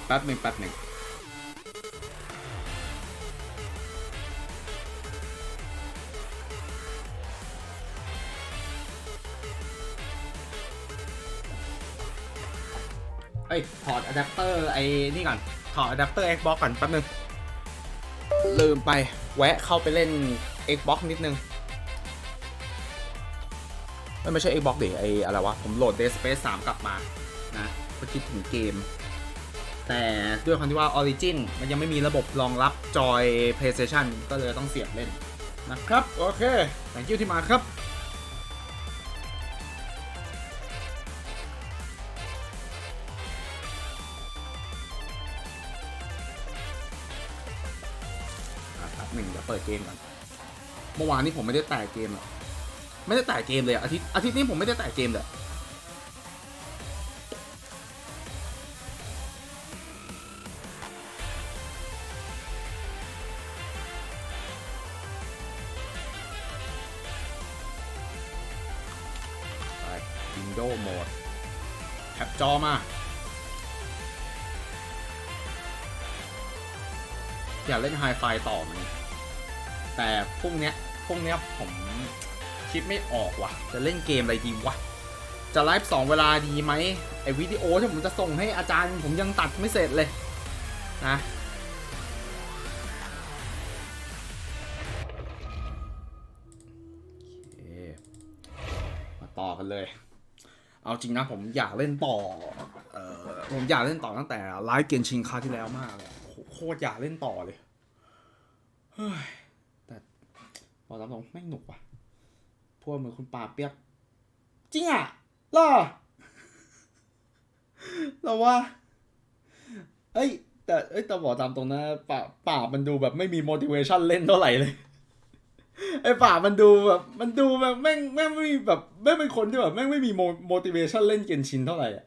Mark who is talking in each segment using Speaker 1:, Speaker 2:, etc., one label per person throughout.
Speaker 1: แป๊บหนึ่งถอดอะแดปเตอร์ไอ้นี่ก่อนถอดอะแดปเตอร์ Xbox ก่อนแป๊บนึงลืมไปแวะเข้าไปเล่น Xbox นิดนึงไม่ใช่ Xbox ดิไอ้อะไรวะผมโหลด Dead Space 3 กลับมานะก็คิดถึงเกมแต่ด้วยความที่ว่า Origin มันยังไม่มีระบบรองรับจอย PlayStation ก็เลยต้องเสียบเล่นนะครับโอเค thank you ที่มาครับหนึ่งเดี๋ยวเปิดเกมก่อนเมื่อวานนี้ผมไม่ได้แตะเกมหรอกไม่ได้แตะเกมเลยอาทิตย์นี้ผมไม่ได้แตะเกมเลยไป Windows Mode แคปจอมาอยากเล่นไฮไฟต่อมันแต่พวกเนี้ยผมคิดไม่ออกว่ะจะเล่นเกมอะไรดีวะจะไลฟ์2เวลาดีไหมไอวิดีโอที่ผมจะส่งให้อาจารย์ผมยังตัดไม่เสร็จเลยนะโอเคมาต่อกันเลยเอาจริงนะผมอยากเล่นต่อผมอยากเล่นต่อตั้งแต่ไลฟ์เกนชินคราวที่แล้วมากเลยโคตรอยากเล่นต่อเลยเฮ้ยแต่พอรับตรงไม่หนุกว่ะพวกมือคุณป่าเปียกจริงอ่ะล่ะเราว่าแต่บอกตามตรงนะป่ามันดูแบบไม่มี motivation เล่นเท่าไหร่เลยไอ้ป่ามันดูแบบแม่งไม่มีแบบไม่เป็นคนที่แบบแม่งไม่มี motivation เล่นเกนชินเท่าไหร่อ่ะ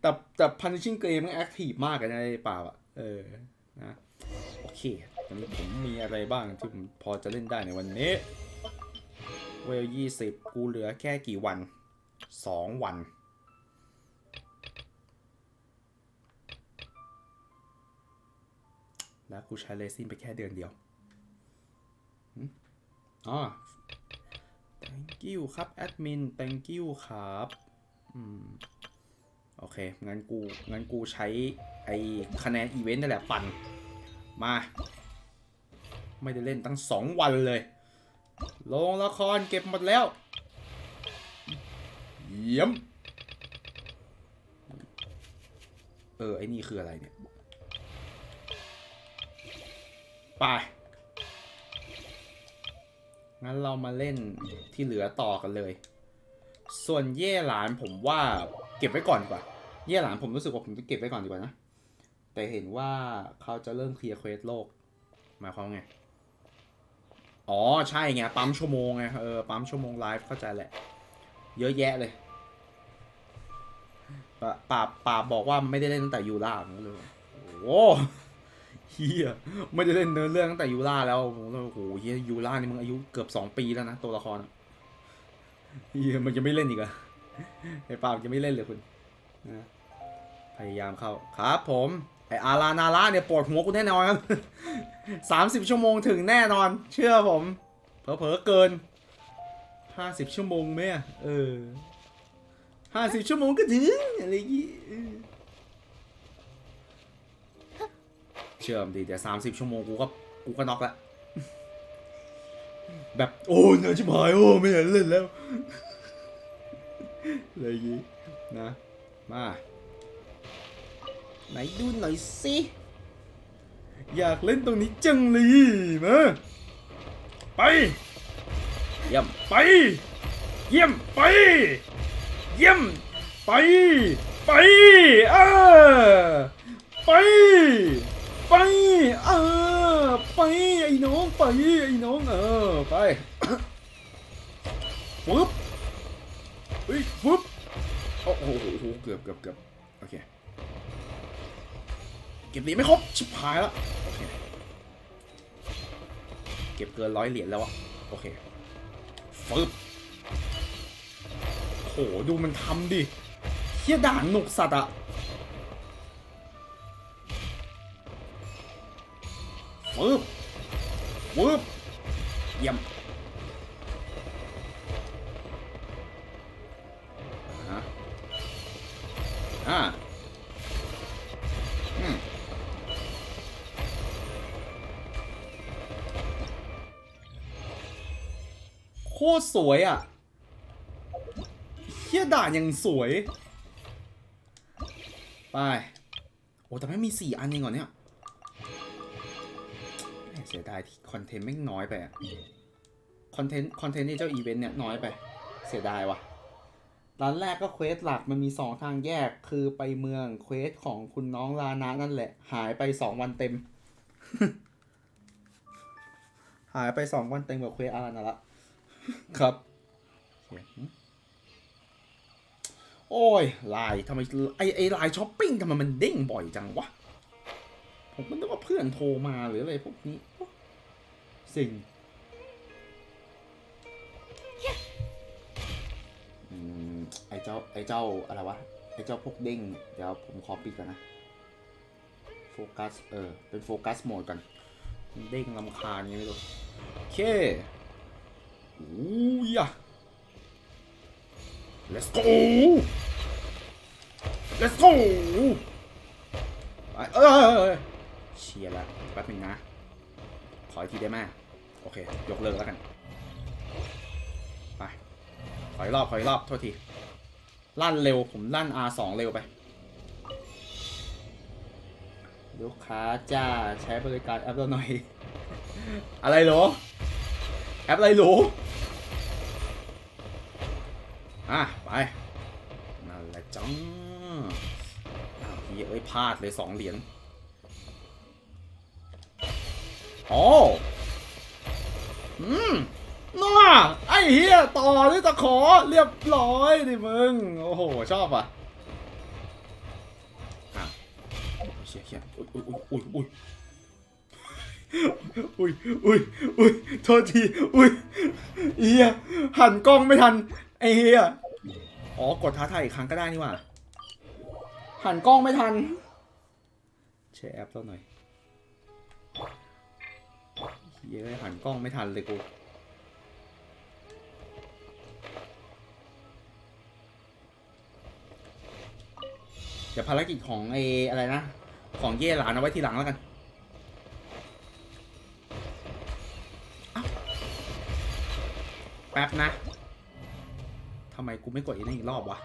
Speaker 1: แต่ punishing game มัน active มากเลยนะไอ้ป่าอ่ะนะโอเคตอนนี้ผมมีอะไรบ้างที่ผมพอจะเล่นได้ในวันนี้เวล20กูเหลือแค่กี่วัน2 วันแล้วกูใช้เรซินไปแค่เดือนเดียวthank you ครับแอดมิน thank you ครับโอเคงั้นกูใช้ไอคะแนนอีเวนต์นั่นแหละปั่นมาไม่ได้เล่นตั้ง2 วันเลยลงละครเก็บหมดแล้วเยี่ยมไอ้นี่คืออะไรเนี่ยไปงั้นเรามาเล่นที่เหลือต่อกันเลยส่วนเย่หลานผมว่าเก็บไว้ก่อนดีกว่าเย่หลานผมรู้สึกว่าผมจะเก็บไว้ก่อนดีกว่านะแต่เห็นว่าเขาจะเริ่มเคลียร์เควสโลกหมายความไงอ๋อใช่ไงปั๊มชั่วโมงไงปั๊มชั่วโมงไลฟ์เข้าใจแหละเยอะแยะเลยป่าบอกว่าไม่ได้เล่นตั้งแต่ยูราผมเลยโอ้เฮียไม่ได้เล่นเนื้อเรื่องตั้งแต่ยูราแล้วผมเลยโอ้โหเฮียยูรานี่มึงอายุเกือบ2 ปีแล้วนะตัวละครเฮียมันจะไม่เล่นอีกอะไอ้ป่าจะไม่เล่นเลยคุณนะพยายามเข้าครับผมไออารานาระเนี่ยปวดหัวกูแน่นอนครับ30 ชั่วโมงถึงแน่นอนเชื่อผมเผลอเกิน50 ชั่วโมงไหม50 ชั่วโมงก็ถึงอะไรอย่างงี้เชื่อมดีแต่30 ชั่วโมงกูก็น็อกละแบบโอ้เหนื่อยชิบหายโอ้ไม่อยากเล่นแล้วอะไรอย่างงี้นะมาไหนดูหน่อยสิอยากเล่นตรงนี้จังเลยมาไปเยี่ยมไปเยี่ยมไปเยี่ยมไปไปไปไปไปไอ้น้องไปไอ้น้องไปปุ๊บเฮ้ยปุ๊บโอ้โหเกือบโอเคเก็บเหรียญไม่ครบชิบหายแล้วโอเคเก็บเกิน100 เหรียญแล้วอะโอเคฟึบโหดูมันทำดิเฮียด่านหนุกสัตว์อะ ปึ๊บปึ๊บเยี่ยมโคตรสวยอ่ะเฮียด่านยังสวยไปโอ้แต่ไม่มี4 อันเองเหรอเนี่ยเสียดายที่คอนเทนต์ไม่น้อยไปอะคอนเทนต์ที่เจ้าอีเวนต์เนี่ยน้อยไปเสียดายว่ะร้านแรกก็เควสหลักมันมี2 ทางแยกคือไปเมืองเควสของคุณน้องลานะนั่นแหละหายไป2 วันเต็ม หายไป2 วันเต็มกับเควสอารานะละครับโอ้ยไลน์ทำไมไอไลน์ช้อปปิ้งทำไมมันเด้งบ่อยจังวะผมก็นึกว่าเพื่อนโทรมาหรืออะไรพวกนี้สิ่งไอเจ้าอะไรวะไอเจ้าพวกเด้งเดี๋ยวผมขอปิดกันนะโฟกัสเป็นโฟกัสโหมดกันเด้งรำคาญยังไม่รู้โอเคอู้ย let's go let's go เชียร์แล้วแป๊บนึงนะขออีกทีได้ไหมโอเคยกเลิกแล้วกันไปขออีกรอบโทษทีลั่นเร็วผมลั่น R2 เร็วไปลูกค้าจ้าใช้บริการแอปเราหน่อยอะไรหรอแอปอะไรหรอไปนั่นแหละจังเอ้ยพลาดเลย2 เหรียญอ๋อน่าไอ้เหี้ยต่อที่ตะขอเรียบร้อยดิมึงโอ้โหชอบอ่ะเชี่ยอุ้ยโทษทีเหี้ยหันกล้องไม่ทันไอ้เหี้ยอ๋อกดท้าทายอีกครั้งก็ได้นี่หว่าหันกล้องไม่ทันแชร์แอปเราหน่อยเหี้ยหันกล้องไม่ทันเลยกูเดี๋ยวภารกิจของอะไรนะของเย่หลานเอาไว้ทีหลังแล้วกันแป๊บนะทำไมกูไม่กดอีกรอบวะ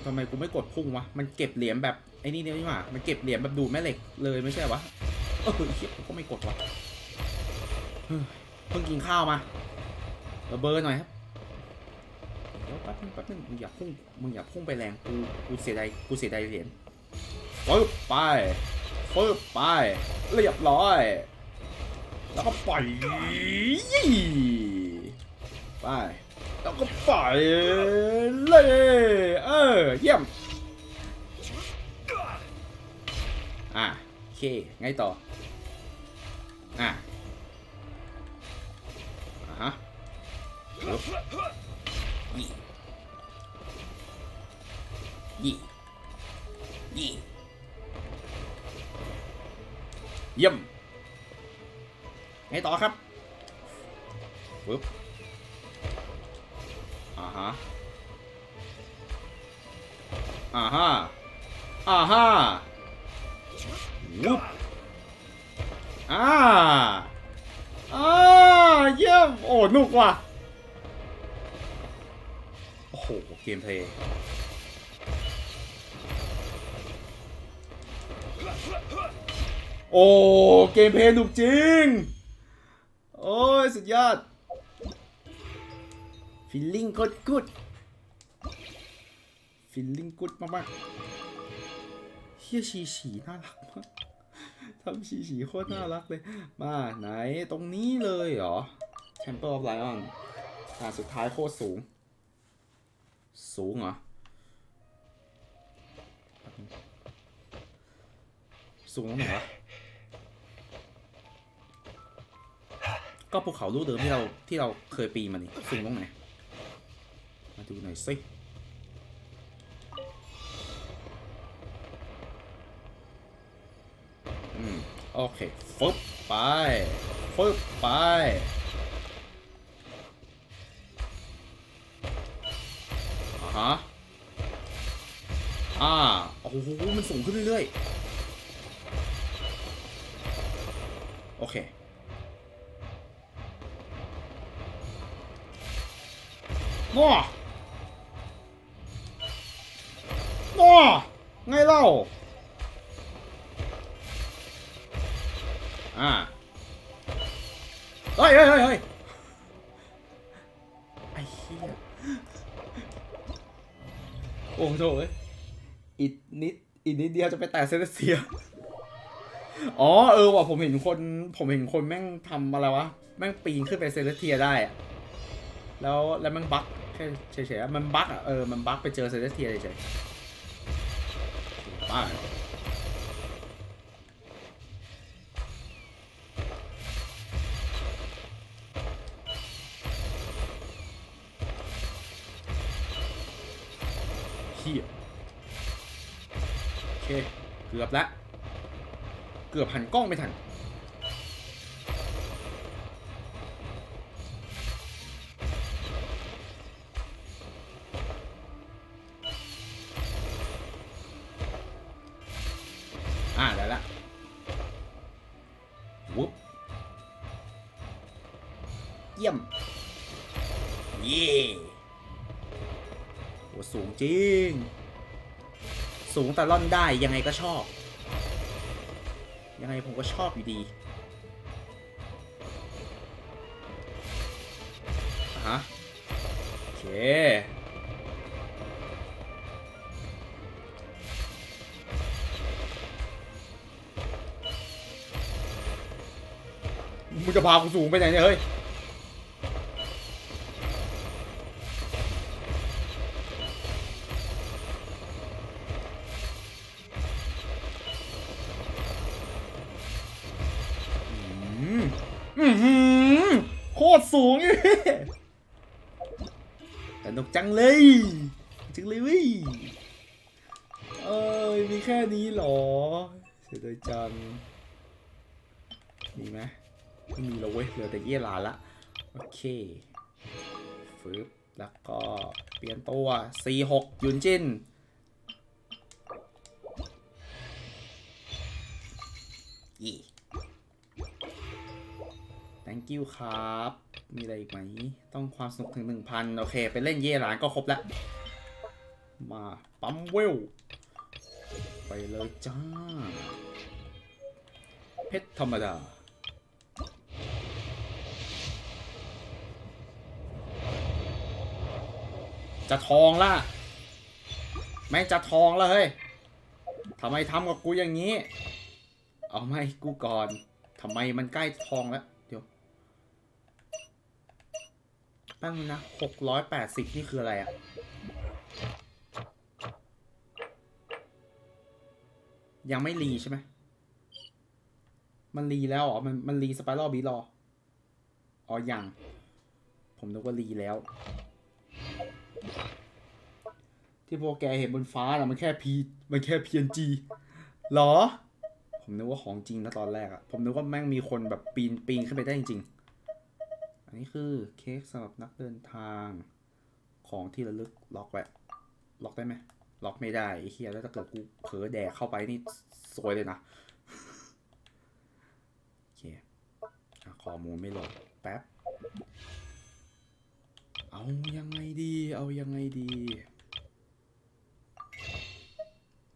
Speaker 1: ทำไมกูไม่กดพุ่งวะมันเก็บเหรียญแบบไอ้นี่เนี่ยนี่หว่ามันเก็บเหรียญแบบดูดแม่เหล็กเลยไม่ใช่วะเฮียก็ไม่กดวะเพิ่งกินข้าวมาเบอร์หน่อยครับเดี๋ยวแป๊บนึงมึงอย่าพุ่งไปแรงกูเสียดายเหรียญปึ๊บไปเรียบร้อยแล้วก็ปล่อยไปแล้วก็ปล่อยเลยเยี่ยมโอเคไงต่อฮะยี่เยี่ยมไงต่อครับปึ๊บฮะวุบเยี่ยมโอ้หนุกว่ะโอ้โหเกมเพลย์โอ้เกมเพลย์หนุกจริงโอ้ยสุดยอดfeeling good feeling good มากๆเฮียฉีน่ารักมากทำฉีโคตรน่ารักเลยมาไหนตรงนี้เลยเหรอ Temple of Lion สุดท้ายโคตรสูงเหรอสูงตรงไหนวะก็ภูเขาลูกเดิมที่เราเคยปีนมานี่สูงตรงไหนมาดูหน่อยสิ โอเคฟึบไปฟึบไปฮะโอ้โหมันสูงขึ้นเรื่อยๆโอเคง้อง้อไงเล่าเฮ้ยไอ้เหี้ยโอ้โหอีกนิดอีกนิดเดียวจะไปแตะเซเลสเทียอ๋อว่ะผมเห็นคนแม่งทำอะไรวะแม่งปีนขึ้นไปเซเลสเทียได้อะแล้วมันบั๊กแค่เฉยๆมันบั๊กมันบั๊กไปเจอเซเลสเทียเฉยๆป้าเฮียโอเคเกือบละเกือบหันกล้องไม่ทันได้ละวุ๊บเยี่ยมเย่โหสูงจริงสูงแต่ล่อนได้ยังไงก็ชอบยังไงผมก็ชอบอยู่ดีฮะโอเคมึงจะพากูสูงไปไหนเนี่ยเฮ้ยโคตรสูงเลยแต่นกจังเลยจังเลยวิมีแค่นี้หรอเสียดายจังมีไหมไม่มีแล้วเว้ยเหลือแต่เยี่ยหลานละโอเคฟึบแล้วก็เปลี่ยนตัว46ยุนจินอี thank you ครับมีอะไรอีกไหมต้องความสนุกถึง 1,000 โอเคไปเล่นเย่หลานก็ครบแล้วมาปั๊มเวลไปเลยจ้าเพชรธรรมดาจะทองละแม่งจะทองแล้วเฮ้ยทำไมทำกับกูอย่างนี้เอาไม่กูก่อนทำไมมันใกล้ทองแล้วเดี๋ยวแป๊บนึงนะ680นี่คืออะไรอะยังไม่รีใช่ไหมมันรีแล้วเหรอมันรีสไปรัลบีรออ๋อยังผมนึกว่ารีแล้วที่พวกแกเห็นบนฟ้าน่ะมันแค่ PNG หรอผมนึกว่าของจริงนะตอนแรกอะผมนึกว่าแม่งมีคนแบบปีนขึ้นไปได้จริงๆอันนี้คือเค้กสำหรับนักเดินทางของที่ระลึกล็อกไว้ล็อกได้ไหมล็อกไม่ได้ไอ้เหี้ยแล้วถ้าเกิดกูเผลอแดกเข้าไปนี่สวยเลยนะโอเคข้อมูลไม่ลงแป๊บเอายังไงดี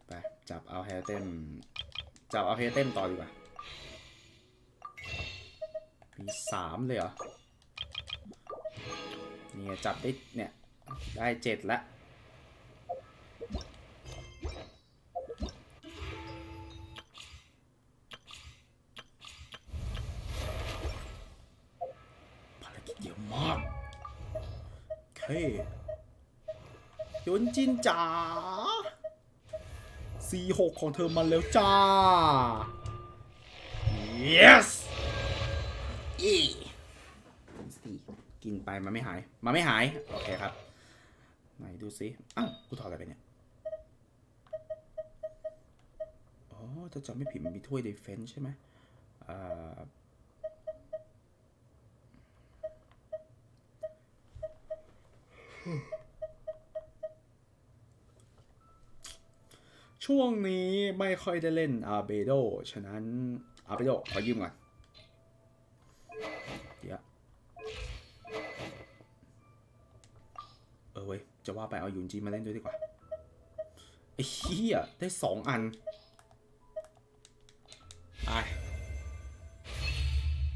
Speaker 1: ไปจับเอาแฮร์เต็มต่อดีกว่ามี3เลยเหรอเนี่ยจับได้เนี่ยได้7แล้วภารกิจเยอะมากโอเคยนจินจ๋า46ของเธอมาแล้วจ้า yes อีกินไปมันไม่หายโอเคครับไหนดูซิอ้าวกูถอดอะไรไปเนี่ยอ๋อถ้าจำไม่ผิดมันมีถ้วยเดฟเฟนใช่ไหม ช่วงนี้ไม่ค่อยได้เล่นอาเบโดฉะนั้นอาเบโดขอยืมก่อนเดี๋ยวเว้ยจะว่าไปเอายุนจีมาเล่นด้วยดีกว่าไอ้เหี้ยได้2 อันไป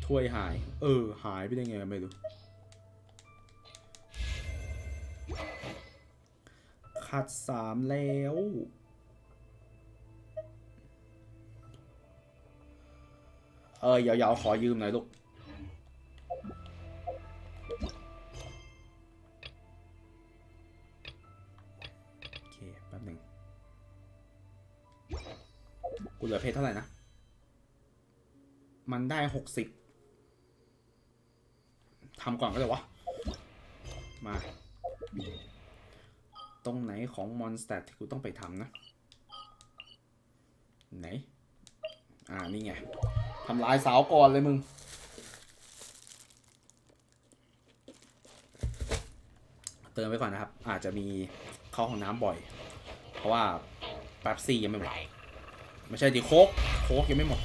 Speaker 1: ถ้วยหายหายไปได้ไงไม่รู้ขาด3แล้วยาวๆขอยืมหน่อยลูกโอเคแป๊บหนึ่งกูเหลือเพชรเท่าไหร่นะมันได้60ทำก่อนก็ได้วะมาตรงไหนของมอนสเตอร์ที่กูต้องไปทำนะไหนนี่ไงทำลายสาวก่อนเลยมึงเติมไว้ก่อนนะครับอาจจะมีเข้าห้องน้ำบ่อยเพราะว่าแป๊บซี่ยังไม่หมดไม่ใช่ดิโค้กยังไม่หมด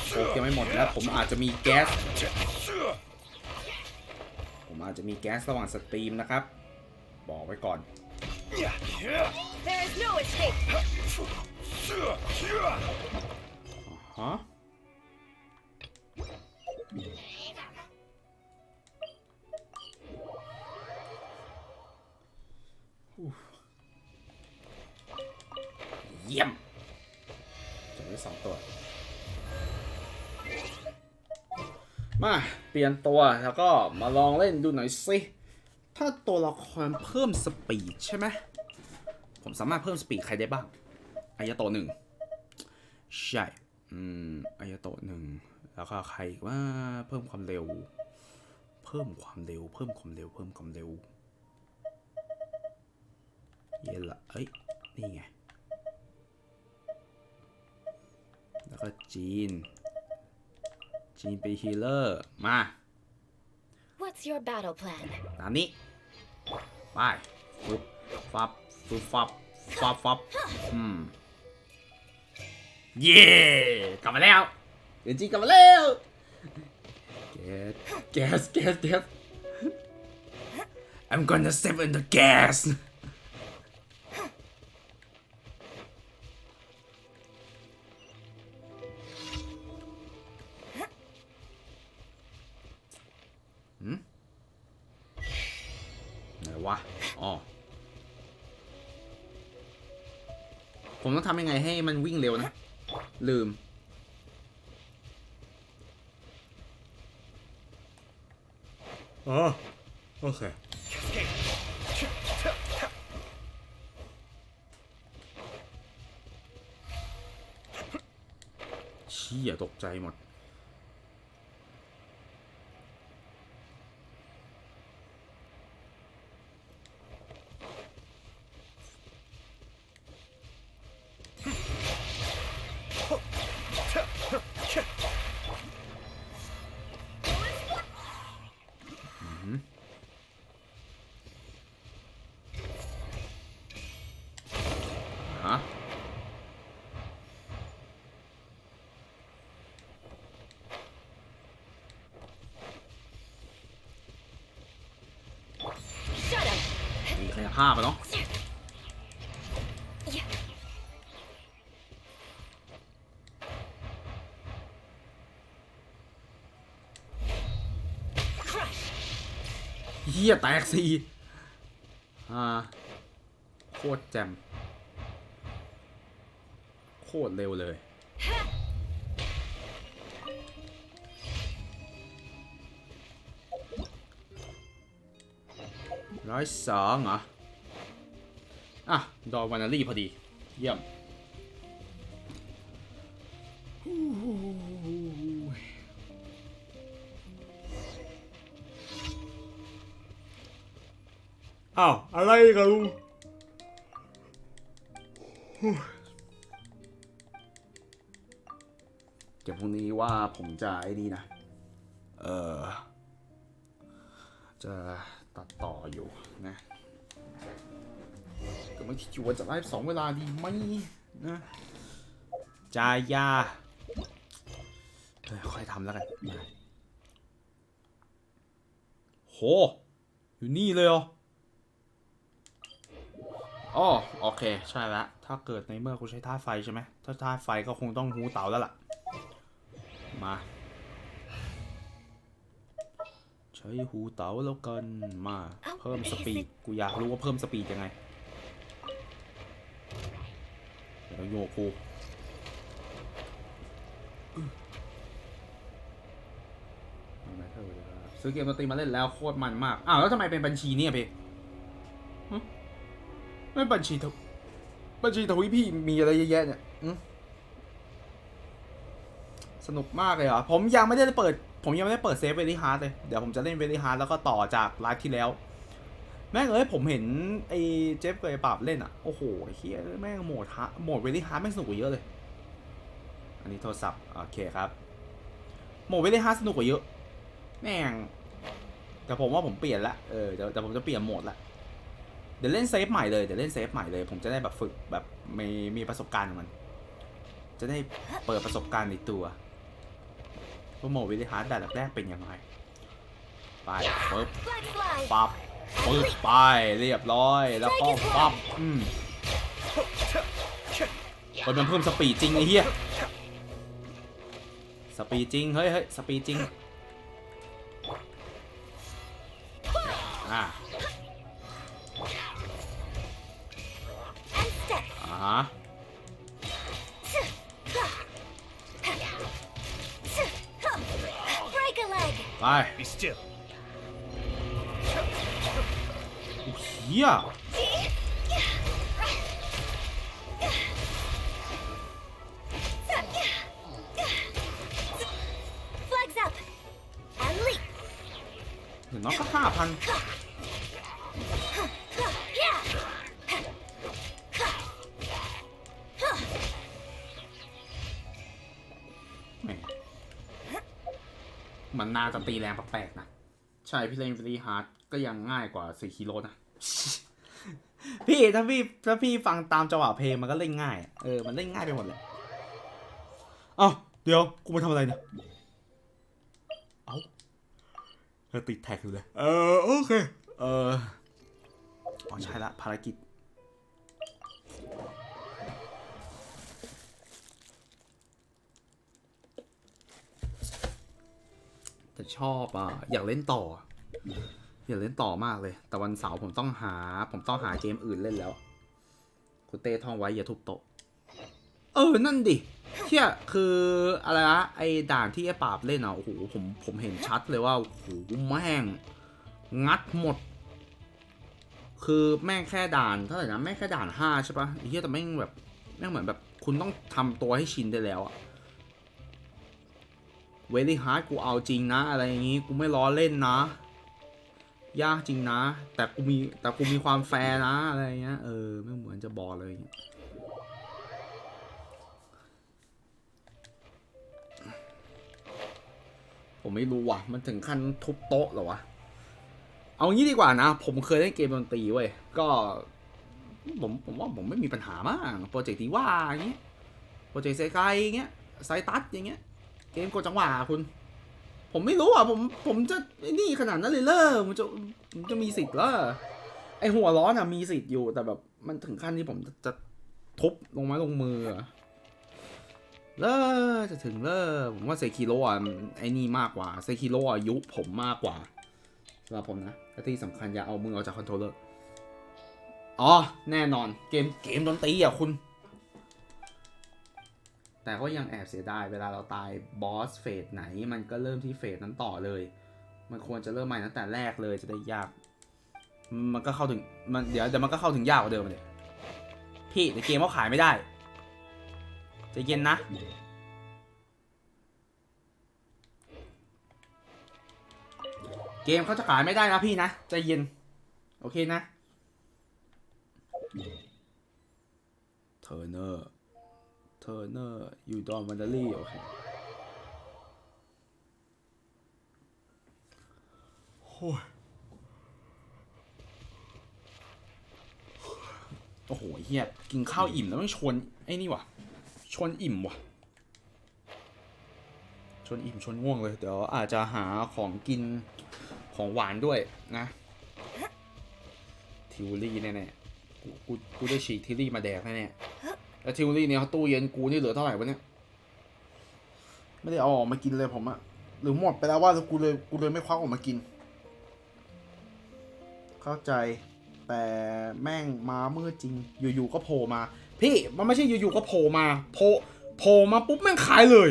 Speaker 1: โค้กยังไม่หมดแล้วผมอาจจะมีแก๊สระหว่างสตรีมนะครับบอกไว้ก่อนฮะเยี่ยมจะได้2 ตัวมาเปลี่ยนตัวแล้วก็มาลองเล่นดูหน่อยสิถ้าตัวละครเพิ่มสปีดใช่ไหมผมสามารถเพิ่มสปีดใครได้บ้างอายาโตะ1ใช่อายาโตะ1แล้วก็ใครว่าเพิ่มความเร็วเย็นละนี่ไงแล้วก็จีนเป็นฮีลเลอร์มา
Speaker 2: What's your battle plan?
Speaker 1: ตามนี้ไปฟุบฟับเย่กลับมาแล้วเอ็นจีกลับมาแล้วแก๊ส I'm gonna step in the gas ไหนวะผมต้องทำยังไงให้มันวิ่งเร็วนะลืมโอเคเชี่ยตกใจหมดมีขยับภาพเนาะเฮียแตก4โคตรแจ่มโคตรเร็วเลย102เหรอดอวานารี่พอดีเยี่ยมอะไรกันลุงเก็บ พรุ่งนี้ว่าผมจะไอ้นี่นะจะตัดต่ออยู่นะก็ไม่คิดอยู่ว่าจะไลฟ์2 เวลาดีไหมนะจายาค่อยทำแล้วกันโหอยู่นี่เลยเหรออ๋อโอเคใช่แล้วถ้าเกิดในเมื่อกูใช้ธาตุไฟใช่ไหมถ้าธาตุไฟก็คงต้องหูเต่าแล้วล่ะมาใช้หูเต๋าแล้วกันมาเพิ่มสปีดกูอยากรู้ว่าเพิ่มสปีดยังไงเดี๋ยวโยกกูซื้อเกมดนตรีมาเล่นแล้วโคตรมันมากอ้าวแล้วทำไมเป็นบัญชีเนี่ยพี่ไม่บัญชีทวิพี่มีอะไรเยอะแยะเนี่ยสนุกมากเลยเหรอผมยังไม่ได้เปิดเซฟเวลี่ฮาร์ดเลยเดี๋ยวผมจะเล่นเวลี่ฮาร์ดแล้วก็ต่อจากไลฟ์ที่แล้วแม่งผมเห็นไอ้เจฟกับไอ้ปราบเล่นอ่ะโอ้โหเฮียแม่งโหมดเวลี่ฮาร์ดแม่งสนุกกว่าเยอะเลยอันนี้โทรศัพท์โอเคครับโหมดเวลี่ฮาร์ดสนุกกว่าเยอะแม่งแต่ผมว่าผมเปลี่ยนละเดี๋ยวผมจะเปลี่ยนโหมดละเดี๋ยวเล่นเซฟใหม่เลยผมจะได้แบบฝึกแบบมีประสบการณ์ของมันจะได้เปิดประสบการณ์ในตัวว่าโหมดวิลเลฮาร์ดแต่แรกเป็นยังไงไปปึ๊บปั๊บปึ๊บไปเรียบร้อยแล้วก็ปั๊บมันเพิ่มสปีดจริงไอ้เหี้ยสปีดจริงเฮ้ยสปีดจริงไปเฮียอย่างน้อยก็5,000มันน่าจะตีแรงแปลกๆนะใช่พี่เล่นฟรีฮาร์ดก็ยังง่ายกว่า4 กิโลนะ พี่ถ้าพี่ฟังตามจังหวะเพลงมันก็เล่นง่ายมันเล่นง่ายไปหมดเลยอ้าวเดี๋ยวกูมาทำอะไรเนี่ยติดแท็กอยู่เลยโอเคใช่ละภารกิจแต่ชอบอยากเล่นต่อมากเลยแต่วันเสาร์ผมต้องหาเกมอื่นเล่นแล้วคุณเต้ท่องไว้อย่าทุบโต๊ะนั่นดิเที่ยคืออะไรนะไอ้ด่านที่ไอ้ปราบเล่นโอ้โหผมเห็นชัดเลยว่าโอ้โหแม่งงัดหมดคือแม่งแค่ด่านเท่าไหร่นะแม่งแค่ด่าน5ใช่ปะไอ้เหี้ยแต่แม่งแบบแม่งเหมือนแบบคุณต้องทำตัวให้ชินได้แล้วเวลี่ฮาร์ดกูเอาจริงนะอะไรอย่างงี้กูไม่ล้อเล่นนะยากจริงนะแต่กูมีความแฟร์นะอะไรเงี้ยไม่เหมือนจะบอกเลยผมไม่รู้ว่ะมันถึงขั้นทุบโต๊ะหรอวะเอางี้ดีกว่านะผมเคยเล่นเกมดนตรีเว้ยก็ผมว่าผมไม่มีปัญหามากโปรเจกต์ที่ว่าอย่างเงี้ยโปรเจกต์ไซไกอย่างเงี้ยไซตัสอย่างเงี้ยเกมกดจังหวะคุณผมไม่รู้ผมจะนี่ขนาดนั้นเลยเหรอผมจะมีสิทธิ์เหรอไอหัวร้อนมีสิทธิ์อยู่แต่แบบมันถึงขั้นที่ผมจะทุบลงไม้ลงมือจะถึงผมว่าเซคิโร่ไอ้นี่มากกว่าเซคิโร่อายุผมมากกว่าสำหรับผมนะและที่สำคัญอย่าเอามือออกจากคอนโทรลเลอร์แน่นอนเกมดนตรีคุณแต่ก็ยังแอบเสียดายเวลาเราตายบอสเฟสไหนมันก็เริ่มที่เฟสนั้นต่อเลยมันควรจะเริ่มใหม่ตั้งแต่แรกเลยจะได้ยากมันก็เข้าถึงมันเดี๋ยวมันก็เข้าถึงยากกว่าเดิมเลยพี่แต่เกมเขาขายไม่ได้ใจเย็นนะเกมเขาจะขายไม่ได้นะพี่นะใจเย็นโอเคนะเทอร์เนอร์อยู่ดอนวันเดอรี่โอเค โอ้โหเฮียกินข้าวอิ่มแล้วต้องชวนไอ้นี่วะชวนอิ่มวะชวนอิ่มชวนง่วงเลยเดี๋ยวอาจจะหาของกินของหวานด้วยนะทิวลี่แน่ๆกูได้ฉีกทิวลี่มาแดกแน่ๆแล้วทิวลี่เนี่ยเขาตู้เย็นกูนี่เหลือเท่าไหร่วะเนี่ยไม่ได้เอาออกมากินเลยผมอะหรือหมดไปแล้วว่ากูเลยไม่ควักออกมากินเข้าใจแต่แม่งมาเมื่อจริงอยู่ๆก็โผล่มาพี่มันไม่ใช่อยู่ๆก็โผล่มาโผล่มาปุ๊บแม่งขายเลย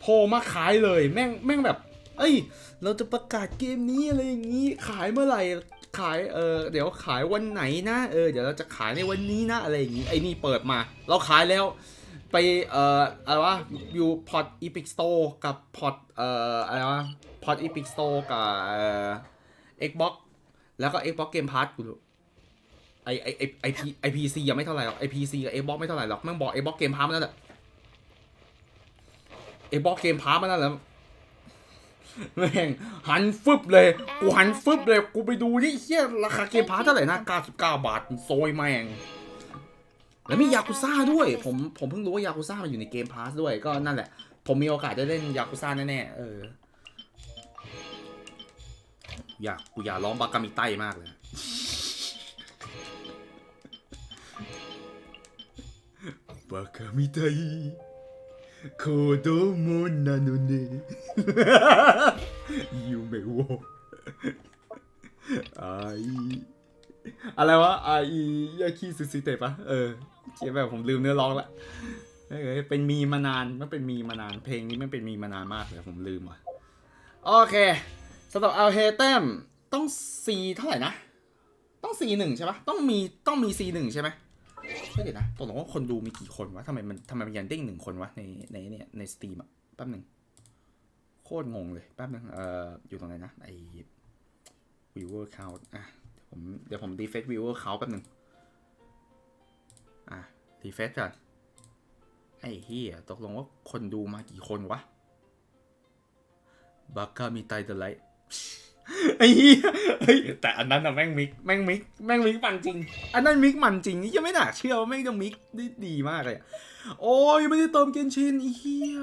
Speaker 1: โผล่มาขายเลยแม่งแบบเอ้ยเราจะประกาศเกมนี้อะไรอย่างงี้ขายเมื่อไหร่ขายเดี๋ยวขายวันไหนนะเดี๋ยวเราจะขายในวันนี้นะอะไรอย่างงี้ไอ้นี่เปิดมาเราขายแล้วไปอะไรวะอยู่พอร์ตอีพิกสโตร์กับพอร์ตอะไรวะพอร์ตอีพิกสโตร์กับXbox แล้วก็ Xbox Game Pass กูดูไอพีซียังไม่เท่าไหร่หรอกไอพีซีกับ Xbox ไม่เท่าไหร่หรอกแม่งบอก Xbox Game Pass มันนั่นแหละ Xbox Game Pass มันนั่นแหละแม่งหันฟึบเลยกูหันฟึบเลยกูไปดูนี่เฮียราคาเกมพาสเท่าไหร่นะ99 บาทโซยแม่งแล้วมียากุซ่าด้วยผมเพิ่งรู้ว่ายากุซ่ามันอยู่ในเกมพาสด้วยก็นั่นแหละผมมีโอกาสได้เล่นยากุซ่าแน่ๆกูอยากร้องบากามิไต้มากเลยบากามิไต้โคโดโมนาโนเนะยูเมโวอะไรวะยาคิซึซิเตะปะเขียนแบบผมลืมเนื้อร้องละเป็นมีมานานมันเป็นมีมานานเพลงนี้มันเป็นมีมานานมากเลยผมลืมว่ะโอเคสำหรับเอาเฮเต็มต้อง C เท่าไหร่นะต้อง C1 ใช่ปะต้องมี C1 ใช่ไหมไม่เดี๋ยวนะตกลงว่าคนดูมีกี่คนวะทำไมมันยันเด้ง1 คนวะในสตรีมอะแป๊บหนึ่งโคตรงงเลยแป๊บหนึ่งอยู่ตรงไหนนะไอ viewer count เดี๋ยวผม defect viewer count แป๊บหนึ่งdefect ก่อนไอ้เหี้ยตกลงว่าคนดูมากี่คนวะบากามีไตเดอร์ไลท์ไอ้เหี้ยแต่อันนั้นอะแม่งมิกมันจริงอันนั้นมิกมันจริงนี่ยังไม่น่าเชื่อว่าแม่งจะมิกได้ดีมากเลยโอ้ยไม่ได้เติมเกนชินไอ้เหี้ย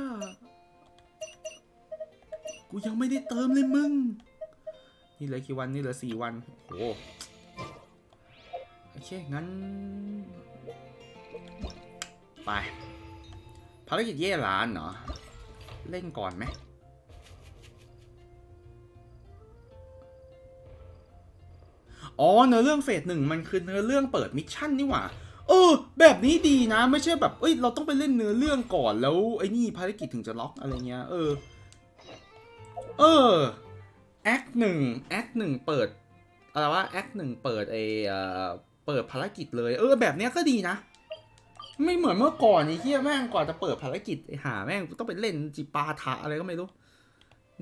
Speaker 1: กูยังไม่ได้เติมเลยมึงนี่เหลือกี่วันนี่เหลือ4 วันโอ้โอเคงั้นไปภารกิจเย่ร้านเหรอเล่นก่อนไหมอ๋อเนื้อเรื่องเฟส 1มันคือเนื้อเรื่องเปิดมิชชั่นนี่หว่าแบบนี้ดีนะไม่ใช่แบบเราต้องไปเล่นเนื้อเรื่องก่อนแล้วไอ้นี่ภารกิจถึงจะล็อกอะไรเงี้ยแอคหนึ่งเปิดอะไรวะแอคหนึ่งเปิดเปิดภารกิจเลยแบบเนี้ยก็ดีนะไม่เหมือนเมื่อก่อนไอ้เหี้ยแม่งก่อนจะเปิดภารกิจหาแม่งต้องไปเล่นจิปาถะอะไรก็ไม่รู้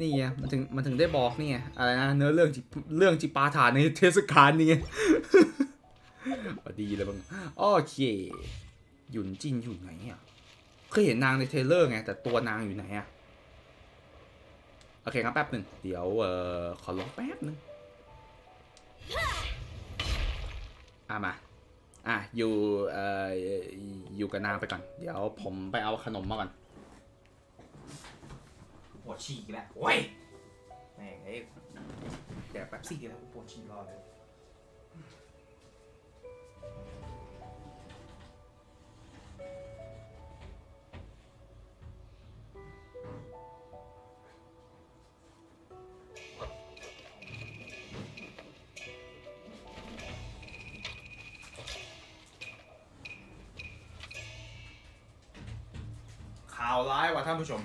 Speaker 1: นี่ไงมันถึงได้บอกนี่ไงอะไรนะเนื้อเรื่องจิปาถะในเทศกาลนี่ไงดีเลยบ้างโอเคหยุนจินอยู่ไหนอ่ะเคยเห็นนางในเทรลเลอร์ไงแต่ตัวนางอยู่ไหนอ่ะโอเคครับแป๊บหนึ่งเดี๋ยวขอลงแป๊บหนึ่งมาอยู่กับนางไปก่อนเดี๋ยวผมไปเอาขนมมาก่อนปวดฉี่แล้วโอ้ยแม่งเดี๋ยวแป๊บซี่แล้วปวดฉี่รอเลยข่าวร้ายว่ะท่านผู้ชม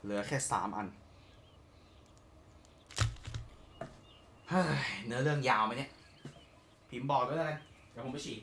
Speaker 1: เหลือแค่3 อันเนื้อเรื่องยาวไหมเนี่ยพิมพ์บอกด้วยเลยเดี๋ยวผมไปฉี่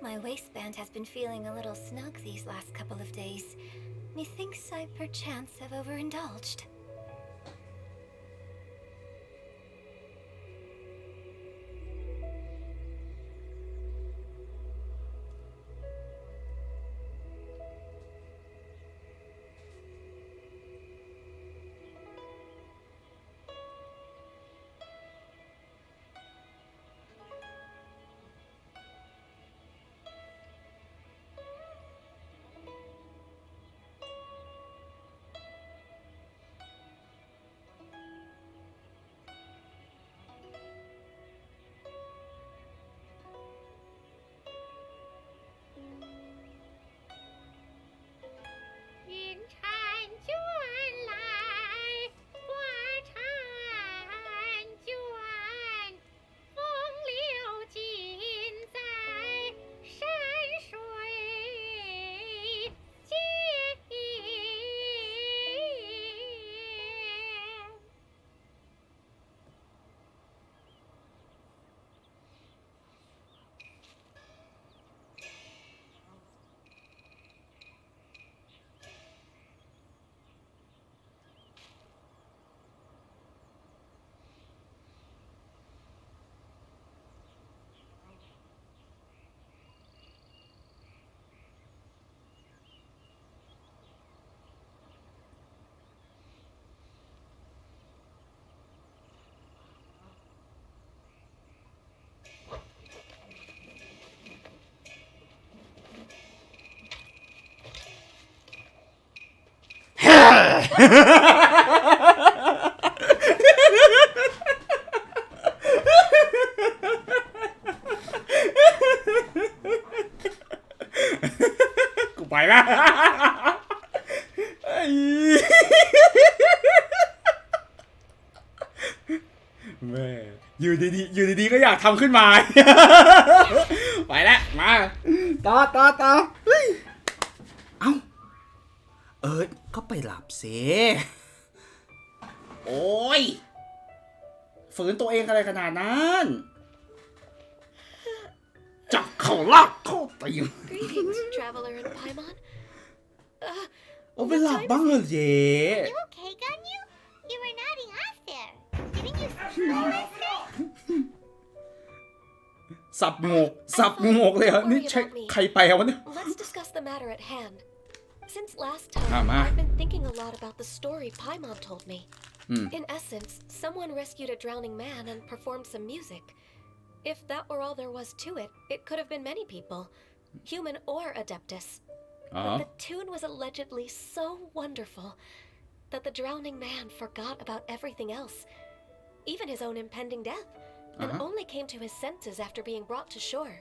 Speaker 2: My waistband has been feeling a little snug these last couple of days. Methinks I perchance have overindulged.
Speaker 1: กูไปละไอ้แม่อยู่ดีๆก็อยากทำขึ้นมา ไปแล้วมาต่อเฮ้ยเอ้าก็ไปหลับสิโอ้ยฝืนตัวเองอะไรขนาดนั้นจับเข่าลากเข้าตี
Speaker 2: Greetings, traveler in Paimon.
Speaker 1: เอาไปหลับบ้างเหรอเจ๊
Speaker 3: You okay, Ganyu? You were nodding off there. Didn't you sleep well last night?
Speaker 1: สับงกเลยเหรอนี่ใช่ใครไปวะเนี่ย
Speaker 2: Let's discuss the matter at hand. Since last time, I've been thinking a lot about the story Paimon told me. In essence, someone rescued a drowning man and performed some music. If that were all there was to it, it could have been many people, human or Adeptus. But the tune was allegedly so wonderful that the drowning man forgot about everything else, even his own impending death, and only came to his senses after being brought to shore.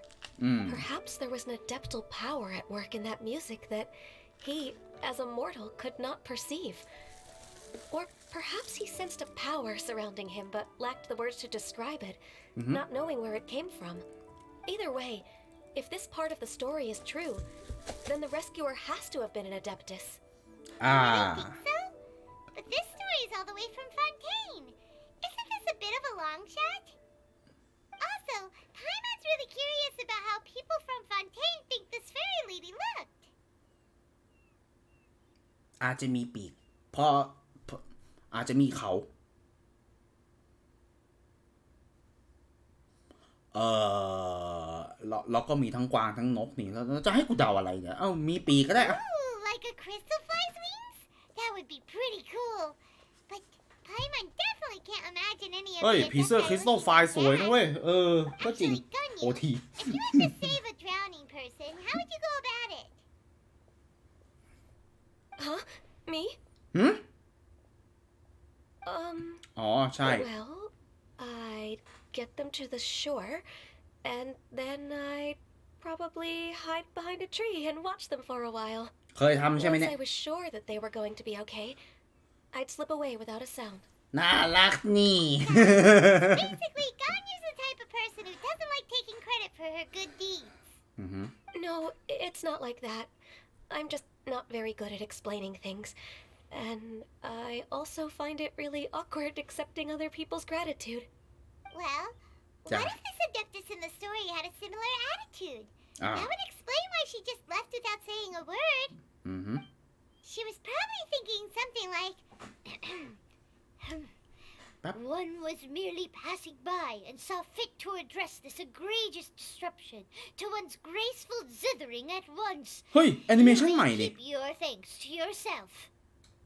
Speaker 2: Perhaps there was an adeptal power at work in that music that he, as a mortal, could not perceive. Or perhaps he sensed a power surrounding him but lacked the words to describe it, not knowing where it came from. Either way, if this part of the story is true, then the rescuer has to have been an Adeptus.
Speaker 3: I think so. But this story is all the way from Fontaine. Isn't this a bit of a long shot? Also, Paimon's really curious about how people from Fontaine think this fairy lady looked.
Speaker 1: อาจจะมีปีกเพราะอาจจะมีเขาแล้วก็มีทั้งกวางทั้งนกนี่แล้วจะให้กูเดาอะไรเนี่ยมีปีกก็ได้อะ
Speaker 3: Ooh, like a crystal fly's wings? That would be pretty cool. But Paimon definitely can't imagine any of
Speaker 1: เฮ้ย
Speaker 3: the
Speaker 1: ผีเสื้อคริสตัลไฟสวยนะเว้ยก็จริง
Speaker 3: Actually,
Speaker 1: โอ
Speaker 3: Ganyu,
Speaker 1: ที
Speaker 3: if you had to save a drowning person, how would you go about it?
Speaker 2: Huh? Me?
Speaker 1: อ๋อใช่
Speaker 2: Well, I'd get them to the shore, and then I'd probably hide behind a tree and watch them for a while.
Speaker 1: เคยทำใช่ไหม
Speaker 2: Once
Speaker 1: เนี่ย
Speaker 2: I was sure that they were going to be okay, I'd slip away without a sound.
Speaker 1: น่ารักนี่
Speaker 3: Basically, Ganyu's the type of person who doesn't like taking credit for her good deeds.
Speaker 2: No, it's not like that. I'm just not very good at explaining things. And I also find it really awkward accepting other people's gratitude.
Speaker 3: Well,
Speaker 1: Yeah.
Speaker 3: what if this Adeptus in the story had a similar attitude? That would explain why she just left without saying a word. She was probably thinking something like, one was merely passing by and saw fit to address this egregious disruption to one's graceful zithering at once.
Speaker 1: เฮ้ยแอนิเมชันใหม่นี่
Speaker 3: Keep your thanks to yourself.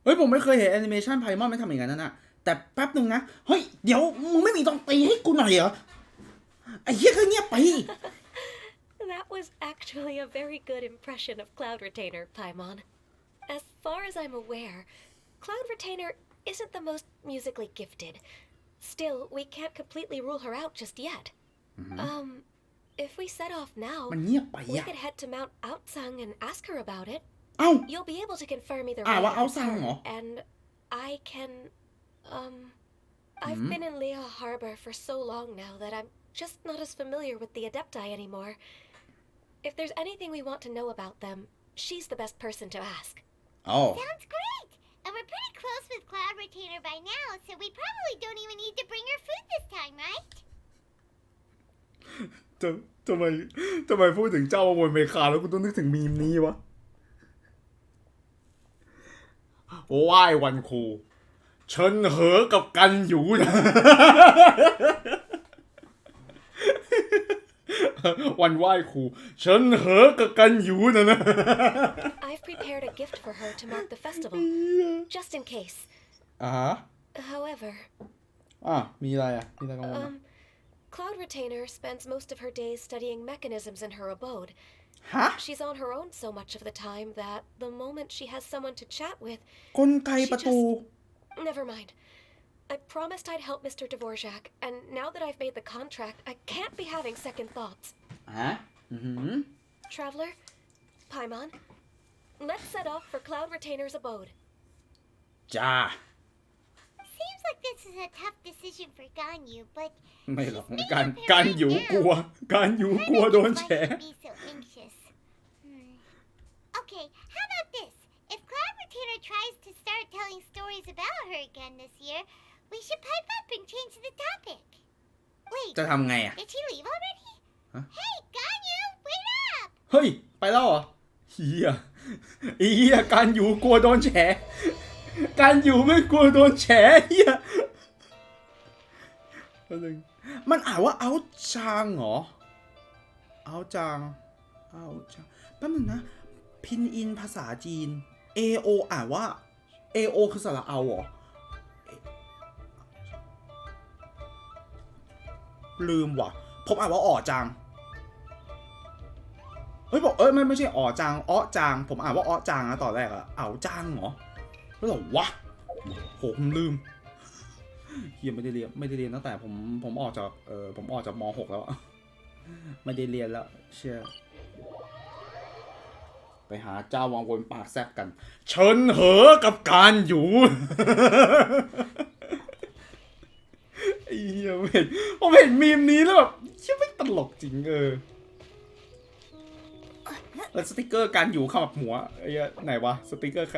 Speaker 1: เฮ้ยผมไม่เคยเห็นแอนิเมชันไพมอนไม่ทำอย่างนั้นนะแต่แป๊บนึงนะเฮ้ยเดี๋ยวมึงไม่มีดนตรีให้กูหน่อยเหรอไอ้เหี้ยก็เงียบไป
Speaker 2: That was actually a very good impression of Cloud Retainer, Paimon. As far as I'm aware, Cloud Retainer isn't the most musically gifted. Still, we can't completely rule her out just yet. If we set off now, we could head to Mount Outsang and ask her about it. You'll be able to confirm either way. And I can, I've been in Lea Harbor for so long now that I'm just not as familiar with the Adepti anymore. If there's anything we want to know about them, she's the best person to ask.
Speaker 3: Sounds great! And we're pretty close with Cloud Retainer by now, so we probably don't even need to bring her food this time, right?
Speaker 1: ทำไมพูดถึงเจ้าอมวยเมคาแล้วกูต้องนึกถึงมีมนี้วะว่ายวันครูเฉินเหอกับกันอยู่นะ วันไหว้ครูเฉินเหอกับกันอยู่นะ
Speaker 2: I've prepared a gift for her to mark the festival, just in case. However,
Speaker 1: มีอะไรมีอะไรกังวล
Speaker 2: Cloud Retainer spends most of her days studying mechanisms in her abode. She's on her own so much of the time that the moment she has someone to chat with,
Speaker 1: กลไกประตู
Speaker 2: Never mind. I promised I'd help Mr. Dvorak, and now that I've made the contract, I can't be having second thoughts. Traveler, Paimon, let's set off for Cloud Retainer's abode.
Speaker 1: จ้า
Speaker 3: Seems like this is a tough decision for Ganyu, but
Speaker 1: ไม่หรอกการอยู่กลัวโดนแฉ
Speaker 3: be so anxious. Okay, how about this? If Cloud Retainer tries to start telling stories about her again this year, we should pipe up and change the topic. Wait,
Speaker 1: จะทำไง
Speaker 3: did she leave already? Hey, Ganyu, wait up!
Speaker 1: เฮ้ยไปแล้วเหรอเฮียการอยู่กลัวโดนแฉการอยู่ไม่กลัวโดนแฉเฮียมันอ่านว่าเอาจางเหรอเอาจางแป๊บนึงนะพินอินภาษาจีน AO อ่านว่า AO คือสระเอาเหรอลืมว่ะผมอ่านว่าอ๋อจางเฮ้ยบอกไม่ใช่อ๋อจางอ้อจางผมอ่านว่าอ้อจางนะตอนแรกอะเอาจางเหรอแล้วหรอวะโหผมลืมเฮียไม่ได้เรียนตั้งแต่ผมออกจากม.6 แล้วไม่ได้เรียนแล้วเชื่อไปหาเจ้าวังวนปากแซบกันเฉินเหอกับการอยู่ ไอ้เหี้ยผมเห็นมีมนี้แล้วแบบเชี่ยไม่ตลกจริงแล้วสติกเกอร์การอยู่ขมับหัวไอ้ไหนวะสติกเกอร์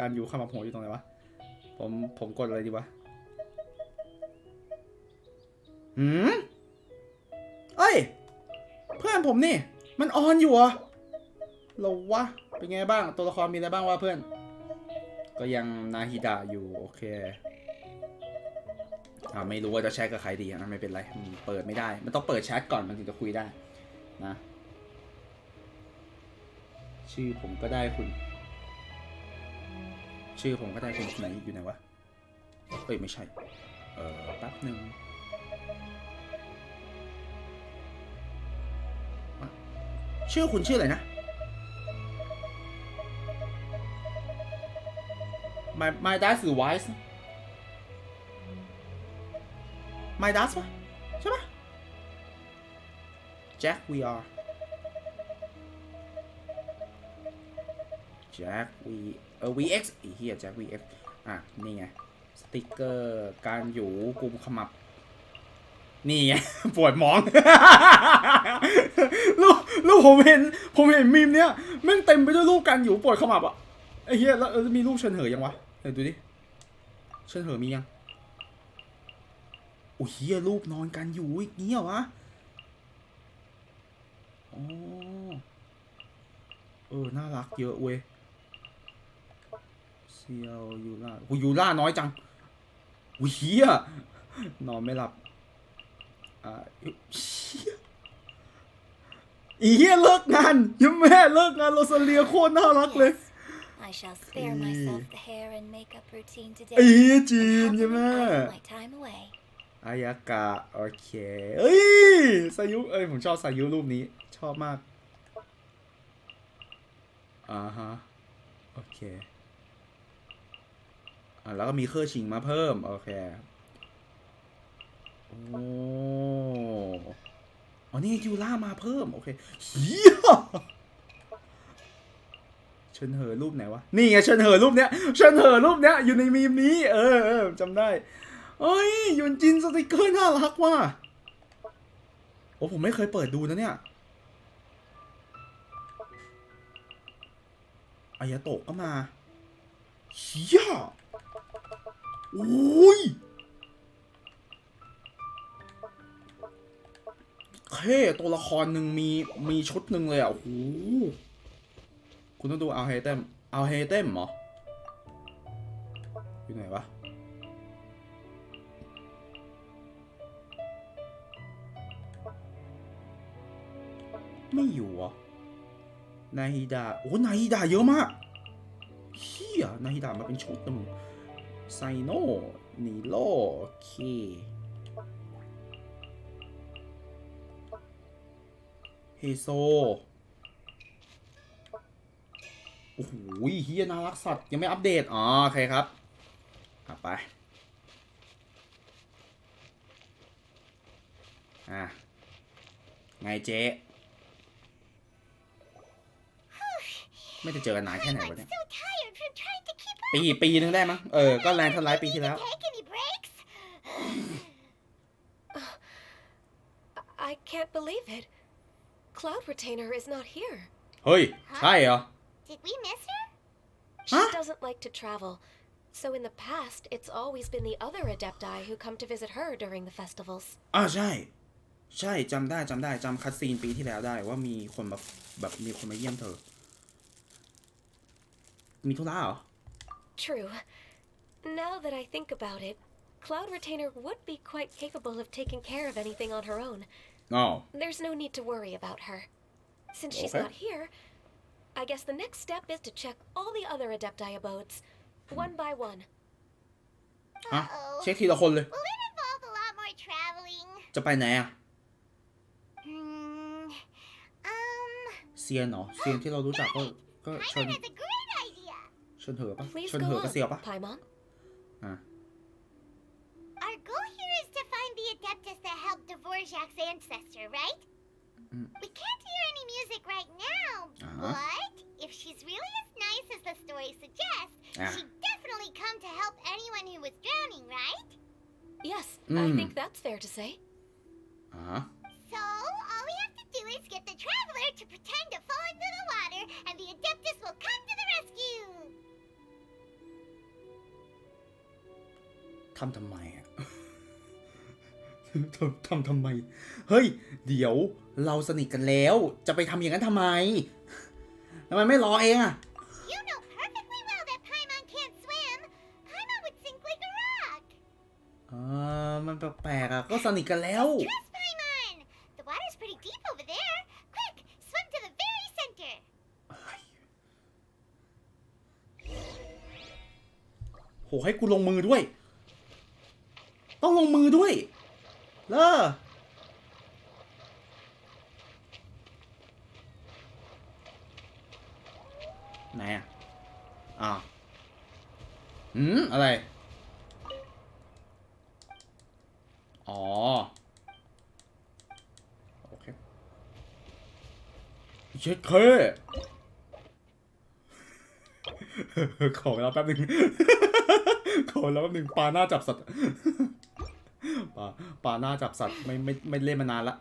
Speaker 1: การอยู่ขมับหัวอยู่ตรงไหนวะผมกดอะไรดีวะเอ้ยเพื่อนผมนี่มันออนอยู่เหรอเราวะเป็นไงบ้างตัวละครมีอะไรบ้างวะเพื่อนก็ยังนาฮิดะอยู่โอเคไม่รู้ว่าจะแชทกับใครดีนะไม่เป็นไรเปิดไม่ได้มันต้องเปิดแชทก่อนมันถึงจะคุยได้นะชื่อผมก็ได้คุณไหนอยู่ไหนวะเอ้ยไม่ใช่แป๊บนึงชื่อคุณชื่ออะไรนะ My dad is wise My dad ปะใช่ปะ Jack we are Jack VX ไอ้เหี้ย Jack VX นี่ไงสติ๊กเกอร์การอยู่กุมขมับนี่ไง ปวดมอง ลูกผมเห็นมีมเนี้ยแม่งเต็มไปด้วยรูปการอยู่ปวดขมับอ่ะไอ้เหี้ยแล้วมีรูปเฉินเหอยังวะเดี๋ยวดูดิเฉินเหอมียังโอ้เหี้ยรูปนอนกันอยู่อีกนี้เหรอวะ อ๋อน่ารักเยอะเว้ยเซียวยูล่าโอ้ยูล่าน้อยจังอุ้ยเฮียนอนไม่หลับอีเฮียเลิกงานยังแม่เลิกงานโรซาเลียโคตรน่ารักเลย
Speaker 3: I shall spare myself the hair and makeup routine today
Speaker 1: ไอ้จีนยังแม่
Speaker 3: my time away
Speaker 1: อายากะโอเคเอ้ยสายุผมชอบสายุรูปนี้ชอบมากฮะโอเคแล้วก็มีเครื่องชิงมาเพิ่มโอเคโอ้นี่ยูล่ามาเพิ่มโอเคเฮียเชิญเหอรูปไหนวะนี่ไงเชิญเหอรูปเนี้ยเชิญเหอรูปเนี้ยอยู่ในมีมนี้จำได้เอ้ยยุนจินสติกเกอร์น่ารักว่ะโอ้ผมไม่เคยเปิดดูนะเนี่ยอายาโตะก็มาเฮียโอ้ยตัวละครหนึ่งมีชุดหนึ่งเลยอ่ะโอ้โหคุณต้องดูเอาเฮเต็มเหรออยู่ไหนวะไม่อยู่อ่ะนาฮิดาโอ้นาฮิดาเยอะมากเฮียนาฮิดามาเป็นชุดนะมึงไซโนนิโลเคเฮโซโอ้โหเฮียน่ารักสัตว์ยังไม่อัปเดตโอเคครับไปไงเจ๊ไม่ได้เจอกันนานแค่ไหนวะเนี่ยปีนึงได้มั้งก็แรงทันไลฟ์ปีที่แล้ว
Speaker 2: I can't believe it. Cloud Retainer is not here.
Speaker 1: เฮ้ยใช่เหรอ
Speaker 3: Did we miss her?
Speaker 2: She doesn't like to travel, so in the past it's always been the other Adepti who come to visit her during the festivals.
Speaker 1: ใช่จำได้จำคัตซีนปีที่แล้วได้ว่ามีคนแบบมีคนมาเยี่ยมเธอมีธุระเหรอ
Speaker 2: True. Now that I think about it, Cloud Retainer would be quite capable of taking care of anything on her own. There's no need to worry about her. Since she's not here, I guess the next step is to check all the other Adepti abodes, one by one.
Speaker 1: เช็คทีละคนเลย
Speaker 3: Will it involve a lot more traveling?
Speaker 1: จะไปไหนอ่ะ เซียนเหรอเซียนที่เรารู้จักก็เชิญ
Speaker 3: That's a great idea.
Speaker 1: เชิญเถอะปะ
Speaker 2: Please
Speaker 1: เชิญ
Speaker 2: go
Speaker 1: เถอะก็เซียว
Speaker 2: on,
Speaker 1: ปะ
Speaker 2: Paimon.
Speaker 3: Our goal here is to find the Adeptus that helped Dvorak's ancestor, right? We can't hear any music right now, but if she's really as nice as the story suggests, she'd definitely come to help anyone who was drowning, right?
Speaker 2: Yes, I think that's fair to say.
Speaker 3: So, all we have to do is get the traveler to pretend to fall into the water, and the Adeptus will come to the rescue!
Speaker 1: ทำไมอ่ะ ทำไมเฮ้ยเดี๋ยวเราสนิทกันแล้วจะไปทำอย่างนั้นทำไมไม่รอเองอ่ะ
Speaker 3: You know perfectly well that Paimon can't swim. Paimon would sink like a rock.
Speaker 1: มันแปลกๆอ่ะก็สนิทกันแล้ว
Speaker 3: Trust Paimon. The water's pretty deep over there. Quick, swim to the very center.
Speaker 1: โหให้กูลงมือด้วยต้องลงมือด้วยไหนอ่ะอะไรโอเคเช็ดเคขอเวลาแป๊บนึงปลาหน้าจับสัตว์ปลาหน้าจับสัตว์ไม่เล่นมานานละ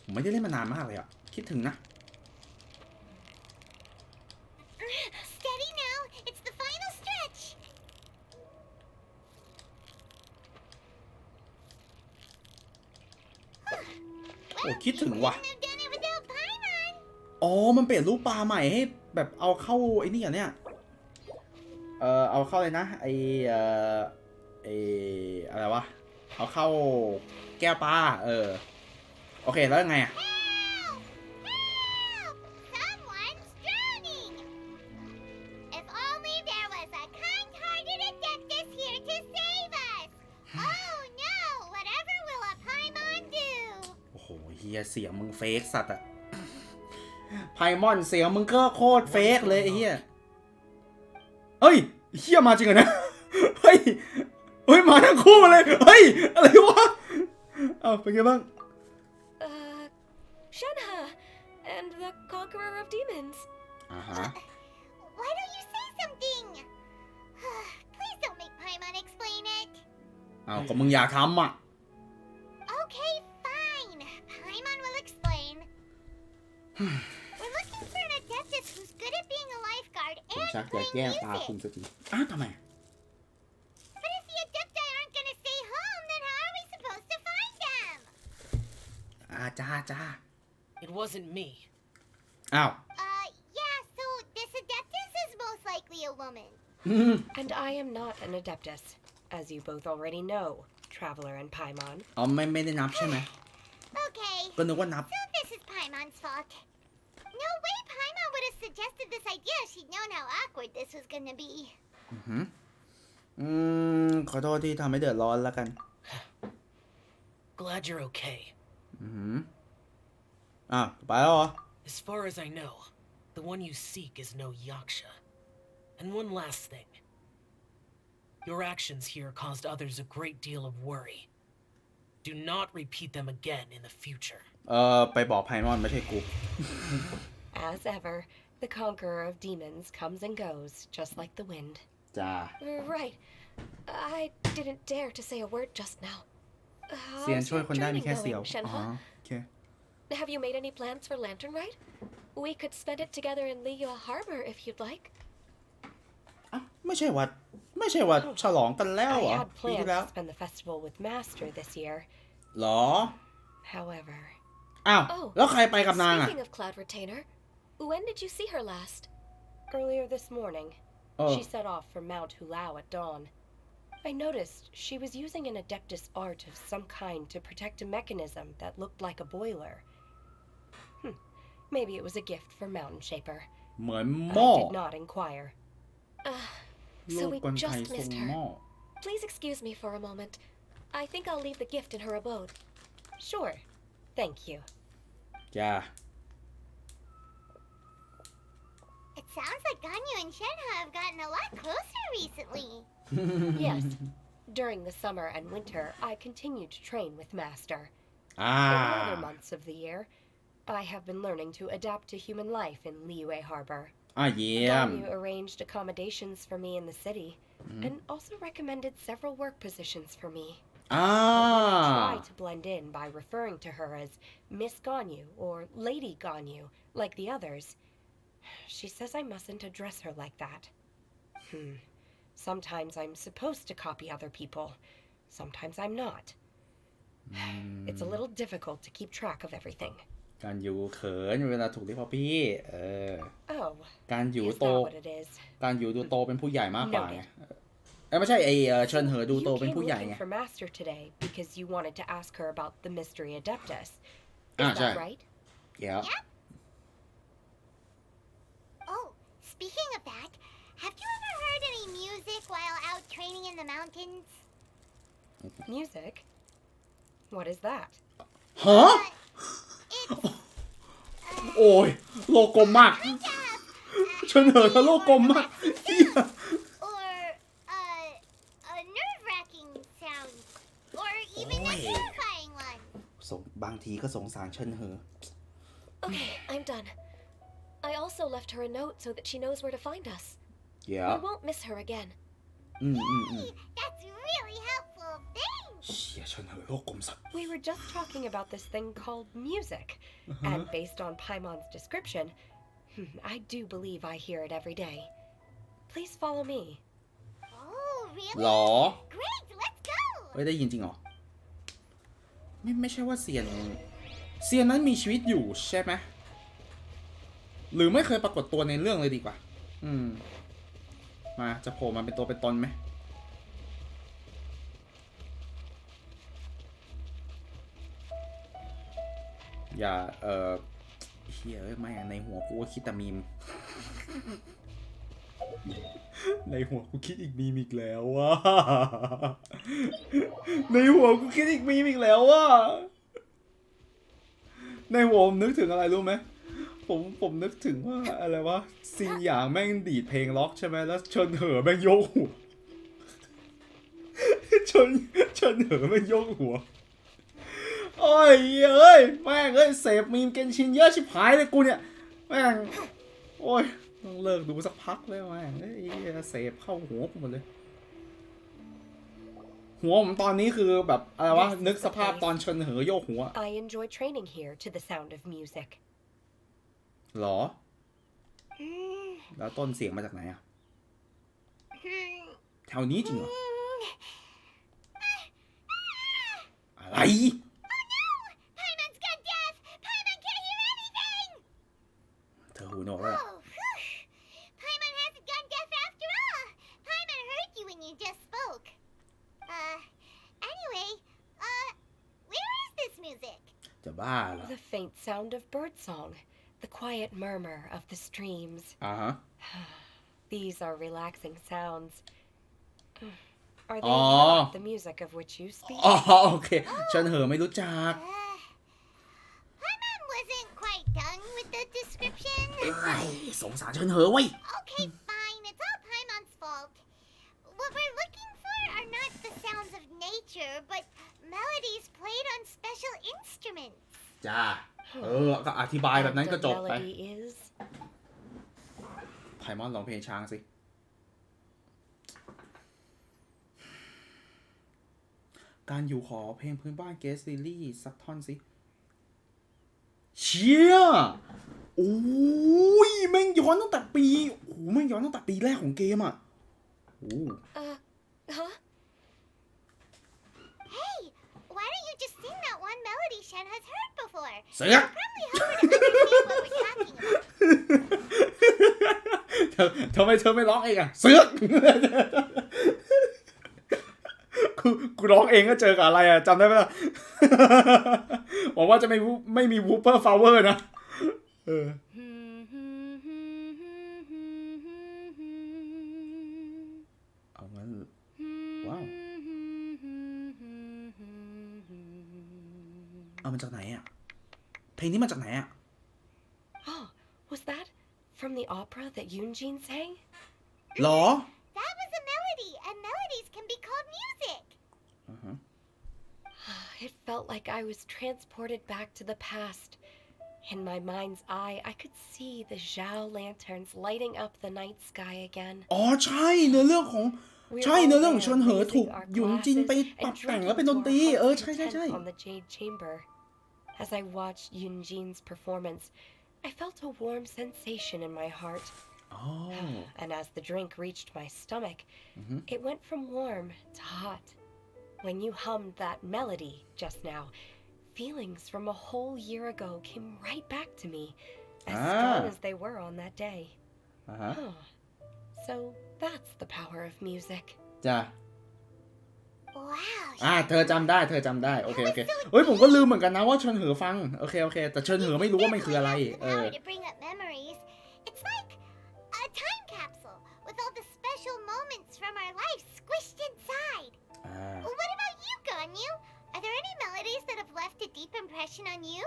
Speaker 1: ผมไม่ได้เล่นมานานมากเลยอ่ะคิดถึงนะ
Speaker 3: Steady now. It's the final stretch.
Speaker 1: โอ้คิดถึงว่ะ
Speaker 3: Couldn't have done it without Paimon.
Speaker 1: อ๋อมันเปลี่ยนรูปปลาใหม่ให้แบบเอาเข้าไอ้นี่เหรอเนี่ยเอาเข้าเลยนะไออะไรวะเอาเข้าแก้วปลาโอเคแล้วยังไงอะ
Speaker 3: Help! Help! Someone's drowning. If only there was a kind-hearted adeptus here to save us. Oh no! Whatever will a Paimon do?
Speaker 1: โอ้โหเฮียเสียงมึงเฟกสัตว์อะไพมอนเสียงมึงก็โคตรเฟกเลยไอ้เฮียเฮ้ยเฮียมาจริงเหรอนะเฮ้ยมาทั้งคู่เลยเฮ้ยอะไรวะเป็นไงบ้าง
Speaker 2: Shenhe and the Conqueror of Demons.
Speaker 3: Why don't you say something? Please don't make Paimon explain it.
Speaker 1: ก็มึงอยากทำอ่ะ
Speaker 3: Okay, fine. Paimon will explain. We're looking for an adeptus who's good at being a lifeguard
Speaker 1: ผม
Speaker 3: and
Speaker 1: ชักจะ
Speaker 3: playing
Speaker 1: แก้ตาคุณ
Speaker 3: music.
Speaker 1: สักทีทำไม
Speaker 3: But if the adepti aren't gonna stay home, then how are we supposed to find them?
Speaker 1: จ้า
Speaker 4: It wasn't me.
Speaker 1: อ้าว
Speaker 3: Yeah, so this adeptus is most likely a woman.
Speaker 2: And I am not an adeptus, as you both already know, Traveler and Paimon.
Speaker 1: ไม่ได้นับใช่ไหม
Speaker 3: Okay,
Speaker 1: ก็นึกว่านับ
Speaker 3: so this is Paimon's fault. No way Paimon would have suggested this idea if she'd known how awkward this was gonna be.
Speaker 1: ขอโทษที่ทำให้เดือดร้อนแล้วกัน
Speaker 4: Glad you're okay.
Speaker 1: ไปแล้วเหรอ
Speaker 4: As far as I know, the one you seek is no Yaksha. And one last thing. Your actions here caused others a great deal of worry. Do not repeat them again in the future.
Speaker 1: ไปบอกไพมอนไม่ใช่กู
Speaker 2: As ever, the Conqueror of Demons comes and goes, just like the wind.
Speaker 1: จ้า
Speaker 2: Right. I didn't dare to say a word just now.
Speaker 1: เซียน
Speaker 2: How's
Speaker 1: ช่วย
Speaker 2: your
Speaker 1: คนได้มี
Speaker 2: training
Speaker 1: แค่เสียว
Speaker 2: going, Shenhe?
Speaker 1: โอเค
Speaker 2: Have you made any plans for Lantern Rite? We could spend it together in Liyue Harbor if you'd like.
Speaker 1: ไม่ใช่ว่าฉลองกันแล้วเหร
Speaker 2: I
Speaker 1: อ
Speaker 2: had
Speaker 1: ปีที่
Speaker 2: plans
Speaker 1: แล้ว
Speaker 2: to spend the festival with Master this year.
Speaker 1: หรอ
Speaker 2: However,
Speaker 1: แล้วใครไปกับนางอ่ะ
Speaker 2: speaking of Cloud Retainer, when did you see her last? Earlier this morning. She set off for Mount Hulao at dawn. I noticed she was using an adeptus art of some kind to protect a mechanism that looked like a boiler. Maybe it was a gift for Mountain Shaper.
Speaker 1: เหมือน
Speaker 2: But
Speaker 1: หม้อ
Speaker 2: I did not inquire.
Speaker 1: โล
Speaker 2: So
Speaker 1: ก
Speaker 2: we
Speaker 1: คนไทย
Speaker 2: just
Speaker 1: ทรง
Speaker 2: missed
Speaker 1: หม้อ
Speaker 2: her. Please excuse me for a moment. I think I'll leave the gift in her abode. Sure. Thank you.
Speaker 1: จ้า
Speaker 3: It sounds like Ganyu and Shenhe have gotten a lot closer recently.
Speaker 2: Yes. During the summer and winter, I continue to train with Master.
Speaker 1: อ่า
Speaker 2: In the other months of the year, I have been learning to adapt to human life in Liyue Harbor.
Speaker 1: เยี่ยม
Speaker 2: Ganyu arranged accommodations for me in the city, and also recommended several work positions for me. I try to blend in by referring to her as Miss Ganyu or Lady Ganyu, like the others. She says I mustn't address her like that. Sometimes I'm supposed to copy other people. Sometimes I'm not. It's a little difficult to keep track of everything.
Speaker 1: การอยู่เขินเวลาถูกเรียกว่าพี่
Speaker 2: Oh,
Speaker 1: การอยู่
Speaker 2: is
Speaker 1: โต
Speaker 2: that what it is?
Speaker 1: การอยู่ดูโตเป็นผู้ใหญ่มากกว่าไง
Speaker 2: Noted.
Speaker 1: ไม่ใช่เชิญเหอดูโต
Speaker 2: You
Speaker 1: เป็น
Speaker 2: came
Speaker 1: ผู้ใหญ่
Speaker 2: looking
Speaker 1: ไง
Speaker 2: for Master today because you wanted to ask her about the mystery adeptus. Is
Speaker 1: ใช่
Speaker 2: that right?
Speaker 1: เดี๋ยว
Speaker 3: Oh, speaking of that, have you ever heard any music while out training in the mountains?
Speaker 2: Music? What is that?
Speaker 1: ฮะ
Speaker 3: It's
Speaker 1: โอ้ยโลกกลมมาก เชิญเหอเธอโลกกลมมากเหี้ย
Speaker 3: or a nerve-wracking sound, or even a terrifying one.
Speaker 1: บางทีก็สงสารเชิญเหอ
Speaker 2: Okay, I'm done. I also left her a note so that she knows where to find us.
Speaker 1: เดี๋ยว
Speaker 2: We won't miss her again.
Speaker 3: Hey, that's really helpful. Thanks.
Speaker 1: เชี่ยเชิญเหอโลกกลมสัตว์
Speaker 2: We were just talking about this thing called music, and based on Paimon's description, I do believe I hear it every day. Please follow me.
Speaker 3: Oh, really?
Speaker 1: หรอ
Speaker 3: Great, let's go!
Speaker 1: เฮ้ยได้ยินจริงเหรอไม่ใช่ว่าเซียนนั้นมีชีวิตอยู่ใช่ไหมหรือไม่เคยปรากฏตัวในเรื่องเลยดีกว่ามาจะโผล่มาเป็นตัวเป็นตนไหมอย่าเฮียไม่ในหัวกูก็คิดแต่มีม ในหัวกูคิดอีกมีมอีกแล้วว่ะในหัวกูคิดอีกมีมอีกแล้วว่ะในหัวผมนึกถึงอะไรรู้ไหมผมนึกถึงว่าอะไรวะซินหยางแม่งดีดเพลงล็อกใช่ไหมแล้วเฉินเหอแม่งโยกหัวเฉินเหอแม่งโยกหัวโอ้ยเอ้ยแม่งเอ้ยเสพมีมเกนชินเยอะชิบหายเลยกูเนี่ยแม่งโอ้ยต้องเลิกดูสักพักเลยแม่งเอ้ยเสพเข้าหัวกูหมดเลยหัวผมตอนนี้คือแบบอะไรวะนึกสภาพตอนเฉินเหอโยกหัว
Speaker 2: I enjoy training here to the sound of music.
Speaker 1: หรอแล้วต้นเสียงมาจากไหนอะแถวนี้จริงเหรออะไร
Speaker 3: Paimon's gone deaf! Paimon can't hear anything!
Speaker 1: เธอหูหนวกแล้ว
Speaker 3: Oh, whew. Paimon hasn't gone deaf after all. Paimon heard you when you just spoke. Anyway, where is this music?
Speaker 1: จะบ้าเหรอ
Speaker 2: The faint sound of birdsong, the quiet murmur of the streams.
Speaker 1: ฮะ
Speaker 2: These are relaxing sounds. Are they not the music of which you speak?
Speaker 1: อ๋อโอเคเฉินเหอไม่รู้จัก
Speaker 3: Paimon wasn't quite done with the description.
Speaker 1: สงสารเฉินเหอเว้ย
Speaker 3: Okay, fine. It's all Paimon's fault. What we're looking for are not the sounds of nature, but melodies played on special instruments.
Speaker 1: จ้าก็อธิบายแบบนั้นก็จบไป
Speaker 2: The melody is
Speaker 1: ไพมอนร้องเพลงช้างสิการอยู่ขอเพลงพื้นบ้านเกสซีรีส์สักท่อนสิเชี่ยโอ้ยแม่งย้อนตั้งแต่ปีโอ้แม่งย้อนตั้งแต่ปีแรกของเกมอ่ะโอ้
Speaker 2: huh?
Speaker 3: Hey, why don't you just sing that one melody Shen has heard before?
Speaker 1: เสือก
Speaker 3: Probably help her to understand what we're talking about.
Speaker 1: ทำไมเธอไม่ร้องเองอ่ะเสือกกูร้องเองก็เจอกับอะไรอ่ะจำได้ไหมล่ะหวังว่าจะไม่มีวูเปอร์ฟลาวเวอร์นะเอางั้นว้าวเอามันจากไหนอ่ะเพลงนี้มาจากไหนอ่ะ
Speaker 2: Oh, was that from the opera that Yoonjin sang?
Speaker 1: หรอ
Speaker 3: That was a melody, and melodies can be called music.
Speaker 2: It felt like I was transported back to the past. In my mind's eye, I could see the Zhao lanterns lighting up the night sky again.
Speaker 1: อ๋อใช่เนื้อเรื่องของใช่เนื้อเรื่องของเฉินเหอถูกหยวนจินไปปรับแต่งแล้วเป็นดนตรีใช่
Speaker 2: On the Jade Chamber. As I watched Yoonjin's performance, I felt a warm sensation in my heart. And as the drink reached my stomach, it went from warm to hot. When you hummed that melody just now, feelings from a whole year ago came right back to me, as strong as they were on that day. So that's the power of music.
Speaker 1: จ้ะ
Speaker 3: Wow.
Speaker 1: เธอจำได้โอเคเฮ้ยผมก็ลืมเหมือนกันนะว่าเฉินเหอฟังโอเคแต่เฉินเหอไม่รู้ว่ามันคืออะไร
Speaker 3: Power to bring up memories. It's like a time capsule with all the special moments from our lives squished inside. What about you, Ganyu? Are there any melodies that have left a deep impression on you?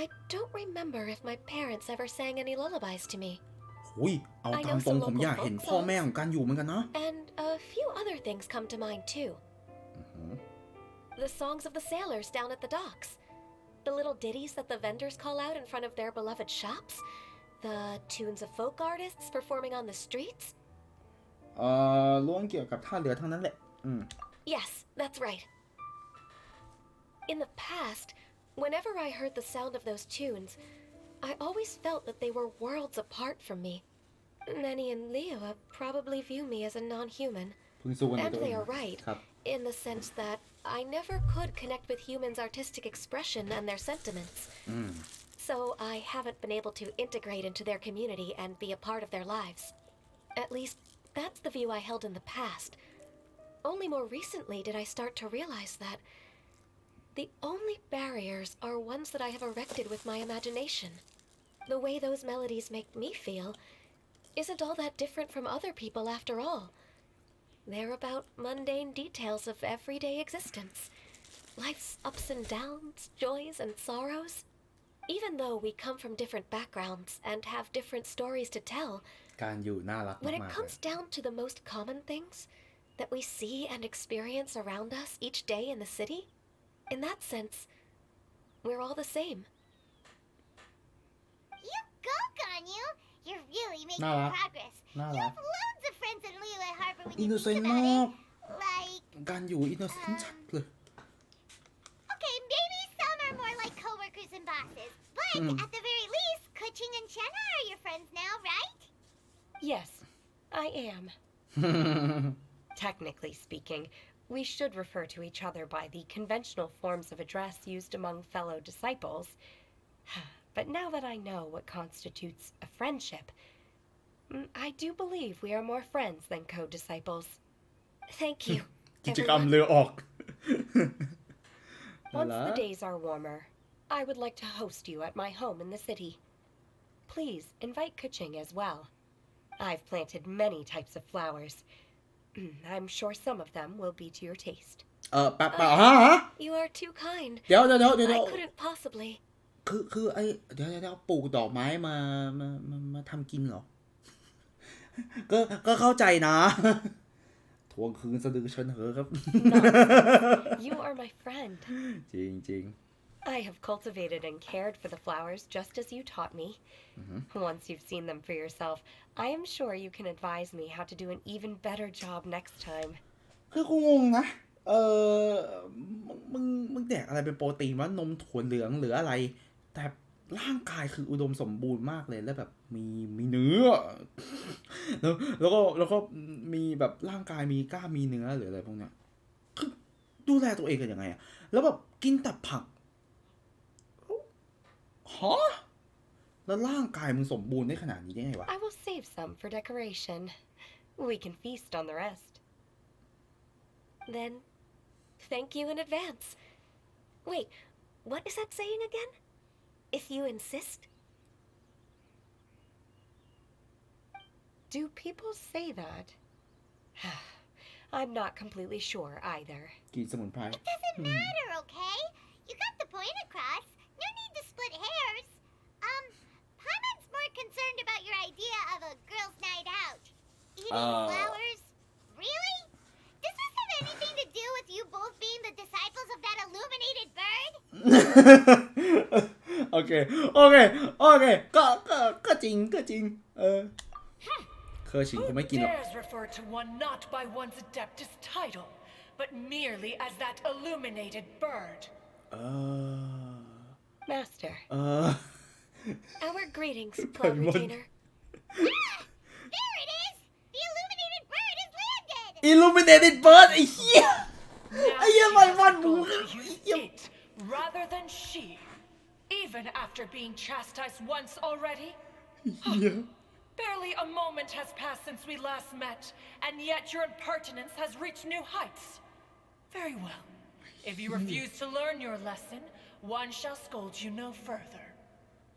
Speaker 2: I don't remember if my parents ever sang any lullabies to me.
Speaker 1: หุยเอาตามตรงผมอยากเห็นพ่อแม่ของการอยู่เหมือนกันนะ
Speaker 2: And a few other things come to mind too. The songs of the sailors down at the docks. The little ditties that the vendors call out in front of their beloved shops. The tunes of folk artists performing on the streets.
Speaker 1: ล้วนเกี่ยวกับท่าเรือทั้งนั้นแหละ
Speaker 2: Yes, that's right. In the past, whenever I heard the sound of those tunes, I always felt that they were worlds apart from me. Nanny and Leo probably view me as a non-human.
Speaker 1: เพิ่งสู้กันใน
Speaker 2: And
Speaker 1: ตัวเอ
Speaker 2: they
Speaker 1: ง
Speaker 2: are right,
Speaker 1: ครับ
Speaker 2: in the sense that I never could connect with humans' artistic expression and their sentiments. So I haven't been able to integrate into their community and be a part of their lives. At least, that's the view I held in the past. Only more recently did I start to realize that the only barriers are ones that I have erected with my imagination. The way those melodies make me feel isn't all that different from other people after all. They're about mundane details of everyday existence. Life's ups and downs, joys and sorrows. Even though we come from different backgrounds and have different stories to tell,
Speaker 1: การอยู่น่ารัก
Speaker 2: when it
Speaker 1: มากๆ
Speaker 2: comes down to the most common things that we see and experience around us each day in the city, in that sense, we're all the same.
Speaker 3: You go, Ganyu! You're really making
Speaker 1: น่ารัก
Speaker 3: progress.
Speaker 1: น่า
Speaker 3: You
Speaker 1: รัก
Speaker 3: have loads of friends in Leo at Harbor when
Speaker 1: อิน
Speaker 3: you
Speaker 1: โนเซน
Speaker 3: think
Speaker 1: ต์
Speaker 3: about
Speaker 1: มาก
Speaker 3: it. Like,
Speaker 1: การอยู่อินโนเซนต์ชัดเลย
Speaker 3: okay, maybe some are more like coworkers and bosses, but at the very least, Kuching and Shenna are your friends now, right?
Speaker 5: Yes, I am. Technically speaking, we should refer to each other by the conventional forms of address used among fellow disciples. But now that I know what constitutes a friendship, I do believe we are more friends than co-disciples.
Speaker 2: Thank you,
Speaker 1: กิจกรรม
Speaker 2: everyone.
Speaker 1: เรือออก
Speaker 5: Once the days are warmer, I would like to host you at my home in the city. Please invite Kuching as well. I've planted many types of flowers. I'm sure some of them will be to your taste.
Speaker 1: แป๊บฮะ
Speaker 2: You are too kind.
Speaker 1: เดี๋ยว
Speaker 2: I couldn't possibly.
Speaker 1: คือไอเดี๋ยวปลูกดอกไม้มาทำกินเหรอ ก็เข้าใจนะ ทวงคืนสะดือฉันเหอะครับ
Speaker 5: You are my friend.
Speaker 1: จริง
Speaker 5: I have cultivated and cared for the flowers just as you taught me. Once you've seen them for yourself, I am sure you can advise me how to do an even better job next time.
Speaker 1: คือกูงงนะ มึงแดกอะไรเป็นโปรตีนวะนมถั่วเหลืองหรืออะไร แต่ร่างกายคืออุดมสมบูรณ์มากเลยแล้วแบบมีเนื้อ แล้วก็มีแบบร่างกายมีกล้ามมีเนื้อหรืออะไรพวกเนี้ยคือดูแลตัวเองกันยังไงอะแล้วแบบกินแต่ผักฮะแล้วร่างกายมึงสมบูรณ์ได้ขนาดนี้ได้ไงวะ
Speaker 5: I will save some for decoration. We can feast on the rest.
Speaker 2: Then, thank you in advance. Wait, what is that saying again? If you insist?
Speaker 5: Do people say that? I'm not completely sure either.
Speaker 1: กินสมุนไพร
Speaker 3: It doesn't matter, okay? You got the point across. No need to split hairs. Paimon's more concerned about your idea of a girls' night out. Eating flowers? Really? Does this have anything to do with you both being the disciples of that illuminated bird?
Speaker 1: โอเคก็จริงเคอชิงกูไม่กินหรอก
Speaker 4: dares refer to one not by one's adeptus title, but merely as that illuminated bird?
Speaker 5: Master.
Speaker 2: Our greetings, Cloud Retainer.
Speaker 3: There it is! The illuminated bird has landed!
Speaker 1: Illuminated bird ไอ้เหี้ย
Speaker 4: Now
Speaker 1: I hear
Speaker 4: she
Speaker 1: my
Speaker 4: has
Speaker 1: one
Speaker 4: the gall
Speaker 1: move.
Speaker 4: to use it rather than she, even after being chastised once already. Barely a moment has passed since we last met, and yet your impertinence has reached new heights. Very well. If you refuse to learn your lesson, one shall scold you no further.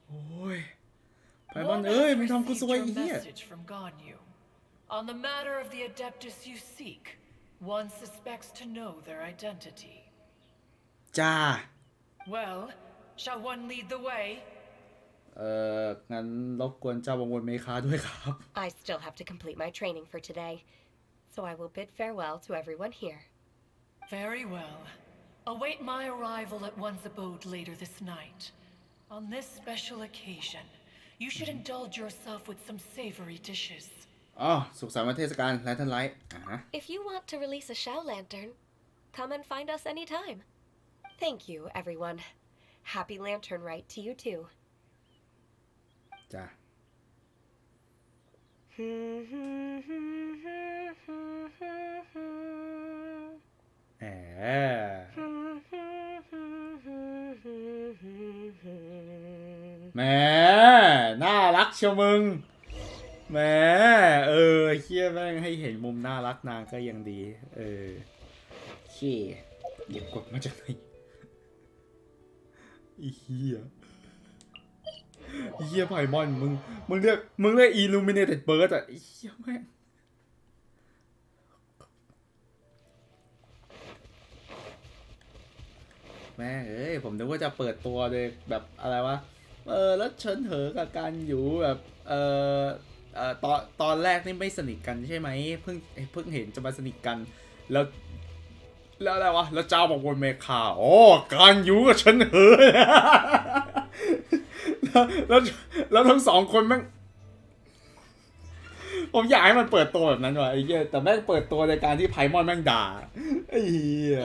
Speaker 1: โอ้ยไพมอน
Speaker 4: One
Speaker 1: เอ้ย
Speaker 4: has
Speaker 1: มึงทำกูซ
Speaker 4: received
Speaker 1: วย
Speaker 4: your
Speaker 1: ไอ้เหี้ย
Speaker 4: message from Ganyu. On the matter of the adeptus you seek, one suspects to know their identity.
Speaker 1: จ้า
Speaker 4: Well, shall one lead the way?
Speaker 1: งั้นรบกวนเจ้าวังวนเมคาด้วยครับ
Speaker 5: I still have to complete my training for today, so I will bid farewell to everyone here.
Speaker 4: Very well. Await my arrival at one's abode later this night. On this special occasion, you should indulge yourself with some savory dishes.
Speaker 1: อ๋อสุขสันต์วันเทศกาลแลนเทิร์นไลท์
Speaker 2: If you want to release a Shao Lantern, come and find us anytime.
Speaker 5: Thank you, everyone. Happy Lantern Rite to you too.
Speaker 1: จ้ะแหมน่ารักเชียวมึงแหมเฮียแม่งให้เห็นมุมน่ารักนางก็ยังดีเฮียเดี๋ยวกดมาจากไหนเฮียไพมอนมึงเรียกIlluminated Bird อ่ะเฮียแม่งผมนึกว่าจะเปิดตัวเลยแบบอะไรวะแล้วเฉินเหอกับการอยู่แบบตอนแรกนี่ไม่สนิทกันใช่ไหมเพิ่งเห็นจะมาสนิทกันแล้วอะไรวะแล้วเจ้าบอกวนเมคาการอยู่กับเฉินเหอแล้วทั้งสองคนแม่งผมอยากให้มันเปิดตัวแบบนั้นว่ะไอ้เหี้ยแต่แม่งเปิดตัวในการที่ไพมอนแม่งด่าไอ้เหี้ย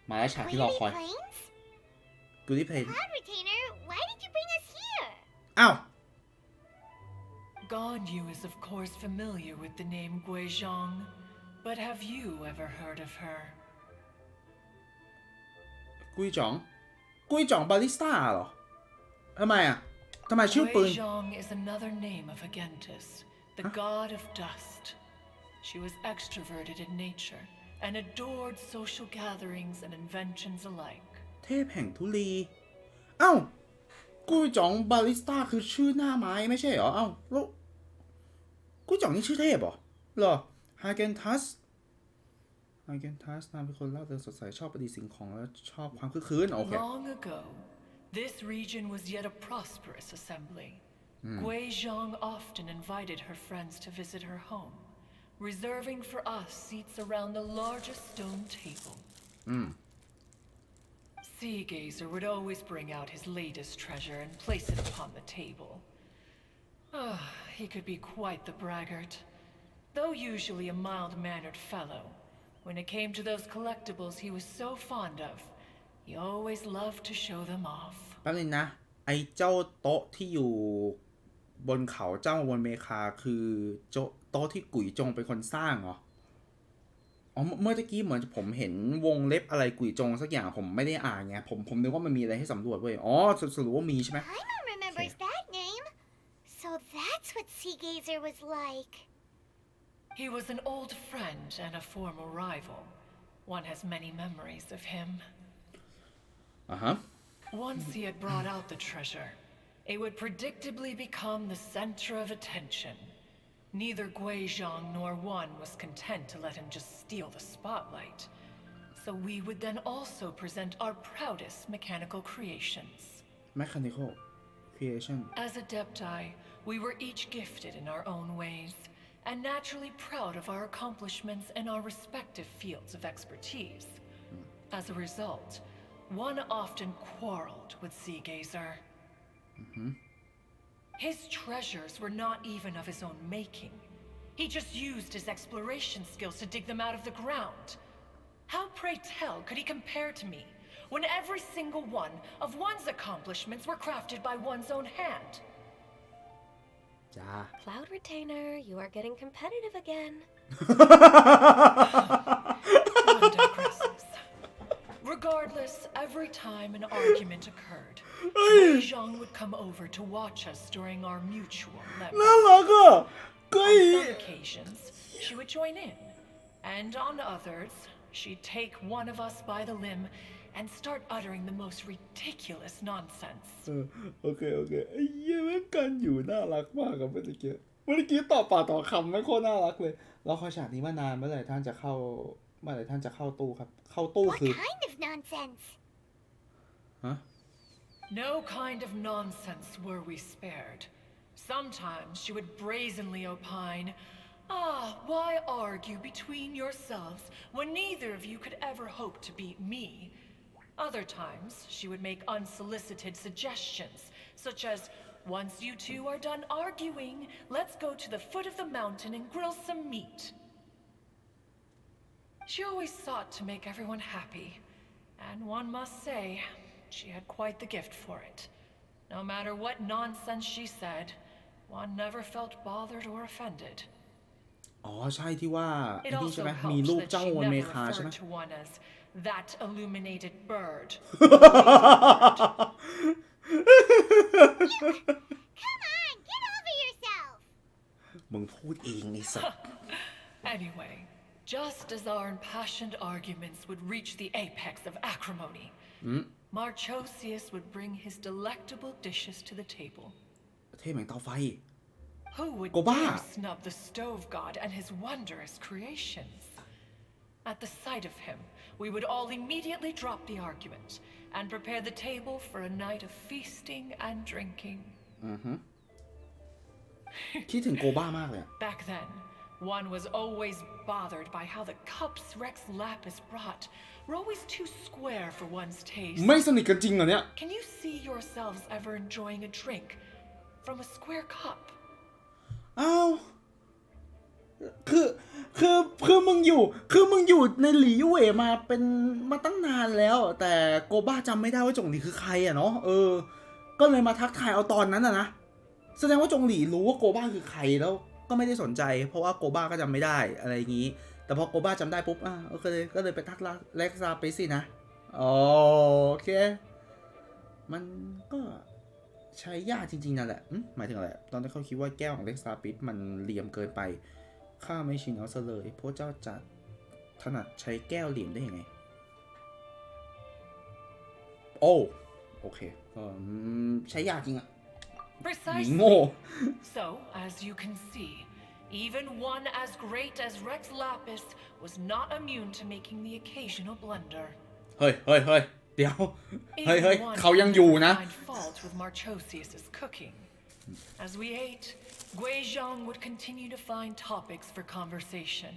Speaker 1: มาแล้วฉากที่รอคอยกูที่เพลง
Speaker 3: Cloud Retainer, why did you bring us here?
Speaker 1: อ้าว
Speaker 4: Ganyu is of course familiar with the name Guizhong, but have you ever heard of her?
Speaker 1: กุยจ่องบาริสต้าเหรอทำไมชื่อปืน
Speaker 4: Guizhong is another name of Agentis, the god of dust. She was extroverted in nature and adored social gatherings and inventions alike.
Speaker 1: เทพแห่งทุลีเอ้ากุยจ่องบาริสต้าคือชื่อหน้าไม้ไม่ใช่เหรอเอ้าแล้วกุยจ่องนี่ชื่อเทพเหรอฮาเกนทัสนางเป็นคนร่าเริงสดใสชอบประดิษฐ์สิ่งของและชอบความคึกคืนโอเค
Speaker 4: Long ago, this region was yet a prosperous assembly. Guizhong often invited her friends to visit her home, reserving for us seats around the largest stone table. Sea Gazer would always bring out his latest treasure and place it upon the table. He could be quite the braggart. Though usually a mild-mannered fellow, when it came to those collectibles he was so fond of, he always loved to show them off.
Speaker 1: แป๊บนึงนะไอ้เจ้าโต๊ะที่อยู่บนเขาเจ้าบนเมคาคือโต๊ะที่กุ๋ยจงเป็นคนสร้างเหรอเมื่อกี้เหมือนผมเห็นวงเล็บอะไรกุ๋ยจงสักอย่างผมไม่ได้อ่านไงผมนึกว่ามันมีอะไรให้สำรวจเว้ยสรุปว่ามีใช่ไหม
Speaker 3: Paimon remembers that name. So that's what Sea Gazer was like.
Speaker 4: He was an old friend and a former rival. One has many memories of him. Once he had brought out the treasure, it would predictably become the center of attention. Neither Guizhong nor one was content to let him just steal the spotlight. So we would then also present our proudest mechanical creations.
Speaker 1: Mechanical creation.
Speaker 4: As Adepti, we were each gifted in our own ways, and naturally proud of our accomplishments in our respective fields of expertise. As a result, one often quarreled with Sea Gazer. His treasures were not even of his own making. He just used his exploration skills to dig them out of the ground. How, pray tell, could he compare to me, when every single one of one's accomplishments were crafted by one's own hand?
Speaker 2: Cloud Retainer, you are getting competitive again.
Speaker 4: One digresses. Regardless, every time an argument occurred, Guizhong would come over to watch us during our mutual levels.
Speaker 1: น่ารักอ่ะ
Speaker 4: On some occasions, she would join in, and on others, she'd take one of us by the limb and start uttering the most ridiculous nonsense.
Speaker 1: โอเคไอ้เหี้ยแม่งกันอยู่น่ารักมากกับเมื่อกี้ต่อปากต่อคำไม่โคตรน่ารักเลยเราคอยฉากนี้มานานเมื่อไหร่ท่านจะเข้าตู้ครับเข้าตู้
Speaker 3: What
Speaker 1: คือ
Speaker 3: kind of nonsense?
Speaker 4: No kind of nonsense were we spared. Sometimes she would brazenly opine, why argue between yourselves when neither of you could ever hope to beat me? Other times, she would make unsolicited suggestions, such as, once you two are done arguing, let's go to the foot of the mountain and grill some meat. She always sought to make everyone happy, and one must say, she had quite the gift for it.
Speaker 6: No matter what nonsense she said, one never felt bothered or offended.
Speaker 1: อ๋อใช่ที่ว่าไอ้
Speaker 6: It
Speaker 1: นี่ใช่ไหม
Speaker 6: also
Speaker 1: มี
Speaker 6: helped
Speaker 1: รูป
Speaker 6: that
Speaker 1: เจ้า
Speaker 6: she
Speaker 1: อเม
Speaker 6: never
Speaker 1: คาใช่ไหม
Speaker 6: referred to one as that illuminated bird.
Speaker 3: Come on, get over yourself.
Speaker 1: มึงพูดเองไอ้สัส
Speaker 6: Anyway, just as our impassioned arguments would reach the apex of acrimony, Marchosius would bring his delectable dishes to the table.
Speaker 1: เทพแห่งเตาไฟ
Speaker 6: Who would
Speaker 1: Goba.
Speaker 6: dare snub the stove god and his wondrous creations? At the sight of him, we would all immediately drop the argument and prepare the table for a night of feasting and drinking.
Speaker 1: คิดถึงโกบ้ามากเลย
Speaker 6: Back then, one was always bothered by how the cups Rex Lapis brought were always too square for one's taste.
Speaker 1: ไม่สนิทกันจริงเหรอเนี่ย
Speaker 6: Can you see yourselves ever enjoying a drink from a square cup?
Speaker 1: อ้าวคือมึงอยู่ในหลีเว่ยมาตั้งนานแล้ว แต่โกบ้าจำไม่ได้ว่าจงหลีคือใครอ่ะเนาะก็เลยมาทักทายเอาตอนนั้นอ่ะนะแสดงว่าจงหลีรู้ว่าโกบ้าคือใครแล้วก็ไม่ได้สนใจเพราะว่าโกบ้าก็จำไม่ได้อะไรอย่างงี้แต่พอโกบ้าจำได้ปุ๊บก็เลยไปทักเล็กซาไปสินะโอเคมันก็ใช้ยากจริงๆนั่นแหละหมายถึงอะไรตอนที่เขาคิดว่าแก้วของเล็กซาปิสมันเหลี่ยมเกินไปข้าไม่ชินเอาซะเลยพวกเจ้าจะถนัดใช้แก้วเหลี่ยมได้ยังไงโอเคใช้ยากจริงอะหนีโง่
Speaker 6: So, as you can see, even one as great as Rex Lapis was not immune to making the occasional blunder.
Speaker 1: เฮ้ยเดี๋ยวเฮ้ย
Speaker 6: Even one
Speaker 1: เขายังอยู่นะ
Speaker 6: could find fault with Marchosius's cooking. As we ate, Guizhong would continue to find topics for conversation,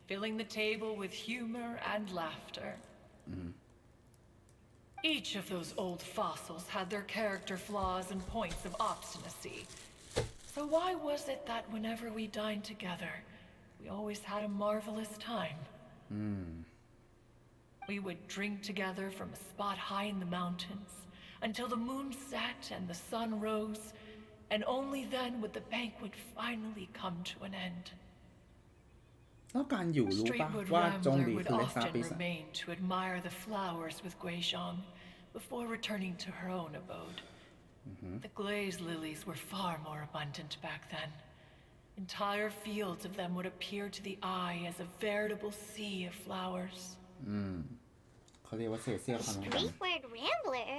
Speaker 6: filling the table with humor and laughter. Each of those old fossils had their character flaws and points of obstinacy. So why was it that whenever we dined together, we always had a marvelous time? We would drink together from a spot high in the mountains until the moon set and the sun rose, and only then would the banquet finally come to an end.
Speaker 1: แล้วการอยู่รู้ปะ
Speaker 6: Streetwood
Speaker 1: ว่าจงห
Speaker 6: Rambler
Speaker 1: ลี
Speaker 6: would
Speaker 1: คือเล็กซา
Speaker 6: often
Speaker 1: ปิส
Speaker 6: remain to admire the flowers with Guizhong before returning to her own abode. The glaze lilies were far more abundant back then. Entire fields of them would appear to the eye as a veritable sea of flowers.
Speaker 1: เขาเรียกว่าเศษเสี้ยวขนม
Speaker 3: Streetward Rambler?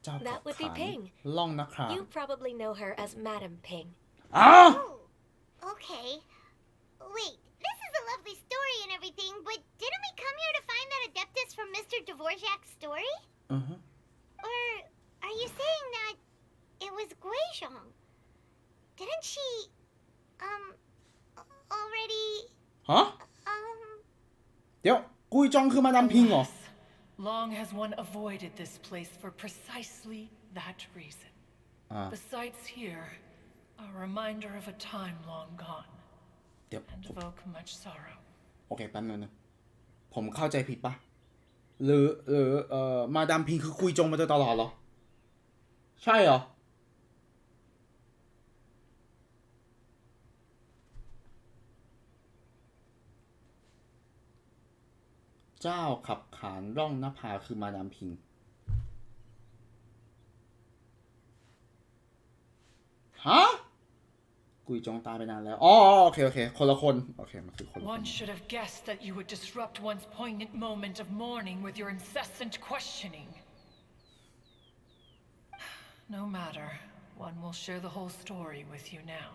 Speaker 1: เจ้า
Speaker 2: That would be Ping.
Speaker 1: ล่องนะครับ
Speaker 2: You probably know her as Madam Ping.
Speaker 3: Oh, okay. Wait, this is a lovely story and everything, but didn't we come here to find that Adeptus from Mr. Dvorak's story? Or are you saying that it was Guizhong? Didn't she, already,
Speaker 1: ฮะ เดี๋ยวกุยจองคือมาดามพิงเหรอ
Speaker 6: Alas, long has one avoided this place for precisely that reason. The sights here are a reminder of a time long gone
Speaker 1: เดี๋ยว
Speaker 6: and evoke much sorrow.
Speaker 1: โอเคแป๊บนึงผมเข้าใจผิดปะหรือมาดามพิงคือกุยจงมาโดยตลอดเหรอใช่เหรอเจ้าขับขานร่องนภาคือมาดามพิงฮะกุยจงตายไปนานแล้วโอเคคนละคนโอเคมันคือคนละคน
Speaker 6: One should have guessed that you would disrupt one's poignant moment of mourning with your incessant questioning. No matter, one will share the whole story with you now.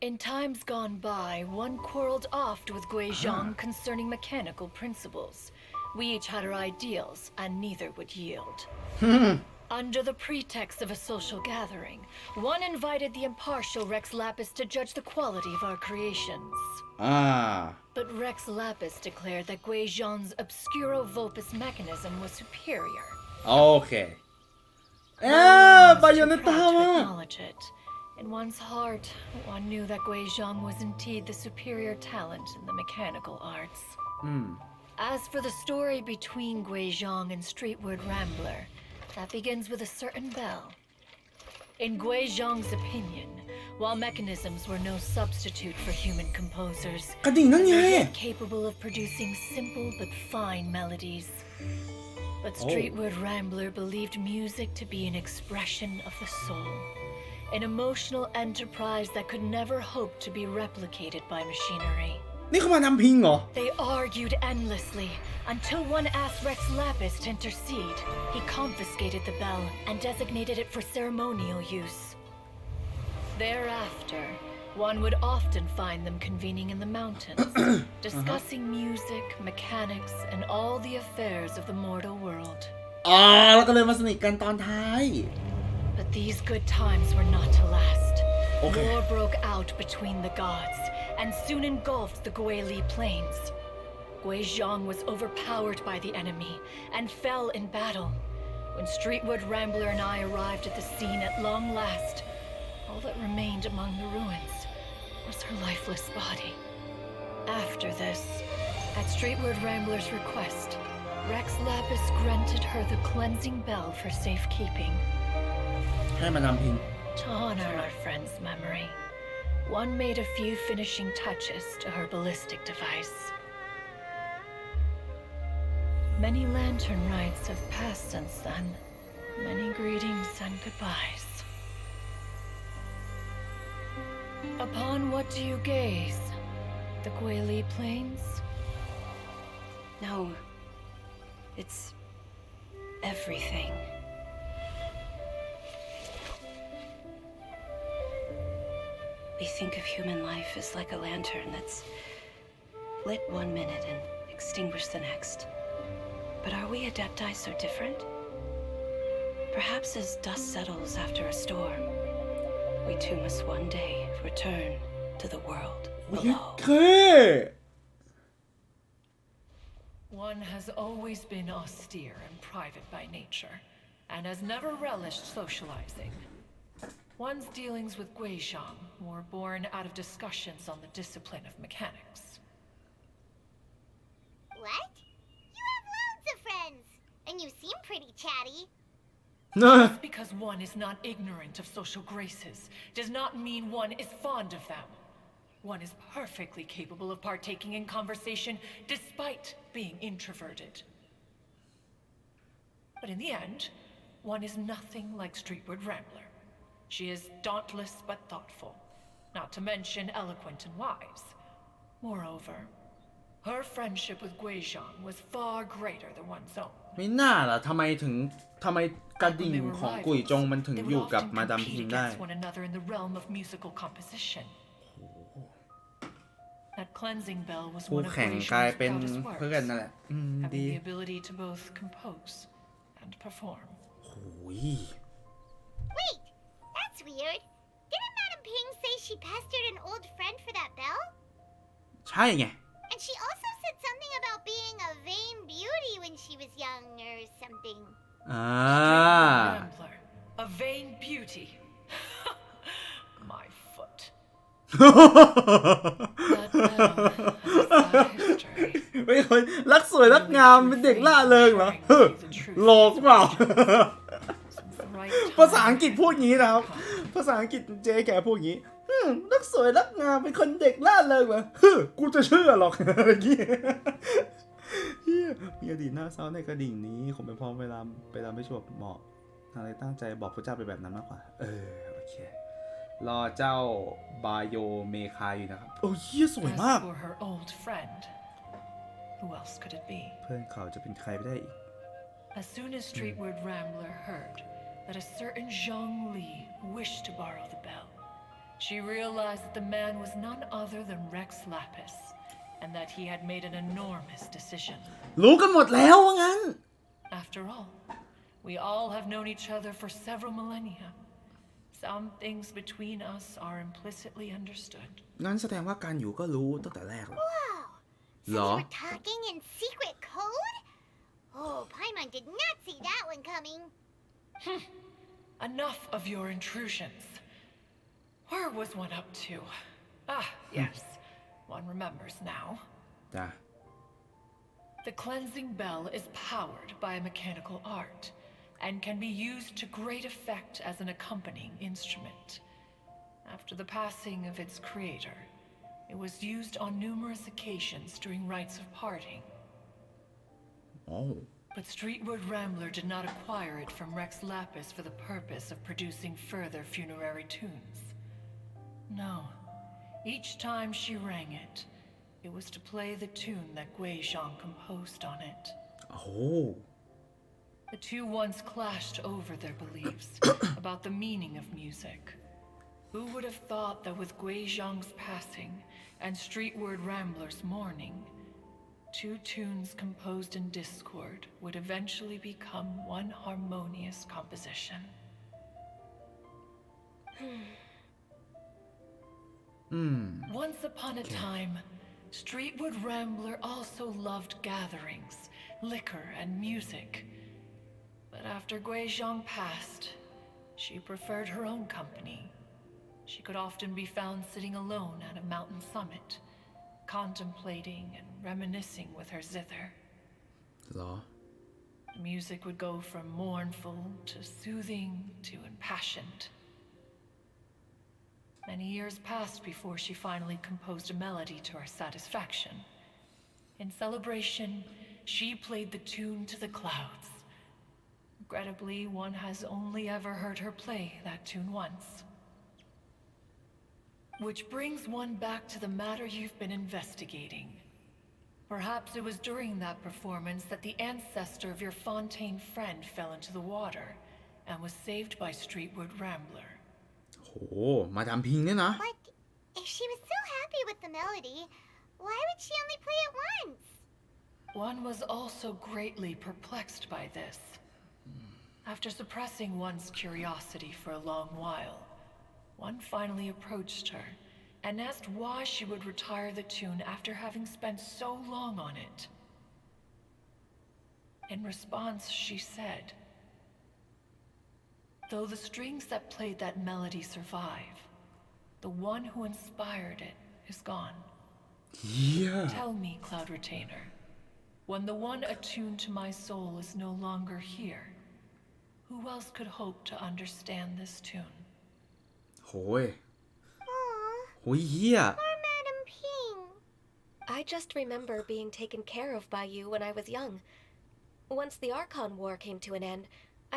Speaker 6: In times gone by, one quarreled oft with Guizhong concerning mechanical principles. We each had our ideals, and neither would yield. Under the pretext of a social gathering, one invited the impartial Rex Lapis to judge the quality of our creations. But Rex Lapis declared that Guizhong's obscuro vopus mechanism was superior.
Speaker 1: โอเคบายอนิต้า
Speaker 6: To
Speaker 1: มาก
Speaker 6: acknowledge it. In one's heart, one knew that Guizhong was indeed the superior talent in the mechanical arts. As for the story between Guizhong and Streetward Rambler, that begins with a certain bell. In Guizhong's opinion, while mechanisms were no substitute for human composers,
Speaker 1: กระดิ่งนั่นไง
Speaker 6: they were capable of producing simple but fine melodies. But Streetward Rambler believed music to be an expression of the soul, an emotional enterprise that could never hope to be replicated by machinery.
Speaker 1: นี่เขามานำพิงเหรอ
Speaker 6: They argued endlessly until one asked Rex Lapis to intercede. He confiscated the bell and designated it for ceremonial use. Thereafter, one would often find them convening in the mountains, discussing music, mechanics, and all the affairs of the mortal world.
Speaker 1: แล้วก็เลยมาสนิทกันตอนท้าย
Speaker 6: But these good times were not to last.
Speaker 1: Okay.
Speaker 6: War broke out between the gods and soon engulfed the Guili plains. Guizhong was overpowered by the enemy and fell in battle. When Streetwood Rambler and I arrived at the scene at long last, all that remained among the ruins was her lifeless body. After this, at Streetwood Rambler's request, Rex Lapis granted her the cleansing bell for safekeeping.
Speaker 1: ให้มานำพิง
Speaker 6: To honor our friend's memory, one made a few finishing touches to her ballistic device. Many lantern rites have passed since then. Many greetings and goodbyes. Upon what do you gaze? The Guili Plains?
Speaker 5: No. It's everything. We think of human life as like a lantern that's lit one minute and extinguished the next. But are we Adepti so different? Perhaps as dust settles after a storm, we too must one day return to the world below.
Speaker 6: One has always been austere and private by nature, and has never relished socializing. One's dealings with Guizhong were born out of discussions on the discipline of mechanics.
Speaker 3: What? You have loads of friends, and you seem pretty chatty.
Speaker 6: Just because one is not ignorant of social graces does not mean one is fond of them. One is perfectly capable of partaking in conversation despite being introverted. But in the end, one is nothing like Streetward Rambler. She is dauntless but thoughtful, not to mention eloquent and wise. Moreover, her friendship with Guizhong was far greater than one's own.
Speaker 1: ไม่น่าล่ะทำไมกระดิ่งของกุยจงมันถึง
Speaker 6: They
Speaker 1: อ
Speaker 6: would
Speaker 1: ยู่กับ
Speaker 6: often
Speaker 1: มาดาม
Speaker 6: compete
Speaker 1: พิงได้
Speaker 6: against one another in the realm of musical composition. That cleansing bell was
Speaker 1: คู่
Speaker 6: one of
Speaker 1: แข่งกลายเป็น
Speaker 6: Guizhong's proudest
Speaker 1: เพื่อน
Speaker 6: works,
Speaker 1: นั่นแหละ ดี
Speaker 6: having the ability to both compose and perform.
Speaker 1: โอ้ย
Speaker 3: Wait, that's weird. Didn't Madam Ping say she pestered an old friend for that bell?
Speaker 1: ใช่ไง
Speaker 3: And she also said something about being a vain beauty when she was young or something.
Speaker 6: Rambler, a vain beauty. My foot. That bell has a history.
Speaker 1: เป็นคนรักสวยรักงามเป็นเด็กล่าเริงเหรอเฮ้อหลอกเปล่า ภาษาอังกฤษพูดงี้นะครับ ภาษาอังกฤษเจ๊แกพูดงี้รักสวยรักงามเป็นคนเด็กล่าเริงเหรอกูจะเชื่อหรอกอะไรอย่างงี้มีอดีตน่าเศร้าในกระดิ่งนี้คงเป็นเพราะเวลาไม่ชวบเหมาะอะไรตั้งใจบอกพระเจ้าไปแบบนั้นมากกว่าโอเครอเจ้าบาโยเมคาอยู่นะครับโอ้ยสวยมาก
Speaker 6: As for her old friend, who else could it be?
Speaker 1: เพื่อนเขาจะเป็นใครไม่ได้อีก
Speaker 6: As soon as Streetward Rambler heard that a certain Zhang Li wished to borrow the bell, she realized that the man was none other than Rex Lapis, and that he had made an enormous decision.
Speaker 1: รู้กันหมดแล้วว่างั้น
Speaker 6: After all, we all have known each other for several millennia. Some things between us are implicitly understood.
Speaker 1: งั้นแสดงว่าการอยู่ก็รู้ตั้งแต่แรกแล้ว
Speaker 3: Whoa! So
Speaker 1: Law?
Speaker 3: they were talking in secret code? Oh, Paimon did not see that one coming.
Speaker 6: Enough of your intrusions. Where was one up to? Ah, yes. One remembers now.
Speaker 1: จ้ะ
Speaker 6: The cleansing bell is powered by a mechanical art and can be used to great effect as an accompanying instrument. After the passing of its creator, it was used on numerous occasions during rites of parting.
Speaker 1: Oh.
Speaker 6: But Streetwood Rambler did not acquire it from Rex Lapis for the purpose of producing further funerary tunes. No. Each time she rang it, it was to play the tune that Guizhong composed on it.
Speaker 1: Oh.
Speaker 6: The two once clashed over their beliefs about the meaning of music. Who would have thought that with Guizhong's passing and Streetward Rambler's mourning, two tunes composed in discord would eventually become one harmonious composition? Once upon a time, Streetwood Rambler also loved gatherings, liquor, and music. But after Guizhong passed, she preferred her own company. She could often be found sitting alone at a mountain summit, contemplating and reminiscing with her zither.
Speaker 1: Law.
Speaker 6: The music would go from mournful to soothing to impassioned. Many years passed before she finally composed a melody to her satisfaction. In celebration, she played the tune to the clouds. Regrettably, one has only ever heard her play that tune once. Which brings one back to the matter you've been investigating. Perhaps it was during that performance that the ancestor of your Fontaine friend fell into the water and was saved by Streetwood Rambler.
Speaker 1: โหมาดามพิงเนี่ยนะ
Speaker 3: But if she was so happy with the melody, why would she only play it once?
Speaker 6: One was also greatly perplexed by this. After suppressing one's curiosity for a long while, one finally approached her and asked why she would retire the tune after having spent so long on it. In response, she said, "Though the strings that played that melody survive, the one who inspired it is gone.
Speaker 1: Yeah.
Speaker 6: Tell me, Cloud Retainer, when the one attuned to my soul is no longer here, who else could hope to understand this tune?"
Speaker 1: โหย
Speaker 3: Aww,
Speaker 1: โหยเฮีย
Speaker 3: poor Madam Ping.
Speaker 2: I just remember being taken care of by you when I was young. Once the Archon War came to an end,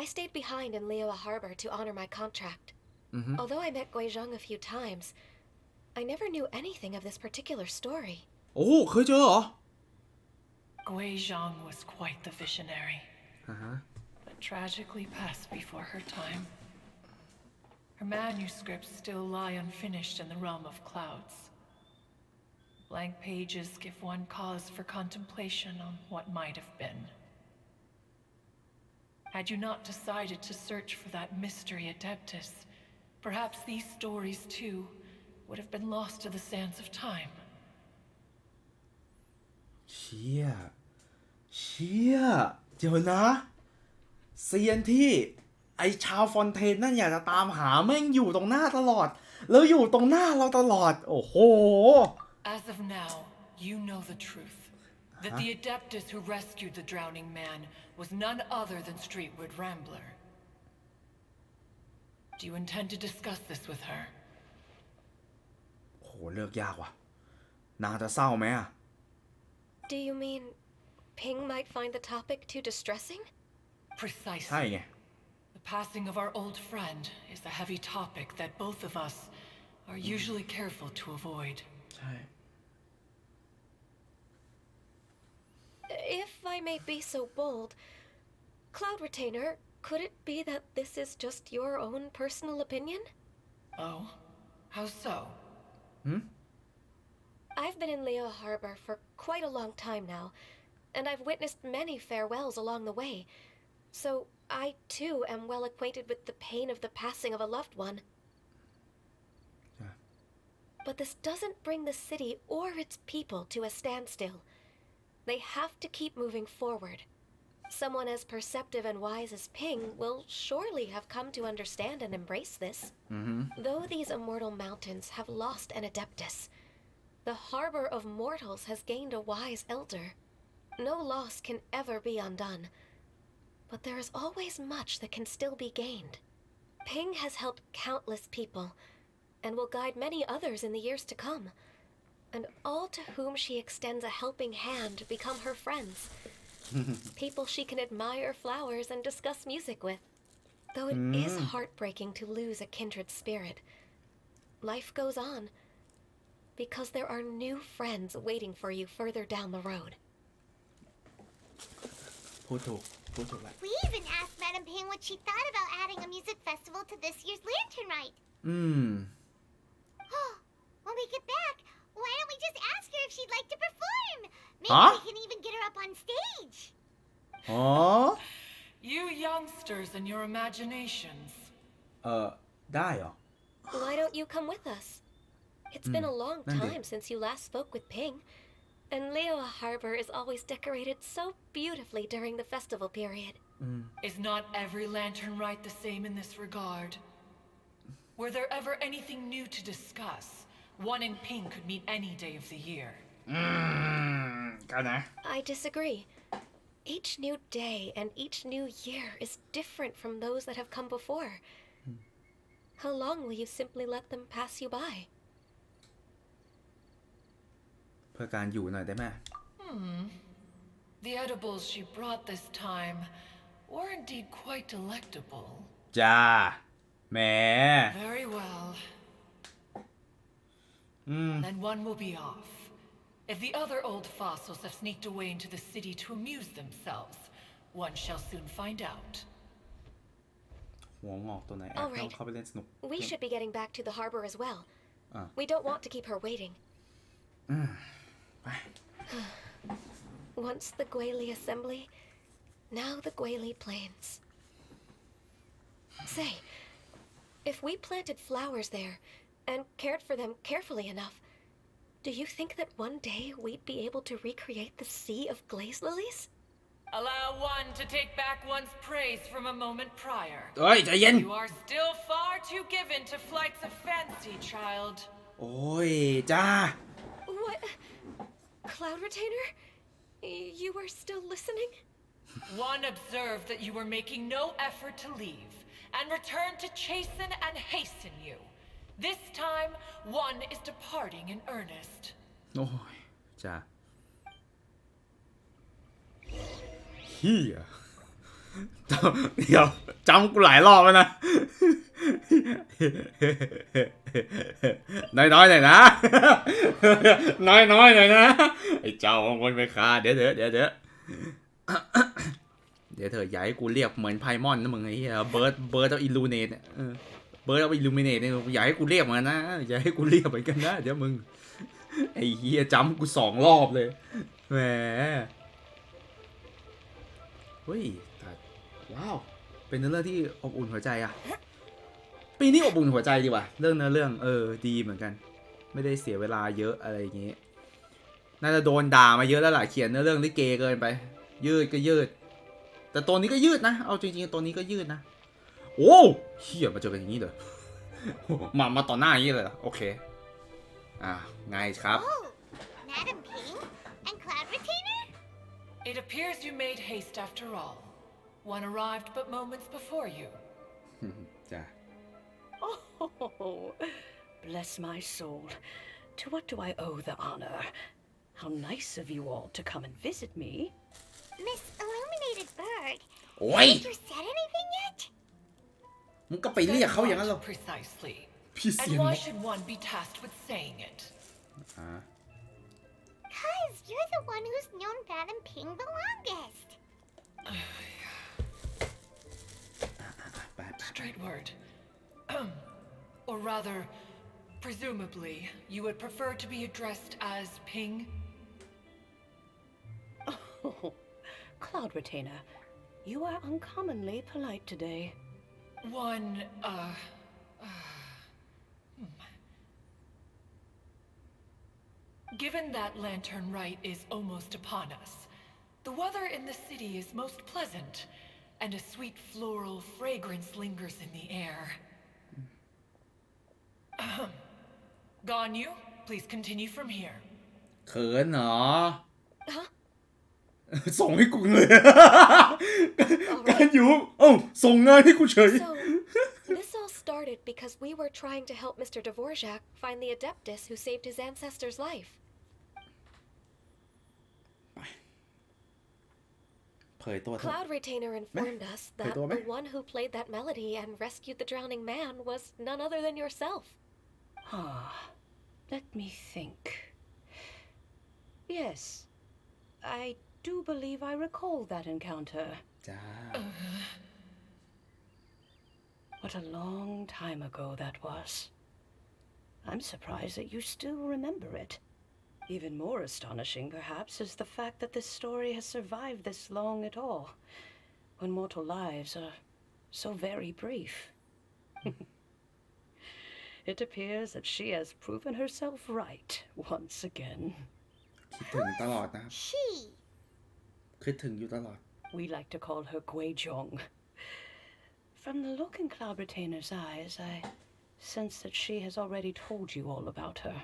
Speaker 2: I stayed behind in Liyue Harbor to honor my contract. Although I met Guizhong a few times, I never knew anything of this particular story.
Speaker 1: โอ้เคยเจอเหรอ
Speaker 6: Guizhong was quite the visionary, but tragically passed before her time. Her manuscripts still lie unfinished in the realm of clouds. Blank pages give one cause for contemplation on what might have been. Had you not decided to search for that mystery Adeptus, perhaps these stories too would have been lost to the sands of time.
Speaker 1: เชี่ยเดี๋ยวนะเซียนที่ไอชาวฟอนเทนนั่นอยากจะตามหาแม่งอยู่ตรงหน้าตลอดแล้วอยู่ตรงหน้าเราตลอดโอ้โห
Speaker 6: As of now, you know the truth. That the Adeptus who rescued the drowning man was none other than Streetwood Rambler. Do you intend to discuss this with her?
Speaker 1: โหเลือกยากว่ะนางจะเศร้าไหมอะ
Speaker 2: Do you mean Ping might find the topic too distressing?
Speaker 1: ใช่
Speaker 6: Precisely.
Speaker 1: ไง
Speaker 6: The passing of our old friend is a heavy topic that both of us are usually careful to avoid.
Speaker 1: ใช่
Speaker 2: If I may be so bold, Cloud Retainer, could it be that this is just your own personal opinion?
Speaker 6: Oh? How so?
Speaker 2: I've been in Liyue Harbor for quite a long time now, and I've witnessed many farewells along the way, so I too am well acquainted with the pain of the passing of a loved one.
Speaker 1: Yeah.
Speaker 2: But this doesn't bring the city or its people to a standstill. They have to keep moving forward. Someone as perceptive and wise as Ping will surely have come to understand and embrace this. Though these immortal mountains have lost an Adeptus, the harbor of mortals has gained a wise elder. No loss can ever be undone, but there is always much that can still be gained. Ping has helped countless people, and will guide many others in the years to come. And all to whom she extends a helping hand become her friends. People she can admire flowers and discuss music with. Though it is heartbreaking to lose a kindred spirit, life goes on, because there are new friends waiting for you further down the road.
Speaker 1: พูดถูกแหละ
Speaker 3: We even asked Madame Ping what she thought about adding a music festival to this year's lantern rite. When we get back, why don't we just ask her if she'd like to perform? Maybe we can even get her up on stage.
Speaker 1: อ๋อ
Speaker 6: You youngsters and your imaginations.
Speaker 1: ได้เหรอ
Speaker 2: Why don't you come with us? It's been a long time since you last spoke with Ping, and Liyue Harbor is always decorated so beautifully during the festival period.
Speaker 6: Is not every lantern rite the same in this regard? Were there ever anything new to discuss? One in Ping could meet any day of the year.
Speaker 1: กันนะ
Speaker 2: I disagree. Each new day and each new year is different from those that have come before. How long will you simply let them pass you by?
Speaker 1: เพื่อการอยู่หน่อยได้ไหม
Speaker 6: The edibles she brought this time were indeed quite delectable.
Speaker 1: จ้าแหม
Speaker 6: Very well. Then one will be off. If the other old fossils have sneaked away into the city to amuse themselves, one shall soon find out.
Speaker 1: หัวงอกตัวไหนแอบ
Speaker 2: All
Speaker 1: ต้อง
Speaker 2: right.
Speaker 1: เข้าไปเล่นสนุก
Speaker 2: We should be getting back to the harbor as well. We don't want to keep her waiting.
Speaker 1: ไป
Speaker 2: Once the Guili Assembly, now the Guili Plains. Say, if we planted flowers there and cared for them carefully enough, do you think that one day we'd be able to recreate the sea of glaze lilies?
Speaker 6: Allow one to take back one's praise from a moment prior.
Speaker 1: เฮ้ยใจเย็น
Speaker 6: You are still far too given to flights of fancy, child.
Speaker 1: โอ้ยจ้า
Speaker 2: What? Cloud Retainer? You were still listening?
Speaker 6: One observed that you were making no effort to leave, and returned to chasten and hasten you. This time, one is departing in earnest.
Speaker 1: โอ้ยจ้าเฮียเดี๋ยวจำกูหลายรอบแล้วนะ น้อยๆหน่อยนะ น้อยๆหน่อยนะไอ้เจ้าของคนไปฆ่าเดี๋ยวเถอะเถอะอย่าให้กูเรียกเหมือนไพมอนนะมึงไอ้เหี้ยเบิร์ดเอาอิลูเนตเนี่ยเบิร์ดเอาอิลูมิเนตเนี่ยอย่าให้กูเรียกเหมือนนะอย่าให้กูเรียกเหมือนกันนะเดี๋ยวมึงไอ้เหี้ยจำกู2 รอบเลยแหมเฮ้ยว้าวเป็นเนื้อเรื่องที่อบอุ่นหัวใจอะปีนี้อบอุ่นหัวใจดีว่ะเรื่องเนื้อเรื่องดีเหมือนกันไม่ได้เสียเวลาเยอะอะไรอย่างงี้น่าจะโดนด่ามาเยอะแล้วล่ะเขียนเนื้อเรื่องลิเกเกินไปยืดก็ยืดแต่ตัวนี้ก็ยืดนะเอาจริงๆตัวนี้ก็ยืดนะโอ้เหี้ยมาเจอกันอย่างนี้เลยมาต่อหน้าอย่างนี้เลยโอเคไงครับ
Speaker 3: Oh, Madame Ping and Cloud Retainer?
Speaker 6: It appears you made haste after all. One arrived but moments before you.
Speaker 1: จ้ะ
Speaker 7: Oh, bless my soul. To what do I owe the honor? How nice of you all to come and visit me.
Speaker 3: Miss Illuminated Bird,
Speaker 1: โอ้ย
Speaker 3: have you said anything yet?
Speaker 1: มึงก็ไปเรียกเขาอย่างนั้นหรอ
Speaker 6: Precisely.
Speaker 1: พี่เสีย
Speaker 6: And
Speaker 1: ง
Speaker 6: why should one be tasked with saying it?
Speaker 3: Cause you're the one who's known Madame Ping the longest.
Speaker 6: Straight word. Or rather, presumably, you would prefer to be addressed as Ping?
Speaker 7: Oh, Cloud Retainer, you are uncommonly polite today.
Speaker 6: Given that lantern rite is almost upon us, the weather in the city is most pleasant, and a sweet floral fragrance lingers in the air. Ganyu, please continue from here.
Speaker 1: เขินเหรอ
Speaker 2: Huh?
Speaker 1: ส่งให้กูเลย การอยู่ส่งงานให้กูเฉย
Speaker 2: So, this all started because we were trying to help Mr. Dvorak find the Adeptus who saved his ancestor's life.
Speaker 1: เผยตัวเถอะ
Speaker 2: Cloud Retainer informed us that the one who played that melody and rescued the drowning man was none other than yourself.
Speaker 7: Let me think. Yes, I do believe I recall that encounter.
Speaker 1: จ้า
Speaker 7: What a long time ago that was. I'm surprised that you still remember it. Even more astonishing, perhaps, is the fact that this story has survived this long at all, when mortal lives are so very brief. It appears that she has proven herself right once again.
Speaker 1: คิดถึงตลอดนะครับ
Speaker 3: She.
Speaker 1: คิดถึงอยู่ตลอด
Speaker 7: We like to call her Guizhong. From the look in Cloud Retainer's eyes, I sense that she has already told you all about her.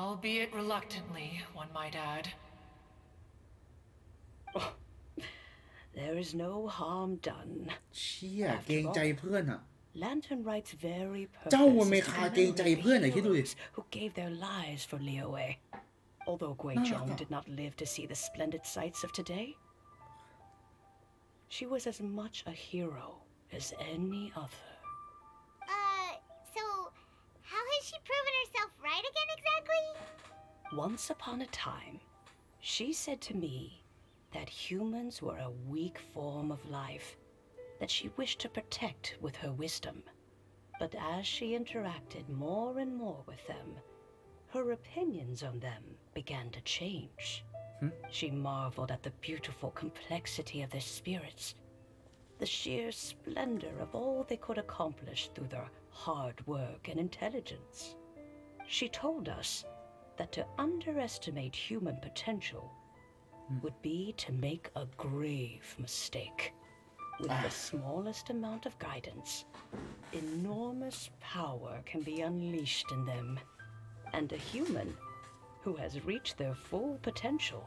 Speaker 6: Albeit reluctantly, one might add.
Speaker 7: There is no harm done.
Speaker 1: เชี่ยเกรงใจเพื่อนอะ
Speaker 7: Lantern Right's very purpose
Speaker 1: เจ้ามัน
Speaker 7: is
Speaker 1: ไม่
Speaker 7: to
Speaker 1: คาเกรงใจเพื่อนอะคิดดูดิ
Speaker 7: heroes who gave their lives for Liyue. Although Guizhong did not live to see the splendid sights of today, she was as much a hero as any other.
Speaker 3: So, how has she proven herself right again exactly?
Speaker 7: Once upon a time, she said to me that humans were a weak form of life that she wished to protect with her wisdom. But as she interacted more and more with them, her opinions on them began to change. She marveled at the beautiful complexity of their spirits, the sheer splendor of all they could accomplish through their hard work and intelligence. She told us that to underestimate human potential would be to make a grave mistake. With the smallest amount of guidance, enormous power can be unleashed in them, and a human who has reached their full potential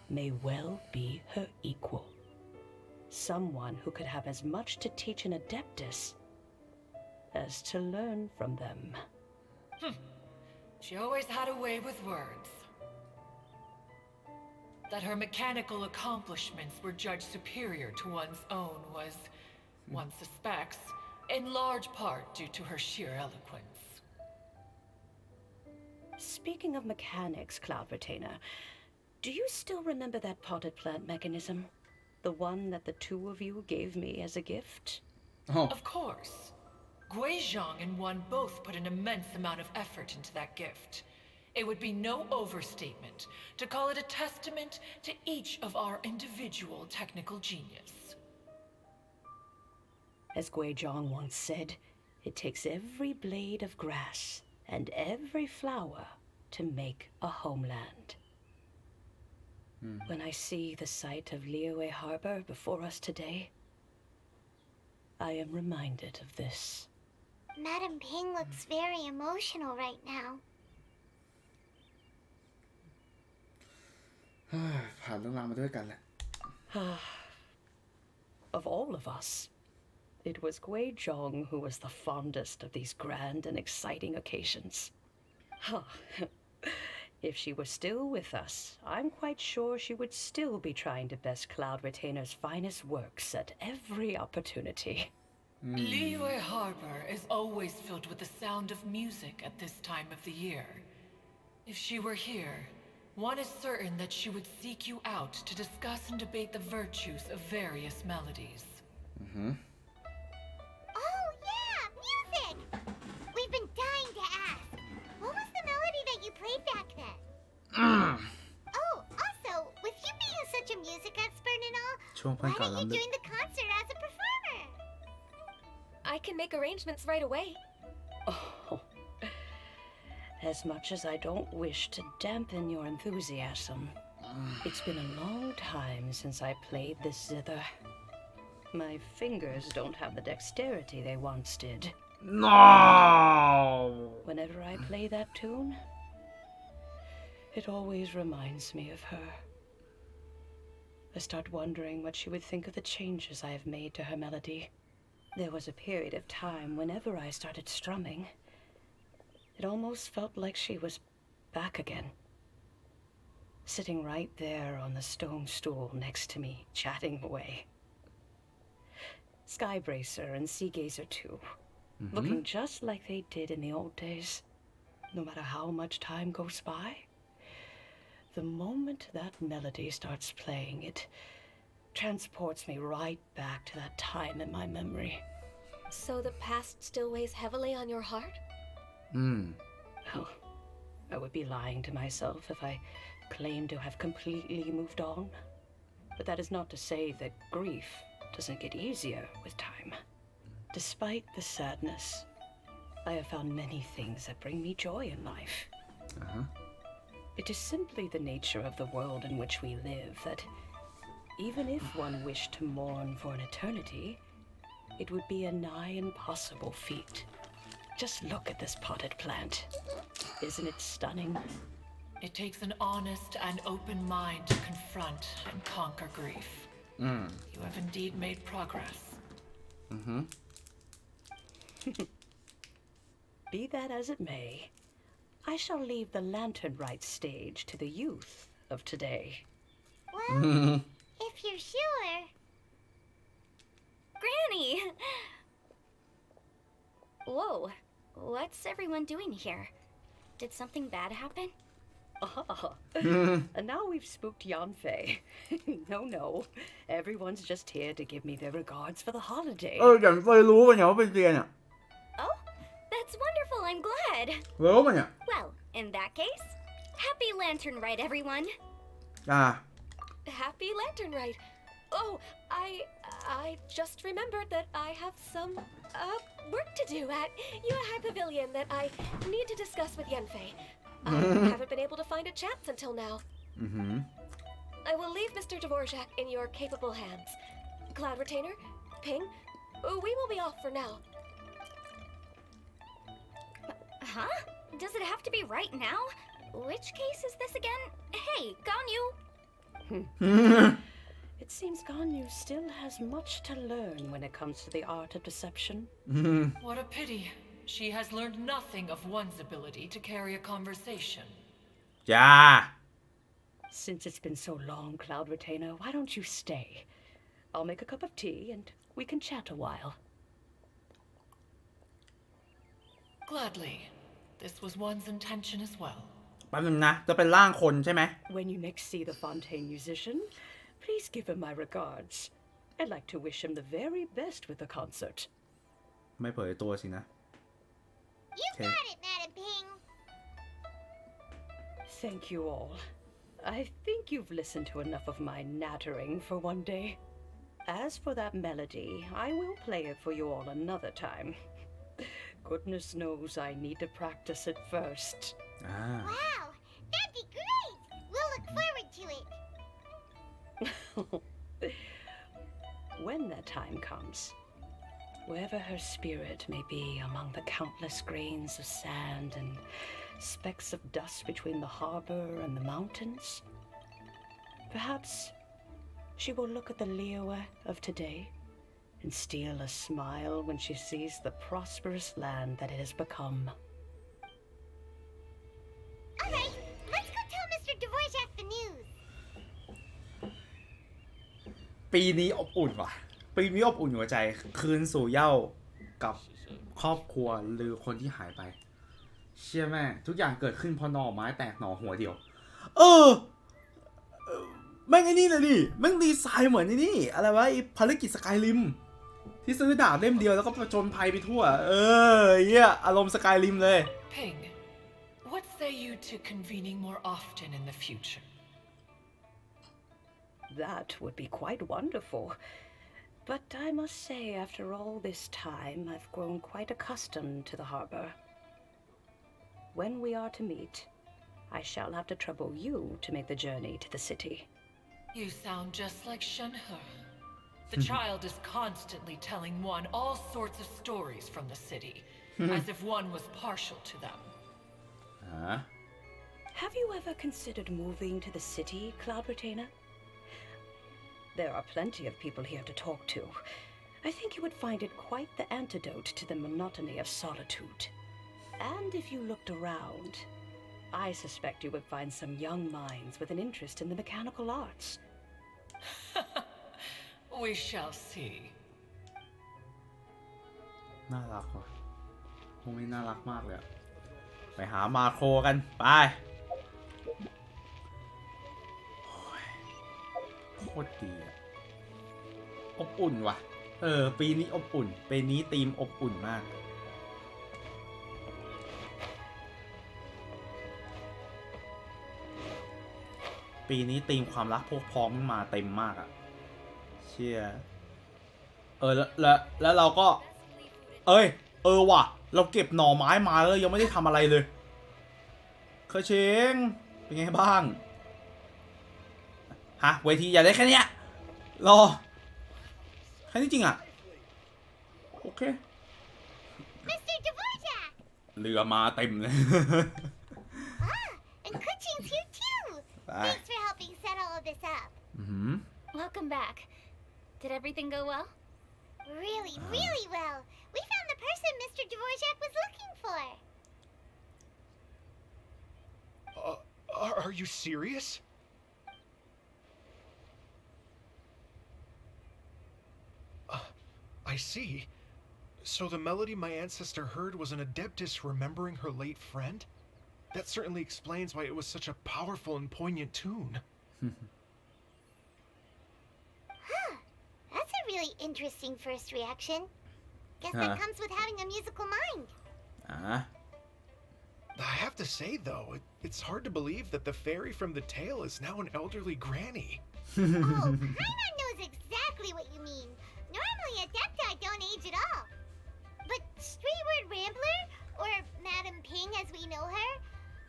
Speaker 7: may well be her equal. Someone who could have as much to teach an Adeptus as to learn from them.
Speaker 6: She always had a way with words. That her mechanical accomplishments were judged superior to one's own was, one suspects, in large part due to her sheer eloquence.
Speaker 7: Speaking of mechanics, Cloud Retainer, do you still remember that potted plant mechanism? The one that the two of you gave me as a gift?
Speaker 6: Of course. Guizhong and one both put an immense amount of effort into that gift. It would be no overstatement to call it a testament to each of our individual technical genius.
Speaker 7: As Guizhong once said, it takes every blade of grass and every flower to make a homeland. When I see the sight of Liyue Harbor before us today, I am reminded of this.
Speaker 3: Madam Ping looks very emotional right now.
Speaker 1: ผ่านเรื่องราวมาด้วยกันแหละ
Speaker 7: Of all of us, it was Guizhong who was the fondest of these grand and exciting occasions. If she were still with us, I'm quite sure she would still be trying to best Cloud Retainer's finest works at every opportunity.
Speaker 6: Liyue Harbor is always filled with the sound of music at this time of the year. If she were here, one is certain that she would seek you out to discuss and debate the virtues of various melodies.
Speaker 3: Oh, yeah! Music! We've been dying to ask. What was the melody that you played back then? Oh, also, with you being such a music expert and all,
Speaker 1: ช่วงพัน
Speaker 3: why
Speaker 1: เก่า
Speaker 3: didn't you
Speaker 1: ล้ำลึก
Speaker 3: join the concert as a performer?
Speaker 2: I can make arrangements right away.
Speaker 7: Oh, as much as I don't wish to dampen your enthusiasm, it's been a long time since I played this zither. My fingers don't have the dexterity they once did.
Speaker 1: No!
Speaker 7: Whenever I play that tune, it always reminds me of her. I start wondering what she would think of the changes I have made to her melody. There was a period of time whenever I started strumming, it almost felt like she was back again. Sitting right there on the stone stool next to me, chatting away. Skybracer and Seagazer too, looking just like they did in the old days. No matter how much time goes by, the moment that melody starts playing, it transports me right back to that time in my memory.
Speaker 2: So the past still weighs heavily on your heart?
Speaker 7: Oh, I would be lying to myself if I claimed to have completely moved on. But that is not to say that grief doesn't get easier with time. Despite the sadness, I have found many things that bring me joy in life. It is simply the nature of the world in which we live that even if one wished to mourn for an eternity, it would be a nigh impossible feat. Just look at this potted plant. Isn't it stunning?
Speaker 6: It takes an honest and open mind to confront and conquer grief. You have indeed made progress.
Speaker 7: Be that as it may, I shall leave the lantern rite stage to the youth of today.
Speaker 3: Well, if you're sure.
Speaker 8: Granny! Whoa, what's everyone doing here? Did something bad happen?
Speaker 7: And now we've spooked Yanfei. No. Everyone's just here to give me their regards for the holiday.
Speaker 1: อย่างเคยรู้ป่ะเนี่ยว่าเป็นเซียนอ่ะ
Speaker 8: Oh, that's wonderful, I'm glad.
Speaker 1: รู้ป่ะเนี่ย
Speaker 8: Well, in that case, happy Lantern Rite, everyone.
Speaker 2: Happy Lantern Rite. Oh, I just remembered that I have some work to do at Yuehai Pavilion that I need to discuss with Yanfei. I haven't been able to find a chance until now. I will leave Mr. Dvorak in your capable hands. Cloud Retainer, Ping, we will be off for now.
Speaker 8: Huh? Does it have to be right now? Which case is this again? Hey, Ganyu!
Speaker 7: It seems Ganyu still has much to learn when it comes to the art of deception.
Speaker 6: What a pity. She has learned nothing of one's ability to carry a conversation.
Speaker 1: จ้า
Speaker 7: Since it's been so long, Cloud Retainer, why don't you stay? I'll make a cup of tea and we can chat a while.
Speaker 6: Gladly. This was one's intention as well.
Speaker 1: แป๊บนึงนะจะเป็นร่างคนใช่ไหม
Speaker 7: When you next see the Fontaine musician, please give him my regards. I'd like to wish him the very best with the concert.
Speaker 1: ไม่เผยตัวสินะ
Speaker 3: You got it, Madam Ping.
Speaker 7: Thank you all. I think you've listened to enough of my nattering for one day. As for that melody, I will play it for you all another time. Goodness knows I need to practice it first.
Speaker 3: Wow, that'd be great. We'll look forward to it.
Speaker 7: When that time comes, wherever her spirit may be among the countless grains of sand and specks of dust between the harbor and the mountains, perhaps she will look at the Liyue of today and steal a smile when she sees the prosperous land that it has become.
Speaker 3: All right, let's go tell Mr. Dvorak the news.
Speaker 1: ปีนี้อบอุ่นว่ะ ปีนี้อบอุ่นหัวใจ คืนสู่เหย้ากับครอบครัวหรือคนที่หายไป เชื่อแม่ทุกอย่างเกิดขึ้นเพราะหน่อไม้แตกหน่อหัวเดียว แม่งไอ้นี่เลยดิแม่งดีไซน์เหมือนไอ้นี่อะไรวะไอ้ภารกิจสกายริมที่ซื้อดาบเล่มเดียวแล้วก็ผจญภัยไปทั่วเหี้ยอารมณ์สกายริมเลย
Speaker 6: Ping, what say you to convening more often in the future?
Speaker 7: That would be quite wonderful. But I must say, after all this time, I've grown quite accustomed to the harbor. When we are to meet, I shall have to trouble you to make the journey to the city.
Speaker 6: You sound just like Shenhe. The child is constantly telling one all sorts of stories from the city, as if one was partial to them.
Speaker 7: Have you ever considered moving to the city, Cloud Retainer? There are plenty of people here to talk to. I think you would find it quite the antidote to the monotony of solitude. And if you looked around, I suspect you would find some young minds with an interest in the mechanical arts.
Speaker 4: We shall see.
Speaker 1: น่ารักว่ะพวกนี้น่ารักมากเลยไปหามาโครกันไปโคตรดีอะอบอุ่นว่ะปีนี้อบอุ่นปีนี้ธีมอบอุ่นมากปีนี้ธีมความรักพวกพ้องมาเต็มมากอะเชี่ยแล้วเราก็ว่ะเราเก็บหน่อไม้มาแล้วยังไม่ได้ทำอะไรเลยเคยเชงเป็นไงบ้างฮะเวทีอย่าได้แค่เนี้ยรอแค่นี้จริงอ่ะโอเค
Speaker 3: Mr. Dvorak!
Speaker 1: เรือมาเต็มเลย
Speaker 3: And Kuchin's here too! Thanks for helping set all of this up.
Speaker 8: Welcome back. Did everything go well?
Speaker 3: Really, really well. We found the person Mr. Dvorak was looking for.
Speaker 9: Are you serious? I see. So the melody my ancestor heard was an adeptus remembering her late friend? That certainly explains why it was such a powerful and poignant tune.
Speaker 3: That's a really interesting first reaction. Guess that comes with having a musical mind.
Speaker 9: I have to say, though, it's hard to believe that the fairy from the tale is now an elderly granny.
Speaker 3: Oh, Paimon knows exactly what you mean. Normally, Adepti don't age at all. But Straightword Rambler, or Madam Ping as we know her,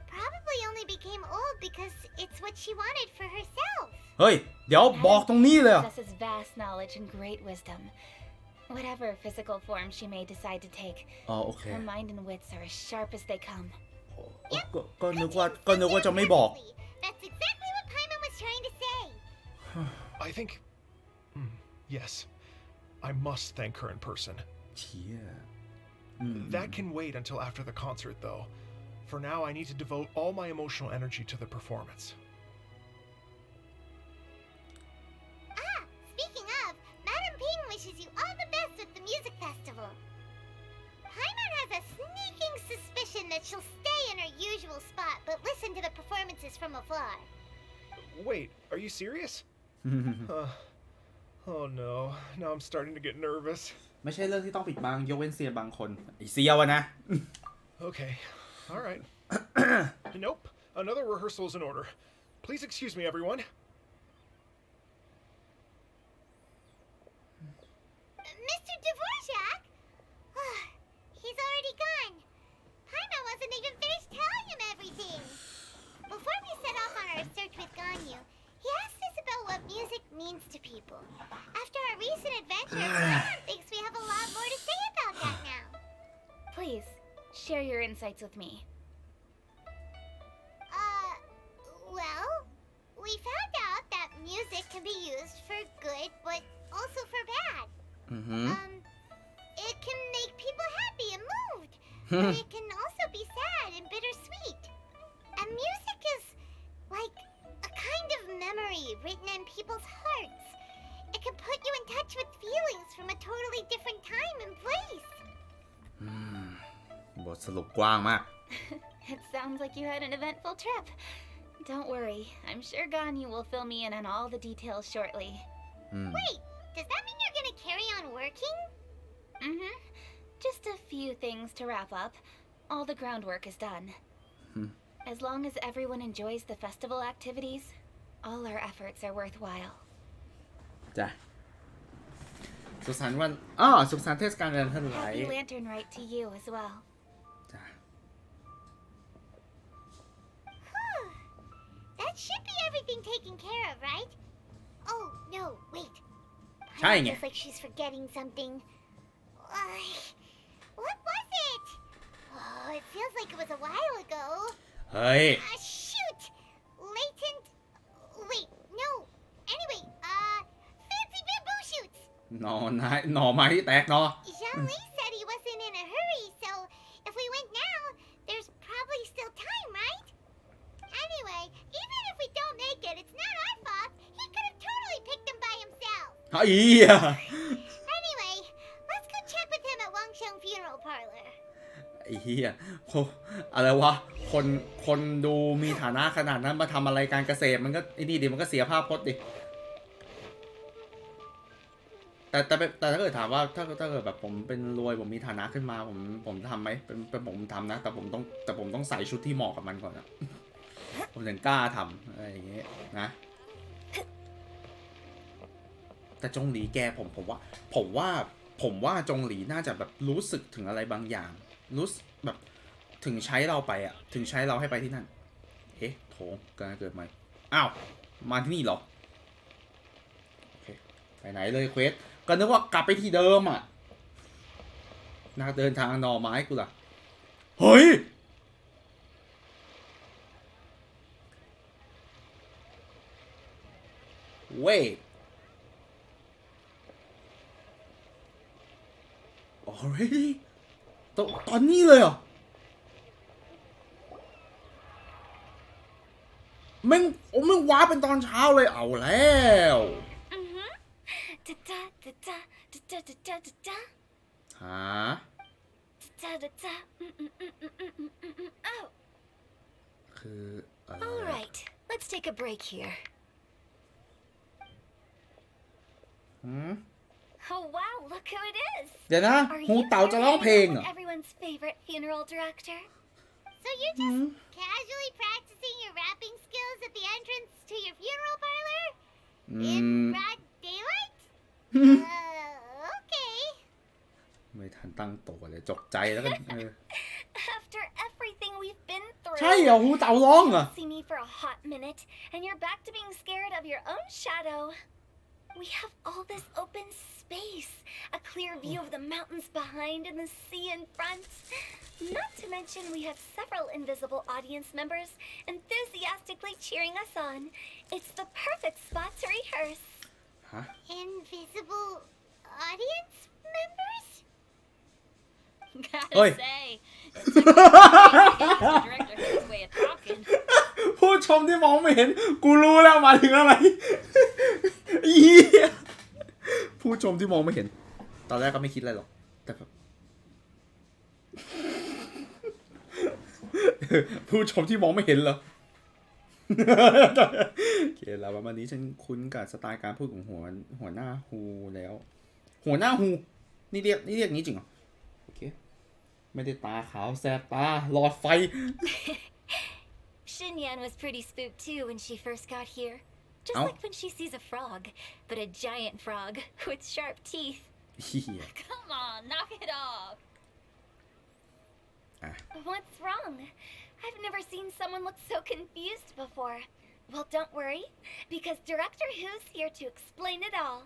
Speaker 3: probably only became old because it's what she wanted for herself.
Speaker 1: เฮ้ยเดี๋ยวบอกตรงนี้เลย
Speaker 8: Possesses vast knowledge and great wisdom. Whatever physical form she may decide to take,
Speaker 1: โอเค
Speaker 8: her mind and wits are as sharp as they come.
Speaker 1: ก็นึกว่าจะไม่บอก
Speaker 3: That's exactly what Paimon was trying to say.
Speaker 9: I think... yes. I must thank her in person.
Speaker 1: เชี่ย
Speaker 9: That can wait until after the concert, though. For now, I need to devote all my emotional energy to the performance.
Speaker 3: Speaking of, Madam Ping wishes you all the best with the music festival. Paimon has a sneaking suspicion that she'll stay in her usual spot but listen to the performances from afar.
Speaker 9: Wait, are you serious? Oh no, now I'm starting to get nervous.
Speaker 1: ไม่ใช่เรื่องที่ต้องปิดบังยกเว้นเซียบางคนไอเซียวอะนะ
Speaker 9: Okay, alright. Nope, another rehearsal is in order. Please excuse me, everyone.
Speaker 3: Mr. Dvorak? He's already gone. Paimon wasn't even finished telling him everything. Before we set off on our search with Ganyu, he asked us about what music means to people. After our recent adventure, Paimon thinks we have a lot more to say about that now.
Speaker 8: Please, share your insights with me.
Speaker 3: Well, we found out that music can be used for good, but also for bad. It can make people happy and moved, but it can also be sad and bittersweet. And music is like a kind of memory written in people's hearts. It can put you in touch with feelings from a totally different time and place.
Speaker 1: บทสรุปกว้างมาก
Speaker 8: It sounds like you had an eventful trip. Don't worry, I'm sure Ganyu will fill me in on all the details shortly.
Speaker 3: Wait, does that mean you're gonna carry on working?
Speaker 8: Just a few things to wrap up. All the groundwork is done. As long as everyone enjoys the festival activities, all our efforts are worthwhile.
Speaker 1: จ้ะสุขสันต์วันสุขสันต์เทศกาลแลนเทิร์นไล
Speaker 8: Happy
Speaker 1: ท์
Speaker 8: Lantern Rite to you as well.
Speaker 1: จ้ะ
Speaker 3: That should be everything taken care of, right? Oh, no, wait.
Speaker 1: ใช่ไง
Speaker 3: Feels like she's forgetting something. What was it? Oh, it feels like it was a while ago.
Speaker 1: เฮ้ย
Speaker 3: Shoot! Latent... Wait, no. Anyway,
Speaker 1: หน่อไม้ที่แตกเนาะ
Speaker 3: Zhongli said he wasn't in a hurry, so if we went now, there's probably still time, right? Anyway, even if we don't make it, it's not our fault. He could have totally picked them by himself.
Speaker 1: ไอ้เหี้ย
Speaker 3: Anyway, let's go check with him at Wangsheng Funeral Parlor.
Speaker 1: ไอ้เหี้ยอะไรวะคนดูมีฐานะขนาดนั้นมาทำอะไรการเกษตรมันก็ไอ้นี่ดิมันก็เสียภาพพจน์ดิแต่ถ้าเกิดถามว่าถ้าเกิดแบบผมเป็นรวยผมมีฐานะขึ้นมาผมทำไหมเป็นผมทำนะแต่ผมต้องใส่ชุดที่เหมาะกับมันก่อนอะ ผมถึงกล้าทำอะไรอย่างเงี้ยนะแต่จงหลีแกผมว่าจงหลีน่าจะแบบรู้สึกถึงอะไรบางอย่างรู้แบบถึงใช้เราไปอะถึงใช้เราให้ไปที่นั่นเอ๊ะโถงเกิดใหม่อ้าวมาที่นี่เหรอโอเคไปไหนเลยเควสก็นึกว่ากลับไปที่เดิมอะน่าเดินทางหน่อไม้กูล่ะเฮ้ยWait. Already? ตอนนี้เลยเหรอแม่งว้าเป็นตอนเช้าเลยเอาแล้วฮะคืออะไร
Speaker 2: All right, let's take a break here. Oh wow, look who it is!
Speaker 1: เดี๋ยวนะฮูเต่าจะร้องเพลงเหรอ
Speaker 2: Everyone's favorite funeral director.
Speaker 3: So you're just casually practicing your rapping skills at the entrance to your funeral parlor? In broad daylight? Okay.
Speaker 1: ไม่ทันตั้งตัวเลยจกใจแล้วกัน
Speaker 2: After everything we've been through.
Speaker 1: ใช่เหรอฮูเต่าร้องเหรอ
Speaker 2: See me for a hot minute, and you're back to being scared of your own shadow. We have all this open space, a clear view of the mountains behind and the sea in front. Not to mention we have several invisible audience members enthusiastically cheering us on. It's the perfect spot to rehearse.
Speaker 1: Huh?
Speaker 3: Invisible audience members?
Speaker 8: Gotta
Speaker 1: Oi.
Speaker 8: say, it took me a while to get the director his way of talking.
Speaker 1: ผู้ชมที่มองไม่เห็นกูรู้แล้วหมายถึงอะไร เหี้ยผู้ชมที่มองไม่เห็นตอนแรกก็ไม่คิดอะไรหรอกแต่แบบ ผู้ชมที่มองไม่เห็นเหรอ โอเคแล้ววันนี้ฉันคุ้นกับสไตล์การพูดของหัวหน้าฮูแล้ว หัวหน้าฮูนี่เรียกนี้จริงเหรอโอเคไม่ได้ตาขาวแสบตาหลอดไฟ
Speaker 2: Xinyan was pretty spooked too when she first got here. Just like when she sees a frog, but a giant frog with sharp teeth.
Speaker 1: เหี้ย
Speaker 8: Come on, knock it off.
Speaker 2: What's wrong? I've never seen someone look so confused before. Well, don't worry, because Director Who's here to explain it all.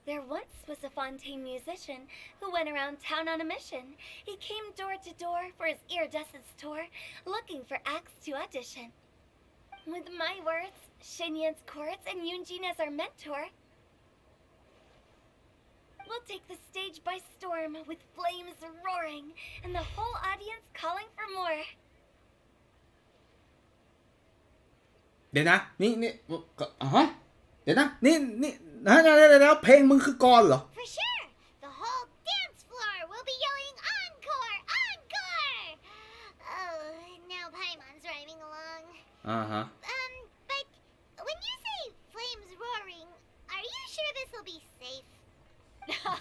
Speaker 2: There once was a Fontaine musician who went around town on a mission. He came door to door for his iridescence tour, looking for acts to audition. With my words, Xinyan's chords, and Yunjin as our mentor, we'll take the stage by storm with flames roaring and the whole audience calling for more.
Speaker 1: เดี๋ยวนะนี่ฮะเดี๋ยวนะนี่แล้วเพลงมึงคือกรเหรอ
Speaker 3: For sure. The whole dance floor will be yelling encore, encore. Oh, now Paimon's rhyming along.
Speaker 1: Uh-huh.
Speaker 3: But when you say flames roaring, are you sure this will be safe?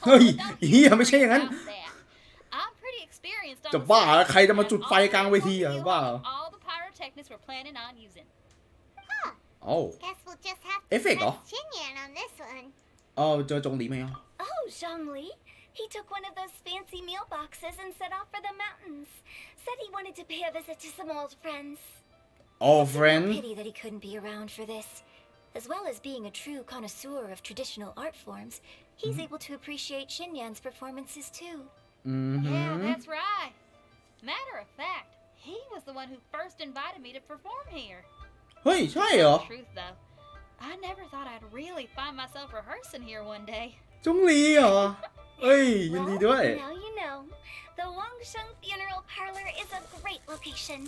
Speaker 1: เฮ้ยเหี้ยไม่ใช่อย่างนั้น
Speaker 8: I'm pretty experienced on
Speaker 1: จะ
Speaker 8: the
Speaker 1: บ้า
Speaker 8: stage,
Speaker 1: ใครจะมาจุดไฟกลางเวทีอ่ะ
Speaker 8: and
Speaker 1: บ้า
Speaker 8: all the pyrotechnics we're planning on using.
Speaker 1: โอ้
Speaker 3: Guess we'll just have to
Speaker 1: Effect,
Speaker 3: trust
Speaker 1: oh.
Speaker 3: Xinyan on this one.
Speaker 1: เจอจงหลีไหมอ่ะ
Speaker 2: Oh, Zhongli. He took one of those fancy meal boxes and set off for the mountains. Said he wanted to pay a visit to some old friends.
Speaker 1: Oh
Speaker 2: It's a
Speaker 1: friend
Speaker 2: pity that he couldn't be around for this. As well as being a true connoisseur of traditional art forms, he's able to appreciate Xinyan's performances too.
Speaker 8: Yeah, that's right. Matter of fact, he was the one who first invited me to perform here.
Speaker 1: เฮ้ยใช่เหรอ
Speaker 8: Truth though, I never thought I'd really find myself rehearsing here one day.
Speaker 1: จงหลีเหรอเอ้ยยินดีด้วย
Speaker 3: Now you know. The Wangsheng Funeral Parlor is a great location.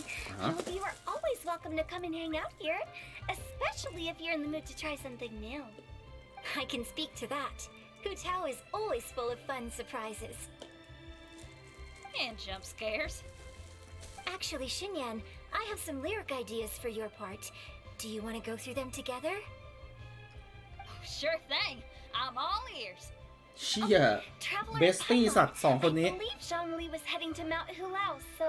Speaker 3: You are always welcome to come and hang out here, especially if you're in the mood to try something new.
Speaker 2: I can speak to that. Hu Tao is always full of fun surprises.
Speaker 8: And jump scares.
Speaker 2: Actually, Xinyan, I have some lyric ideas for your part. Do you want to go through them together?
Speaker 8: Sure thing. I'm all ears.
Speaker 1: เชี่ย เบสตี้สัตว์2 คนนี้
Speaker 3: I believe Zhongli was heading to Mount Hulao, so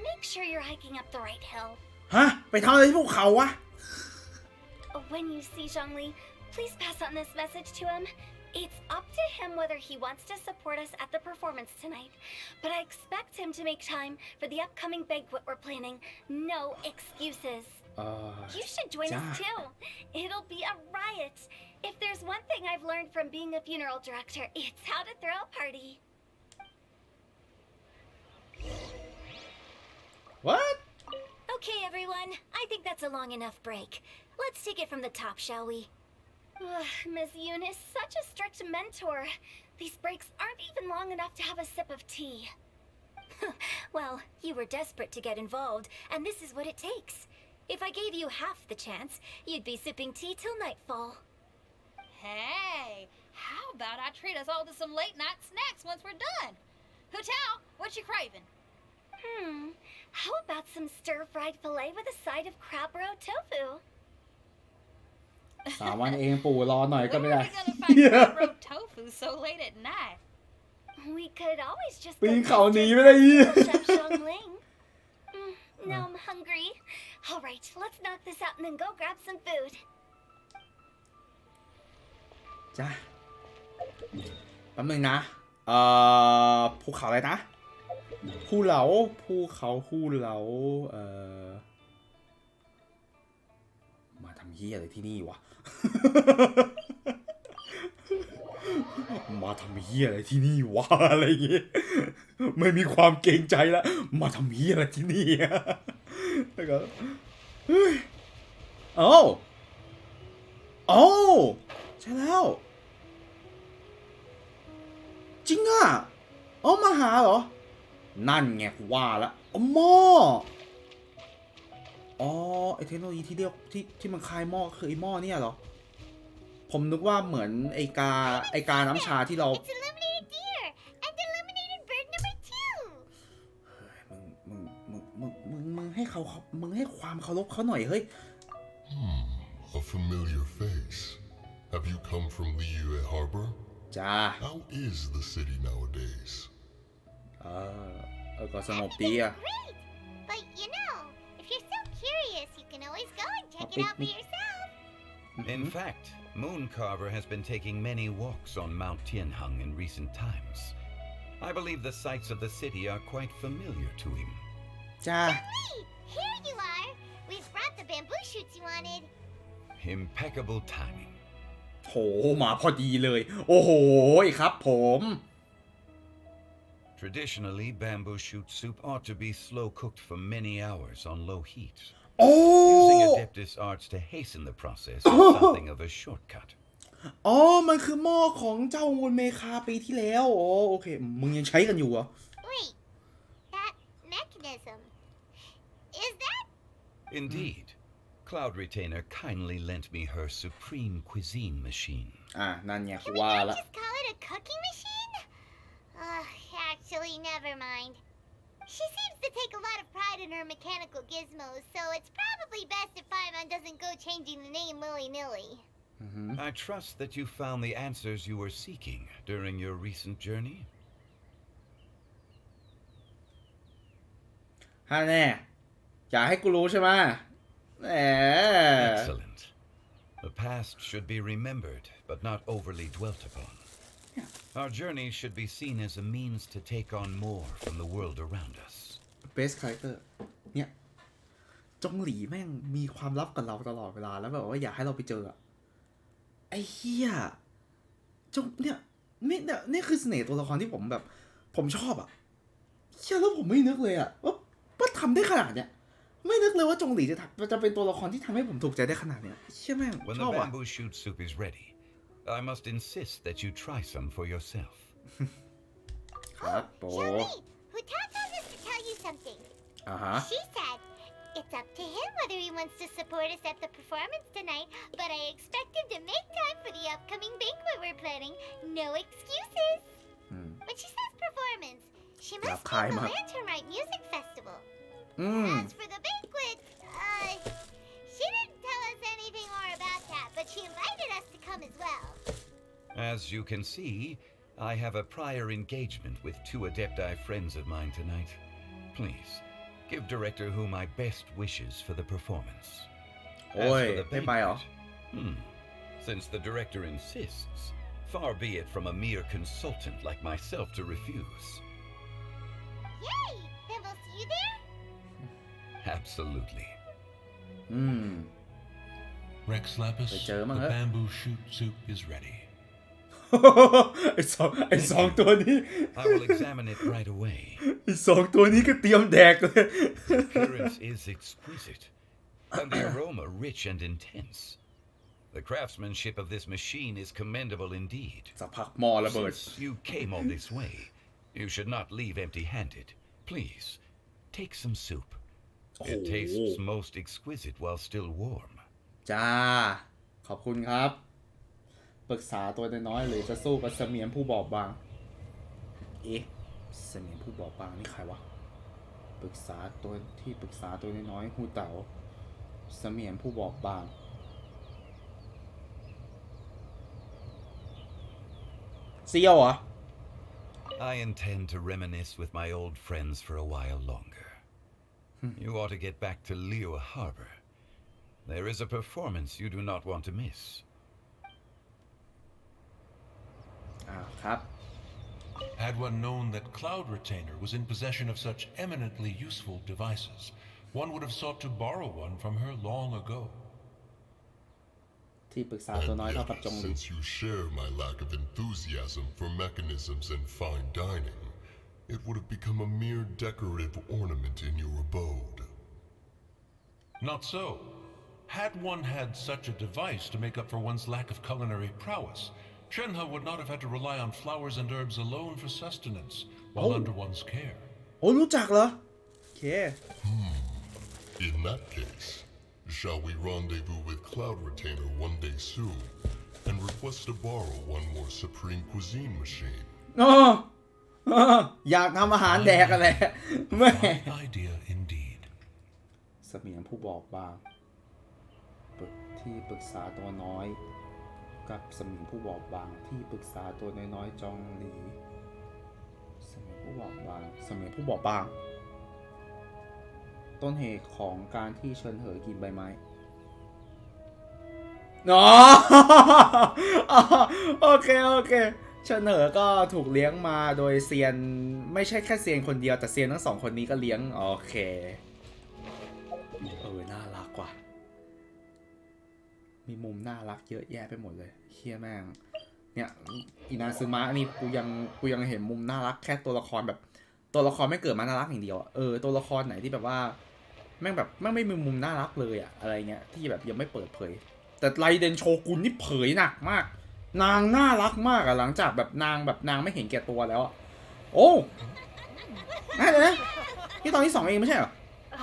Speaker 3: make sure you're hiking up the right hill.
Speaker 1: ฮะไปทำอะไรที่ภูเขาวะ
Speaker 3: When you see Zhongli, please pass on this message to him. It's up to him whether he wants to support us at the performance tonight, but I expect him to make time for the upcoming banquet we're planning. No excuses. You should join us too. It'll be a riot. If there's one thing I've learned from being a funeral director, it's how to throw a party.
Speaker 1: What
Speaker 2: Okay, everyone. I think that's a long enough break. Let's take it from the top, shall we?
Speaker 3: Miss Eunice, such a strict mentor. These breaks aren't even long enough to have a sip of tea.
Speaker 2: Well, you were desperate to get involved, and this is what it takes. If I gave you half the chance, you'd be sipping tea till nightfall.
Speaker 8: Hey, how about I treat us all to some late night snacks once we're done? Hu Tao, what you craving?
Speaker 3: How about some stir-fried filet with a side of crab roe tofu?
Speaker 1: 3 วันเองปู่รอหน่อยก็ไม่
Speaker 8: Where
Speaker 1: ได้
Speaker 8: are we gonna find crab roe tofu so late at night?
Speaker 3: We could always just
Speaker 1: ปี
Speaker 3: go
Speaker 1: นเขาหนี
Speaker 3: visit
Speaker 1: ไม่ได้ยี่
Speaker 3: Chef Zhongling. Now I'm hungry. All right, let's knock this out and then go grab some food.
Speaker 1: จ้าแป๊บนึงนะภูเขาอะไรนะภูเหลาภูเขาภูเหลามาทำเหี้ยอะไรที่นี่วะ มาทำเหี้ยอะไรที่นี่วะอะไรอย่างงี้ไม่มีความเกรงใจแล้วมาทำเหี้ยอะไรที่นี่แล้วก็โอ้ใช่แล้วจริงอ่ะมาหาเหรอนั่นไงกูว่าละหม้อไอเทคโนโลยีที่เรียกที่มันคลายหม้อคือไอหม้อเนี่ยเหรอผมนึกว่าเหมือนไอกาน้ำชาที่เรา
Speaker 3: It's illuminated deer and illuminated bird number
Speaker 1: มึงให้ความเคารพเขาหน่อยเฮ้ย
Speaker 10: A familiar face. Have you come from Liyue Harbor?
Speaker 1: จ้า
Speaker 10: How is the city nowadays?
Speaker 1: ก็สงบดีอ่ะ
Speaker 3: Great! But you know, if you're so curious, you can always go and check it out for yourself.
Speaker 11: In fact, Mooncarver has been taking many walks on Mount Tianheng in recent times. I believe the sights of the city are quite familiar to him.
Speaker 1: จ้า
Speaker 3: Hey, here you are. We've brought the bamboo shoots you wanted.
Speaker 11: Impeccable timing.
Speaker 1: โหมาพอดีเลยโอ้โหครับผม
Speaker 11: Traditionally, bamboo shoot soup ought to be slow cooked for many hours on low heat.
Speaker 1: โอ้
Speaker 11: Using Adeptus arts to hasten the process is something of a shortcut.
Speaker 1: มันคือหม้อของเจ้างูเมคาปีที่แล้วโอเคมึงยังใช้กันอยู่เหรอ
Speaker 3: Wait, that mechanism. Is that?
Speaker 11: Indeed. Cloud Retainer kindly lent me her supreme cuisine machine.
Speaker 1: นั่นไง
Speaker 3: Can we
Speaker 1: ว่า
Speaker 3: not
Speaker 1: ละ
Speaker 3: just call it a cooking machine? Actually, never mind. She seems to take a lot of pride in her mechanical gizmos, so it's probably best if Paimon doesn't go changing the name willy-nilly.
Speaker 11: I trust that you found the answers you were seeking during your recent journey.
Speaker 1: ฮะแน่อยากให้กูรู้ใช่ไหม
Speaker 11: Excellent. The past should be remembered, but not overly dwelt upon. Our journey should be seen as a means to take on more from the world around us.
Speaker 1: Best character เนี่ยจงหลีแม่งมีความลับกับเราตลอดเวลาแล้วแบบว่าอยากให้เราไปเจอไอ้เหี้ยจงเนี่ยนี่คือเสน่ห์ตัวละครที่ผมชอบเหี้ยแล้วผมไม่นึกเลยว่าทำได้ขนาดเนี้ย ไม่นึกเลยว่าจงหลีจะเป็นตัวละครที่ทำให้ผมถูกใจได้ขนาดเนี้ยเชี่ยแม่ง
Speaker 11: When
Speaker 1: ช
Speaker 11: the
Speaker 1: อบว่ะ
Speaker 11: bamboo shoot soup is ready, I must insist that you try some for yourself.
Speaker 1: ครับโป
Speaker 3: Huta told us to tell you something. She said it's up to him whether he wants to support us at the performance tonight, but I expect him to make time for the upcoming banquet we're planning. No excuses. When she says performance, she must mean the Lanternlight Music Festival. As for the banquet, she didn't tell us anything more about that, but she invited us to come as well.
Speaker 11: As you can see, I have a prior engagement with 2 Adepti friends of mine tonight. Please, give Director Who my best wishes for the performance. As for the banquet, since the director insists, far be it from a mere consultant like myself to refuse.
Speaker 3: Yay! Then we'll see you there?
Speaker 11: Absolutely.
Speaker 12: Rex Lapis, the bamboo shoot soup is ready.
Speaker 1: ไอ้สองตัวนี้
Speaker 11: I will examine it right away.
Speaker 1: ไอ้สองตัวนี้ก็เตรียมแดกเลย
Speaker 11: The appearance is exquisite, and the aroma rich and intense. The craftsmanship of this machine is commendable indeed.
Speaker 1: สักพักหม้อระเบิด
Speaker 11: Since you came all this way, you should not leave empty-handed. Please, take some soup. It tastes most exquisite while still warm.
Speaker 1: จ้าขอบคุณครับปรึกษาตัวน้อยๆหรือจะสู้กับเสมียนผู้บอบบางเอ๊ะเสมียนผู้บอบบางนี่ใครวะปรึกษาตัวน้อยๆฮูเต๋าเสมียนผู้บอบบางเซียวเหรอ
Speaker 11: I intend to reminisce with my old friends for a while longer. You ought to get back to Liyue Harbor. There is a performance you do not want to miss.
Speaker 1: ครับ
Speaker 12: Had one known that Cloud Retainer was in possession of such eminently useful devices, one would have sought to borrow one from her long ago.
Speaker 1: ที่ปรึกษาตัวน้อยเท่ากับจงหลี
Speaker 10: Since you share my lack of enthusiasm for mechanisms and fine dining, it would have become a mere decorative ornament in your abode.
Speaker 12: Not so. Had one had such a device to make up for one's lack of culinary prowess, Shenhe would not have had to rely on flowers and herbs alone for sustenance while under one's care.
Speaker 1: โอ้รู้จักเหรอโอเค
Speaker 10: In that case, shall we rendezvous with Cloud Retainer one day soon and request to borrow one more Supreme Cuisine machine?
Speaker 1: อยากทำอาหารแดกอะไรแม่
Speaker 12: idea indeed.
Speaker 1: เสมียนผู้บอบบางที่ปรึกษาตัวน้อยกับเสมียนผู้บอบบางที่ปรึกษาตัวน้อยๆจองหลีเสมียนผู้บอบบางต้นเหตุของการที่เชิญเหอกินใบไม้โอเคเชิญเหอก็ถูกเลี้ยงมาโดยเซียนไม่ใช่แค่เซียนคนเดียวแต่เซียนทั้งสองคนนี้ก็เลี้ยงโอเคน่ารักว่ะมีมุมน่ารักเยอะแยะไปหมดเลยเฮียแม่งเนี่ยอินาซึมะนี่กูยังเห็นมุมน่ารักแค่ตัวละครแบบตัวละครไม่เกิดมาน่ารักอย่างเดียวตัวละครไหนที่แบบว่าแม่งไม่มีมุมน่ารักเลยอะไรเงี้ยที่แบบยังไม่เปิดเผยแต่ไรเดนโชกุนนี่เผยหนักมากนางน่ารักมากหลังจากแบบนางไม่เห็นแก่ตัวแล้วโอ้น่าจะนะที่ตอนที่2เองไม่ใช่เหรอ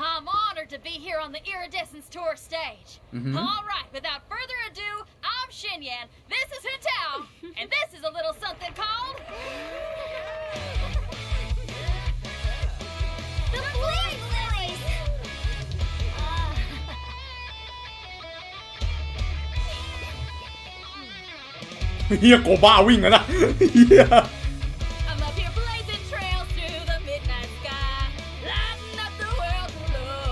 Speaker 6: I'm honored to be here on the Iridescence Tour stage. All right, without further ado, I'm Xinyan, this is Hutao, and this is a little something called...
Speaker 3: The Blaze Lilies!
Speaker 1: เฮียโกบ้าวิ่งอะนะเฮีย
Speaker 6: I'm up here blazing trails through the midnight sky, lighting up the world below.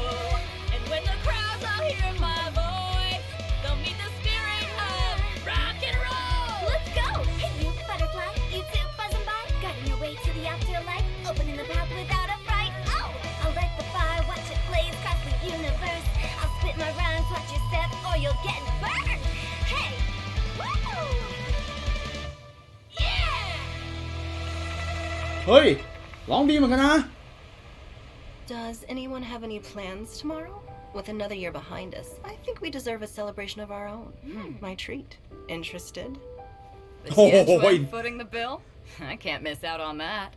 Speaker 6: And when the crowds all hear my voice, they'll meet the spirit of rock and roll.
Speaker 3: Let's go! Hey, you butterfly, you too buzzing by, guiding your way to the afterlife, opening the path without a fright. Oh, I'll light the fire, watch it blaze across the universe. I'll spit my rhymes, watch your step, or you'll get burned. Hey, woo!
Speaker 1: เฮ้ยร้องดีเหมือนกันนะ
Speaker 5: Does anyone have any plans tomorrow? With another year behind us, I think we deserve a celebration of our own. My treat. Interested?
Speaker 6: The Tianquan footing the bill? I can't miss out on that.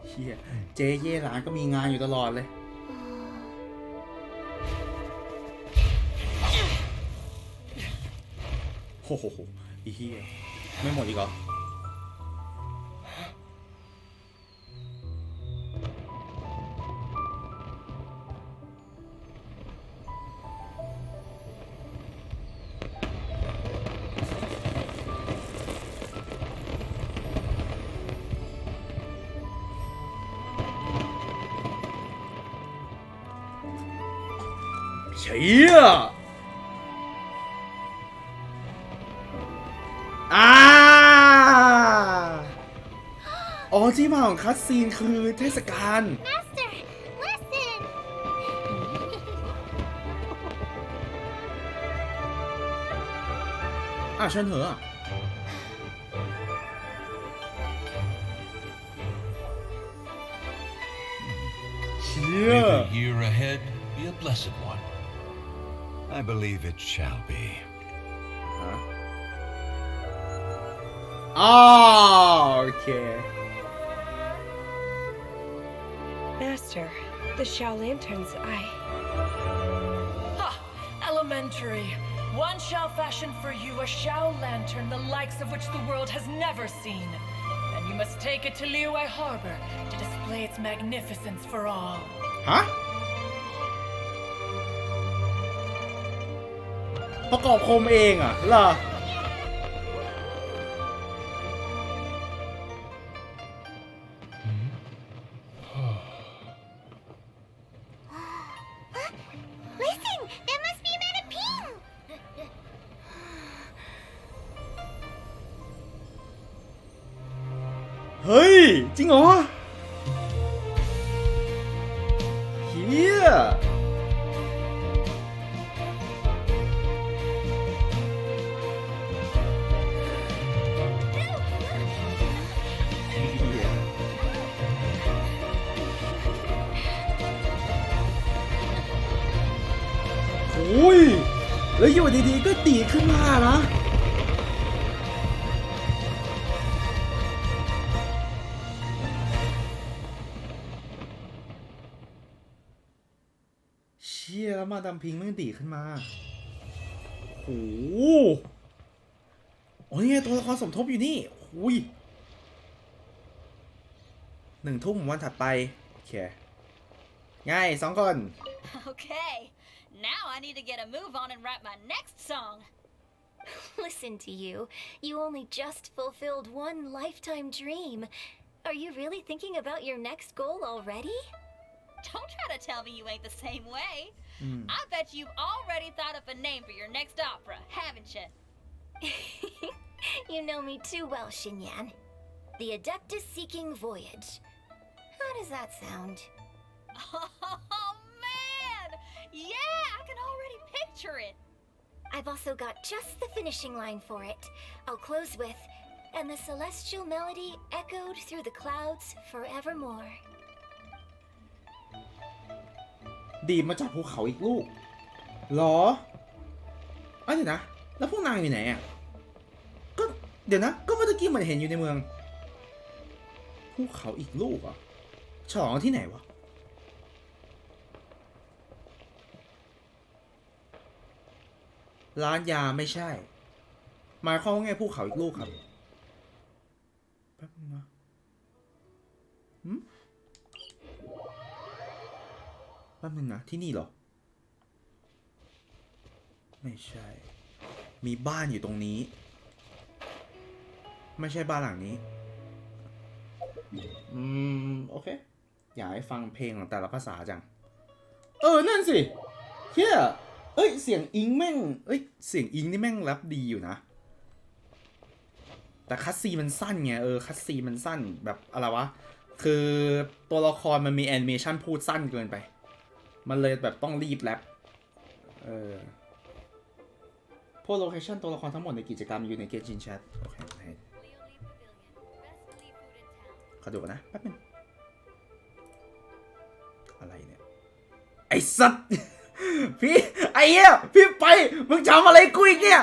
Speaker 1: เฮียเจ๊เย่ร้านก็มีงานอยู่ตลอดเลยโอ้โหอีเฮียไม่หมดอีกเหรอเชี่ยอ๋อที่มาของคัสซีนคือเทศกาล
Speaker 3: Master, listen!
Speaker 1: เชิญเถอะเชี่ย
Speaker 12: May the year ahead be a blessed one.
Speaker 11: I believe it shall be.
Speaker 1: Okay.
Speaker 5: Master, the Xiao Lanterns,
Speaker 6: Ha! Elementary. One shall fashion for you a Xiao Lantern the likes of which the world has never seen. And you must take it to Liyue Harbor to display its magnificence for all.
Speaker 1: Huh? ประกอบโคมเองอ่ะเหรอ
Speaker 3: Listen! That must be Madame Ping!
Speaker 1: เฮ้ย จริงเหรอเฮียโอ้ยแล้วอยู่ดีๆก็ดีขึ้นมานะเชี่ยแล้วมาดามพิงมันดีขึ้นมาโอ้โหโอ้ยตัวละครสมทบอยู่นี่หุย1 ทุ่มวันถัดไปโอเคง่าย2 คน
Speaker 8: Okay, now I need to get a move on and write my next song.
Speaker 2: Listen to you. You only just fulfilled one lifetime dream. Are you really thinking about your next goal already?
Speaker 8: Don't try to tell me you ain't the same way. I bet you've already thought up a name for your next opera, haven't you?
Speaker 2: You know me too well, Xinyan. The Adeptus Seeking Voyage. How does that sound?
Speaker 8: Oh, man! Yeah, I can already picture it.
Speaker 2: I've also got just the finishing line for it. I'll close with, and the celestial melody echoed through the clouds forevermore.
Speaker 1: ดีมาจากภูเขาอีกลูกหรอเดี๋ยวนะแล้วพวกนางอยู่ไหนอ่ะก็เดี๋ยวนะก็เมื่อกี้มันเห็นอยู่ในเมืองภูเขาอีกลูกอ่ะฉลองที่ไหนวะร้านยาไม่ใช่หมายความว่าไงภูเขาอีกลูกครับแป๊บนึงนะแป๊บนึงนะที่นี่เหรอไม่ใช่มีบ้านอยู่ตรงนี้ไม่ใช่บ้านหลังนี้โอเคอยากให้ฟังเพลงของแต่ละภาษาจังนั่นสิเฮียเสียงอิงแม่งเสียงอิงนี่แม่งแรปดีอยู่นะแต่คัสซีมันสั้นไงคัสซีมันสั้นแบบอะไรวะคือตัวละครมันมีแอนิเมชันพูดสั้นเกินไปมันเลยแบบต้องรีบแรปพวกโลเคชั่นตัวละครทั้งหมดในกิจกรรมอยู่ในเกมจินแชทโอเค ดูนะแป๊บนึงอะไรเนี่ยไอ้สัตว์พี่ไอ้เหี้ยพี่ไปมึงทำอะไรกูอีกเนี่ย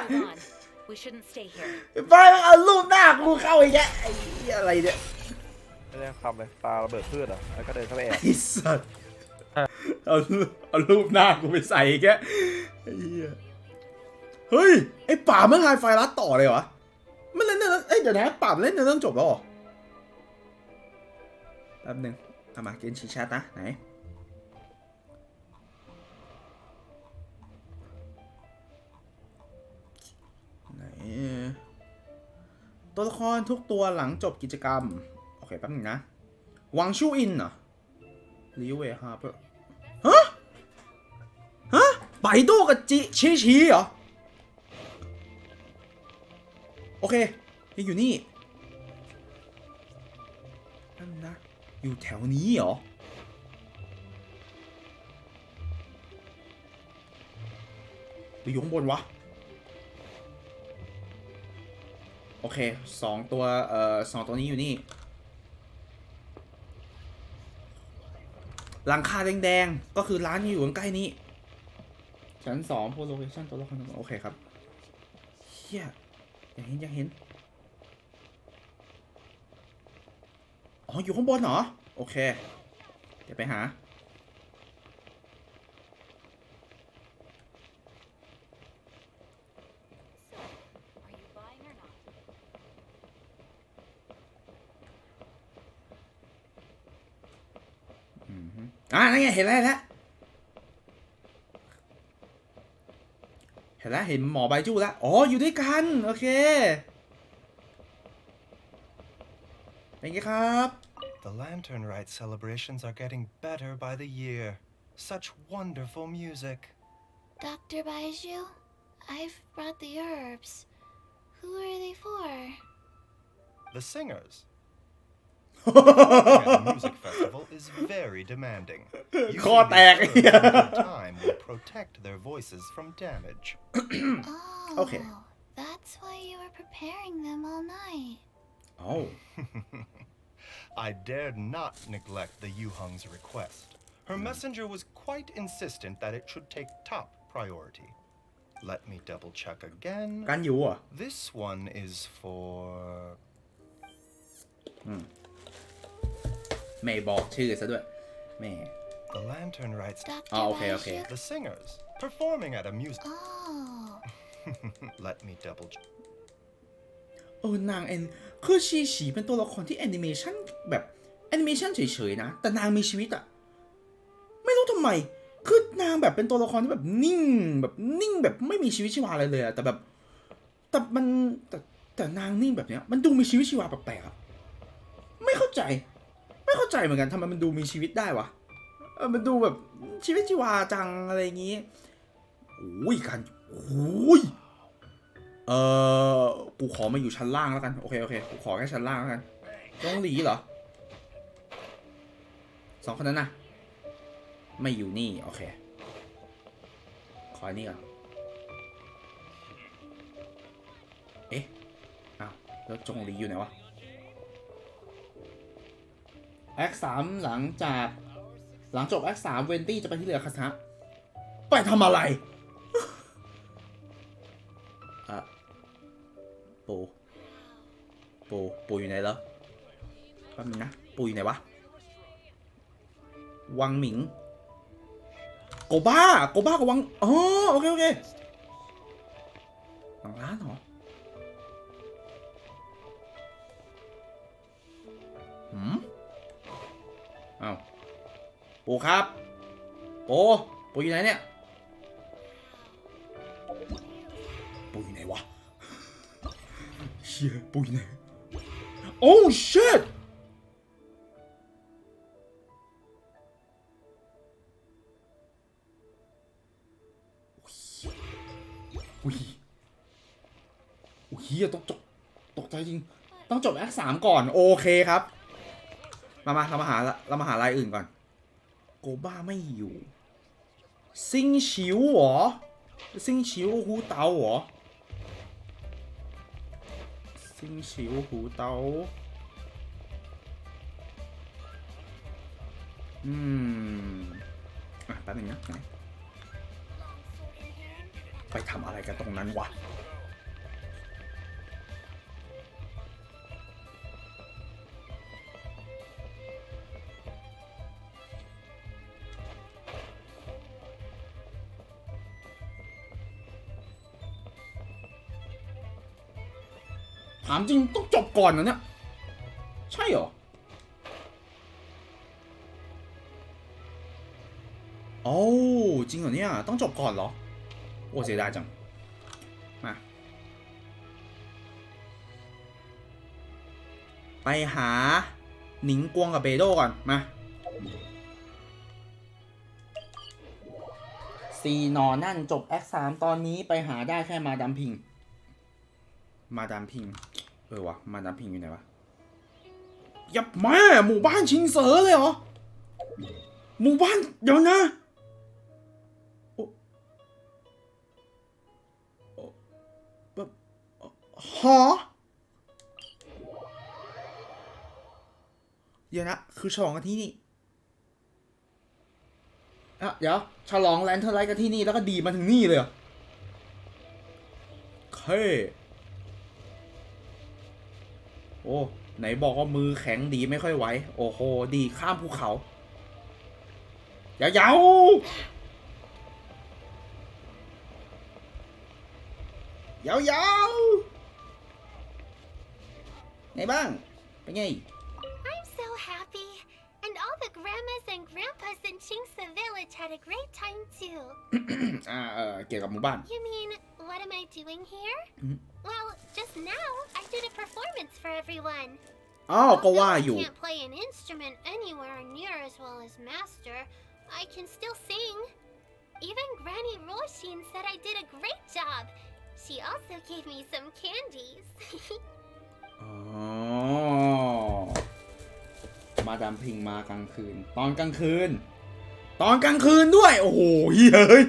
Speaker 8: We shouldn't stay here.
Speaker 1: ไปมึงเอารูปหน้ากูเข้าอีกแกไอ้เหี้ยอะไรเนี่ย
Speaker 13: ไม่ได้คำเลยปลาระเบิดพืชเหรอแล้วก็เดินเข้าไปแอบ
Speaker 1: ไอ้สัตว์เอารูปหน้ากูไปใส่อีกแกไอ้เหี้ยเฮ้ยไอ้ป่ามึงไฮไฟรัสต่อเลยเหรอมันเล่นเรื่องเอ้ยเดี๋ยวนะป่าเล่นเรื่องจบแล้วเหรอแป๊บนึงเอามาเกณฑ์ชี้ชัดนะไหนตัวละครทุกตัวหลังจบกิจกรรมโอเคแป๊บนึงนะวังชูอินเหรอลิเวฮาเปอร์ฮะไปโดกับชี้เหรอโอเคยังอยู่นี่นั่นนะอยู่แถวนี้เหรอหรืออยู่ข้างบนวะโอเค2 ตัว2 ตัวนี้อยู่นี่หลังคาแดงๆก็คือร้านที่อยู่ใกล้นี้ชั้น2พวกโลเคชั่นตัวละครโอเคครับเฮียอยากเห็นอ๋ออยู่ข้างบนเหรอโอเคเดี๋ยวไปหานั่นไงเห็นแล้วเห็นหมอใบจู้แล้วอ๋ออยู่ด้วยกันโอเคเป็นไงครับ
Speaker 14: The Lantern Rite celebrations are getting better by the year. Such wonderful music.
Speaker 3: Dr. Baiju, I've brought the herbs. Who are they for?
Speaker 14: The singers. The music festival is very demanding. Using time will protect their voices from damage.
Speaker 3: Oh,
Speaker 1: okay.
Speaker 3: That's why you were preparing them all night.
Speaker 1: Oh.
Speaker 14: I dared not neglect the Yuhung's request. Her messenger was quite insistent that it should take top priority. Let me double check again. This one is for...
Speaker 1: ไม่บอกชื่อซะด้วยแม่
Speaker 14: The Lantern Rites.
Speaker 1: Okay.
Speaker 14: The singers performing at a music.
Speaker 3: Oh.
Speaker 14: Let me double check.
Speaker 1: นางคือชีเป็นตัวละครที่แอนิเมชันแบบแอนิเมชันเฉยๆนะแต่นางมีชีวิตอะไม่รู้ทำไมคือนางแบบเป็นตัวละครที่แบบนิ่งแบบไม่มีชีวิตชีวาอะไรเลยอะแต่แบบแต่นางนิ่งแบบเนี้ยมันดูมีชีวิตชีวาแปลกๆอะไม่เข้าใจเหมือนกันทำไมมันดูมีชีวิตได้วะมันดูแบบชีวิตชีวาจังอะไรอย่างงี้กูขอมาอยู่ชั้นล่างแล้วกันโอเคกูขอแค่ชั้นล่างแล้วกันต้องหลีเหรอ2 คนนั้นนะไม่อยู่นี่โอเคขออันนี้ก่อนแล้วจงหลีอยู่ไหนวะแอค 3หลังจบแอค 3เวนตี้จะไปที่เรือคาสนะไปทำอะไรปูอยู่ไหนเหรอแป๊บนึงนะปูอยู่ไหนวะวังหมิงโกบ้ากับวังอ๋อโอเคหลังร้านเหรออ้าวปูครับปูอยู่ไหนเนี่ยปูอยู่ไหนวะเชี่ยปูอยู่ไหนโอ้ shit ตกใจจริงต้องจบแอค 3ก่อนโอเคครับเรามาหารายอื่นก่อนโกบ้าไม่อยู่ซิงชิวเหรอซิงชิวหูเตาเหรอซิงชิวหูเตา แป๊บนึงนะไปทำอะไรกันตรงนั้นวะถามจริงต้องจบก่อนนะเนี่ยใช่เหรอโอ้จริงเหรอเนี่ยต้องจบก่อนเหรอโอ้เสียดายจังมาไปหาหนิงกวงกับเบโดก่อนมา4 นอนนั่นจบแอค3ตอนนี้ไปหาได้แค่มาดามพิงวะมาดามพิงอยู่ไหนวะยับแม่หมู่บ้านชิงเสอเลยเหรอหมู่บ้านเดี๋ยวนะฮะเดี๋ยวนะคือฉลองกันที่นี่เดี๋ยวฉลองแลนเทอร์ไลท์กันที่นี่แล้วก็ดีมาถึงนี่เลยเหรอเฮ้โอ้ไหนบอกว่ามือแข็งดีไม่ค่อยไหวโอ้โหดีข้ามภูเขายาวไงบ้างเป็นไง
Speaker 3: I'm so happy and all the grandmas and grandpas in Chingsa village had a great time too
Speaker 1: เกี่ยวกับหมู่บ้าน
Speaker 3: You mean what am I doing here Well just now I did a performance for everyone
Speaker 1: ก็ว่าอยู่
Speaker 3: I can't play an instrument anywhere near as well as Master I can still sing Even Granny Roshin said I did a great job She also gave me some candies
Speaker 1: มาดามพิงมากลางคืนตอนกลางคืนด้วยโอ้โหเฮ้ย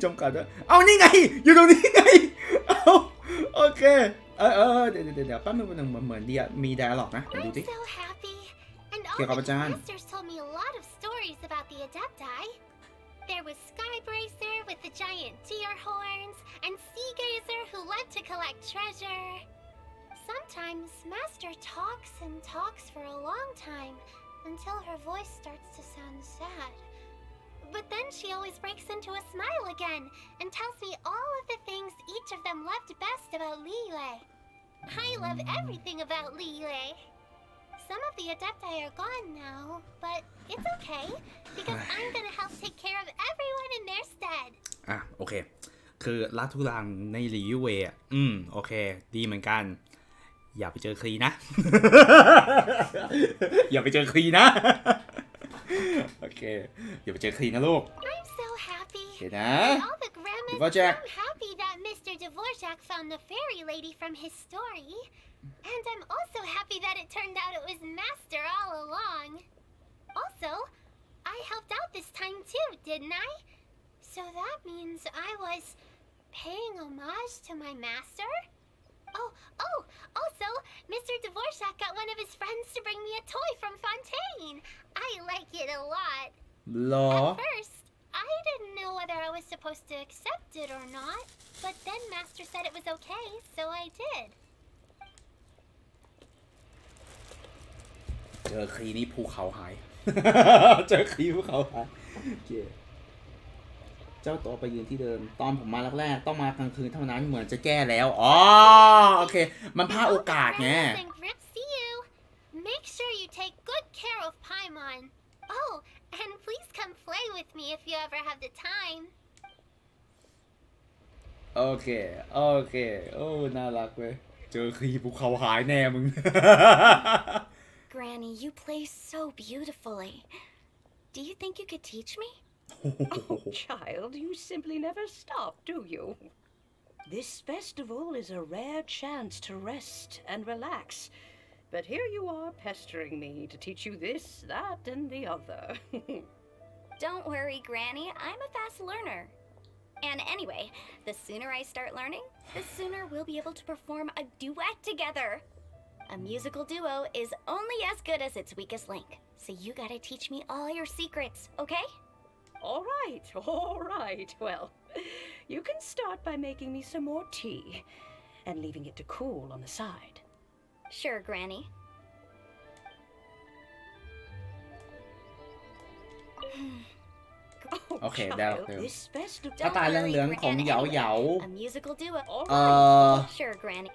Speaker 1: จำกัดด้วยเอานี่ไงอยู่ตรงนี้ไงเอาโอเคเดี๋ยวแป๊บนึงเหมือนดีมีไดอะล็อกนะดูดิเกี่ยวกับอาจารย์
Speaker 3: Masters told me a lot of stories about the Adepti There was Skybracer with the giant deer horns and Seagazer who loved to collect treasure Sometimes Master talks and talks for a long time until her voice starts to sound sad. But then she always breaks into a smile again and tells me all of the things each of them loved best about Liyue. I love everything about Liyue. Some of the Adepti are gone now, but it's okay because I'm gonna help take care of everyone in their stead.
Speaker 1: โอเคคือรักทุรังในลียูเวโอเคดีเหมือนกันอย่าไปเจอครีนะ อย่าไปเจอครีนะโอเคอย่าไปเจอครีนะลูก
Speaker 3: I'm so happy
Speaker 1: เห็นนะ
Speaker 3: all the grandmas
Speaker 1: Dvorak
Speaker 3: I'm happy that Mr. Dvorak found the fairy lady from his story and I'm also happy that it turned out it was Master all along also I helped out this time too didn't I so that means I was paying homage to my master Oh, also, Mr. Dvorak got one of his friends to bring me a toy from Fontaine. I like it a lot. At first, I didn't know whether I was supposed to accept it or not, but then Master said it was okay, so I did.
Speaker 1: เจอครีนี่ภูเขาหาย เจอครีภูเขาหายโอเคเจ้าตัวไปยืนที่เดิมตอนผมมาแรกๆต้องมากลางคืนเท่านั้นเหมือนจะแก้แล้วโอเคมันพลาดโอกาสไง
Speaker 3: Make sure you take good care of Paimon. Oh, and please come play with me if you ever have the time.
Speaker 1: โอเคโอ้น่ารักเว้ยเจอครีภูเขาหายแน่มึง
Speaker 8: Granny, you play so beautifully. Do you think you could teach me?
Speaker 7: Oh, child, you simply never stop, do you? This festival is a rare chance to rest and relax. But here you are pestering me to teach you this, that, and the other.
Speaker 8: Don't worry, Granny. I'm a fast learner. And anyway, the sooner I start learning, the sooner we'll be able to perform a duet together. A musical duo is only as good as its weakest link. So you gotta teach me all your secrets, okay?
Speaker 7: All right. Well, you can start by making me some more tea and leaving it to cool on the side.
Speaker 8: Sure, Granny.
Speaker 1: โอเคได้โอเค
Speaker 7: This festive
Speaker 1: ถ้าตายเหลืองๆของเหยาเหยา
Speaker 8: A musical duo.
Speaker 1: ๆ
Speaker 8: Sure, Granny.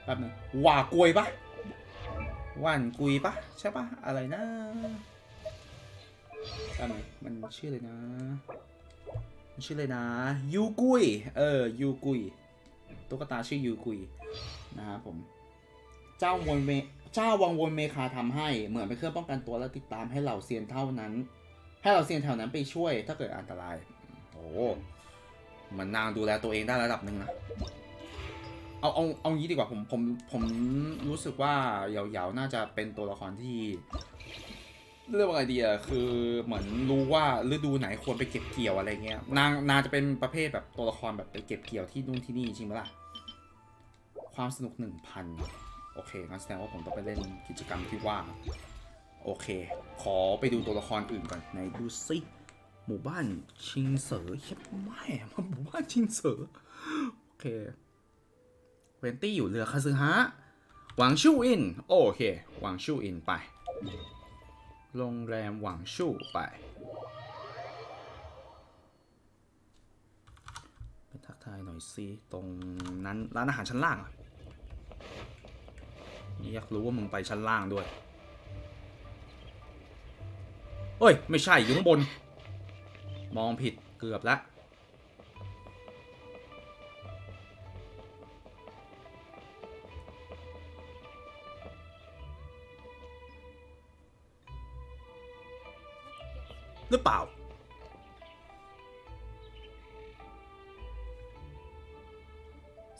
Speaker 1: แป๊บนึงหว่ากุยปะหว่านกุยปะใช่ปะอะไรนะแป๊บนึงมันชื่อเลยนะมันชื่อเลยนะยูกุยยูกุยตุ๊กตาชื่อยูกุยนะครับผมเจ้าวังวนเมคาทำให้เหมือนเป็นเครื่องป้องกันตัวและติดตามให้เหล่าเซียนเท่านั้นให้เราเซียนแถวนั้นไปช่วยถ้าเกิดอันตรายโอ้มันนางดูแลตัวเองได้ระดับหนึ่งนะเอางี้ดีกว่าผมรู้สึกว่าเหยาๆน่าจะเป็นตัวละครที่เรื่องอะไรดีอะคือเหมือนรู้ว่าฤดูไหนควรไปเก็บเกี่ยวอะไรเงี้ยนางจะเป็นประเภทแบบตัวละครแบบไปเก็บเกี่ยวที่นู่นที่นี่จริงไหมล่ะความสนุก 1,000 โอเคงั้นแสดงว่าผมต้องไปเล่นกิจกรรมที่ว่าโอเคขอไปดูตัวละครอื่นก่อนไหนดูซิหมู่บ้านชิงเสอเฮ้ยไม่หมู่บ้านชิงเสอโอเคเวนตี้อยู่เรือคาซึฮะหวังชู่อินโอเคหวังชู่อินไปโรงแรมหวังชู่ไปทักทายหน่อยซิตรงนั้นร้านอาหารชั้นล่างอ่ะอยากรู้ว่ามึงไปชั้นล่างด้วยเอ้ยไม่ใช่อยู่ข้างบนมองผิดเกือบแล้วหรือเปล่า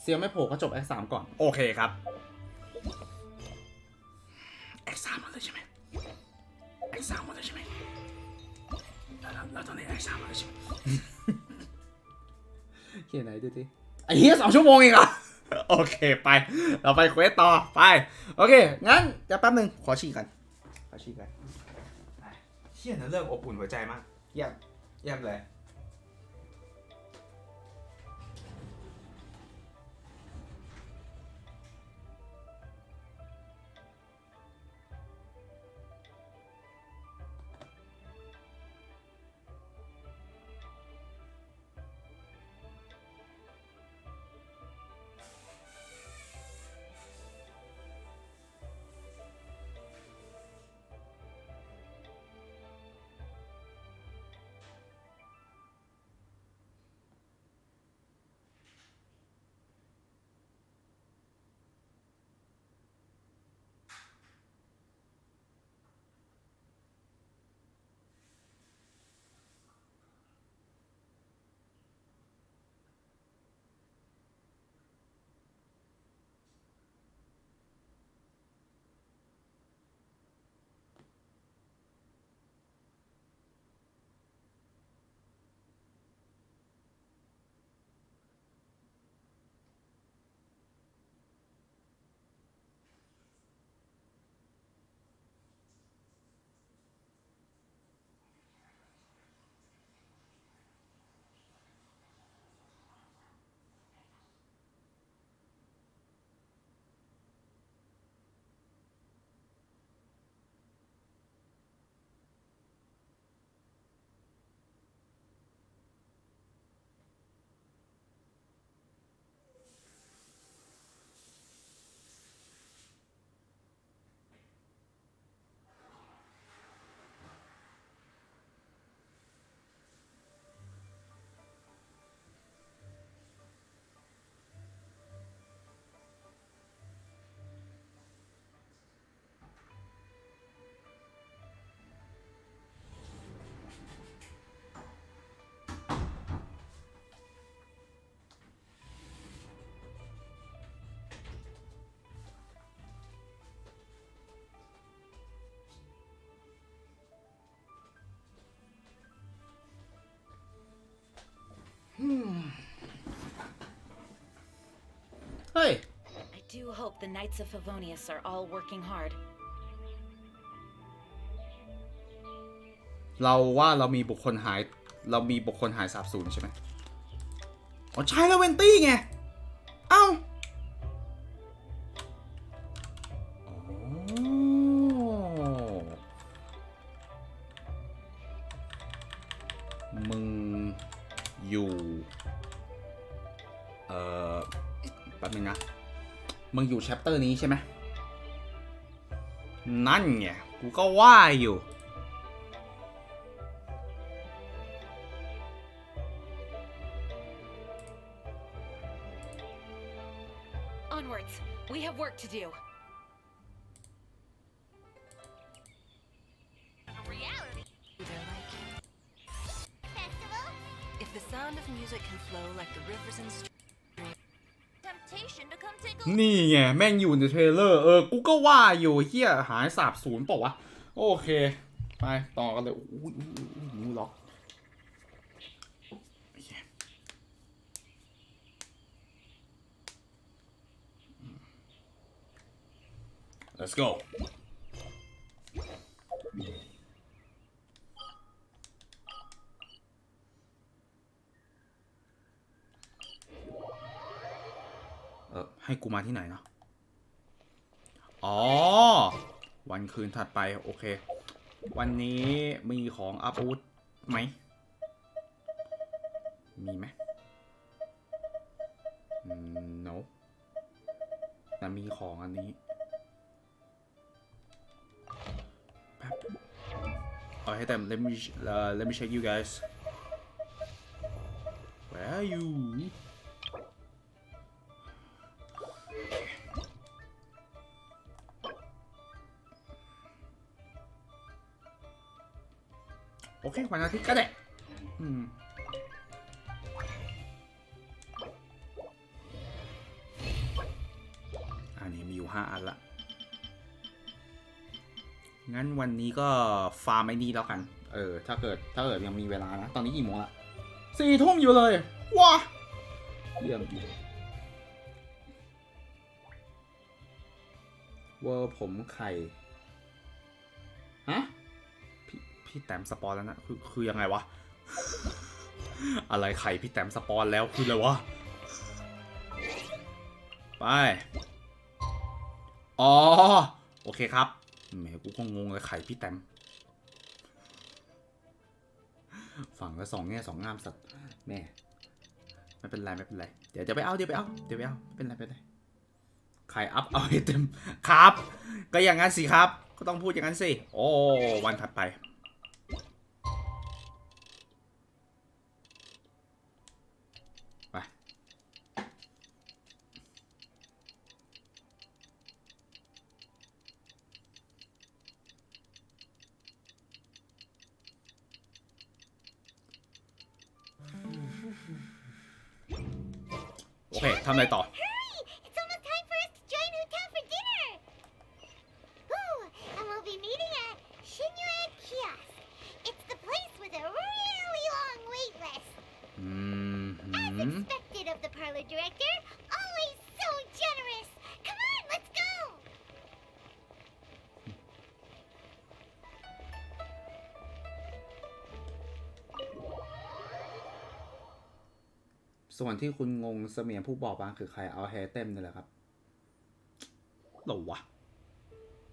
Speaker 1: เซียวไม่โผล่ก็จบ X3 ก่อนโอเคครับ X3 หมดเลยใช่ไหม X3 หมดเลยใช่ไหมแล้วตอนนี้ X3 หมดเลยใช่ไหมเขียนไหนดูดิไอ้เหี้ย2 ชั่วโมงเองเหรอโอเคไปเราไปเควสต่อไปโอเคงั้นจะแป๊บนึงขอฉี่กันเชี่ยนะเรื่องอบอุ่นหัวใจมากเยี่ยมเลยเฮ้ย
Speaker 8: do hope the Knights of Favonius are all working hard.
Speaker 1: เราว่าเรามีบุคคลหายสาบสูญใช่ไหมอ๋อใช่แล้วเวนตี้ไงเอ้ามึงอยู่แป๊บนึงนะมึงอยู่แชปเตอร์นี้ใช่ไหมนั่นไงกูก็ว่าอยู่
Speaker 8: Onwards, we have work to do.
Speaker 3: Reality festival.
Speaker 15: If the sound of music can flow like the rivers and streams.
Speaker 3: Temptation to come take a
Speaker 1: นี่ไงแม่งอยู่ในเทรลเลอร์กูก็ว่าอยู่เฮียหายสาบสูญเปล่าวะโอเคไปต่อกันเลยอุ้ยนิ้วล็อก Let's go ให้กูมาที่ไหนเนาะอ๋อวันคืนถัดไปโอเควันนี้มีของอัพอาวุธไหมมีไหมno แต่มีของอันนี้แป๊บเอาให้แต่ let me check you guys where are youโอเควันอาทิตย์ก็ได้อันนี้มีอยู่5อันละงั้นวันนี้ก็ฟาร์มไอ้นี่แล้วกันถ้าเกิดยังมีเวลานะตอนนี้กี่โมงละ4 ทุ่มอยู่เลยว้าเยี่ยมดีเวอร์ผมไข่ฮะพี่แต้มสปอนแล้วนะคือยังไงวะ อะไรไข่พี่แต้มสปอนแล้วคืออะไรวะไปอ๋อโอเคครับแหมกูก็งงเลยไข่พี่แต้มฝั่งละ2 แง่ 2 งามสัตว์แม่ไม่เป็นไรเดี๋ยวไปเอาไม่เป็นไรไข่อัพเอาให้เต็มครับก็อย่างนั้นสิครับก็ต้องพูดอย่างนั้นสิโอ้วันถัดไปโอเคทำอะไรต่อ
Speaker 3: It's almost time for us to join Hutan for dinner. Ooh, and we'll be meeting at Shinyue Kiosk. It's the place with a really long wait list. As expected of the parlor director, always so generous. Come on, let's go.
Speaker 1: ส่วนที่คุณงงเสมียนผู้บอบบางคือใครเอาแฮร์เต็มนี่แหละครับหรอวะ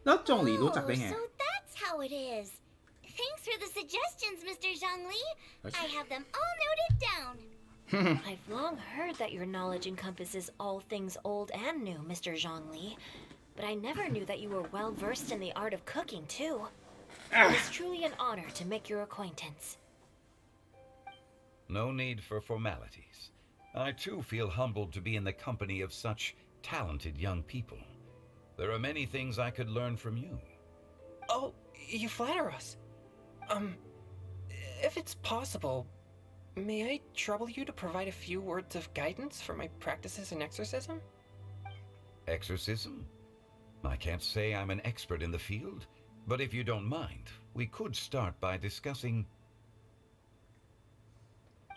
Speaker 1: แล้วจงหลีรู้จักได้ไง
Speaker 3: So that's how it is. Thanks for the suggestions, Mr. Zhongli. I have them all noted down.
Speaker 2: I've long heard that your knowledge encompasses all things old and new, Mr. Zhongli. But I never knew that you were well versed in the art of cooking, too. It is truly an honor to make your acquaintance.
Speaker 11: No need for formalities. I too feel humbled to be in the company of such talented young people. There are many things I could learn from you.
Speaker 4: Oh, you flatter us. If it's possible, may I trouble you to provide a few words of guidance for my practices in exorcism?
Speaker 11: Exorcism? I can't say I'm an expert in the field, but if you don't mind, we could start by discussing...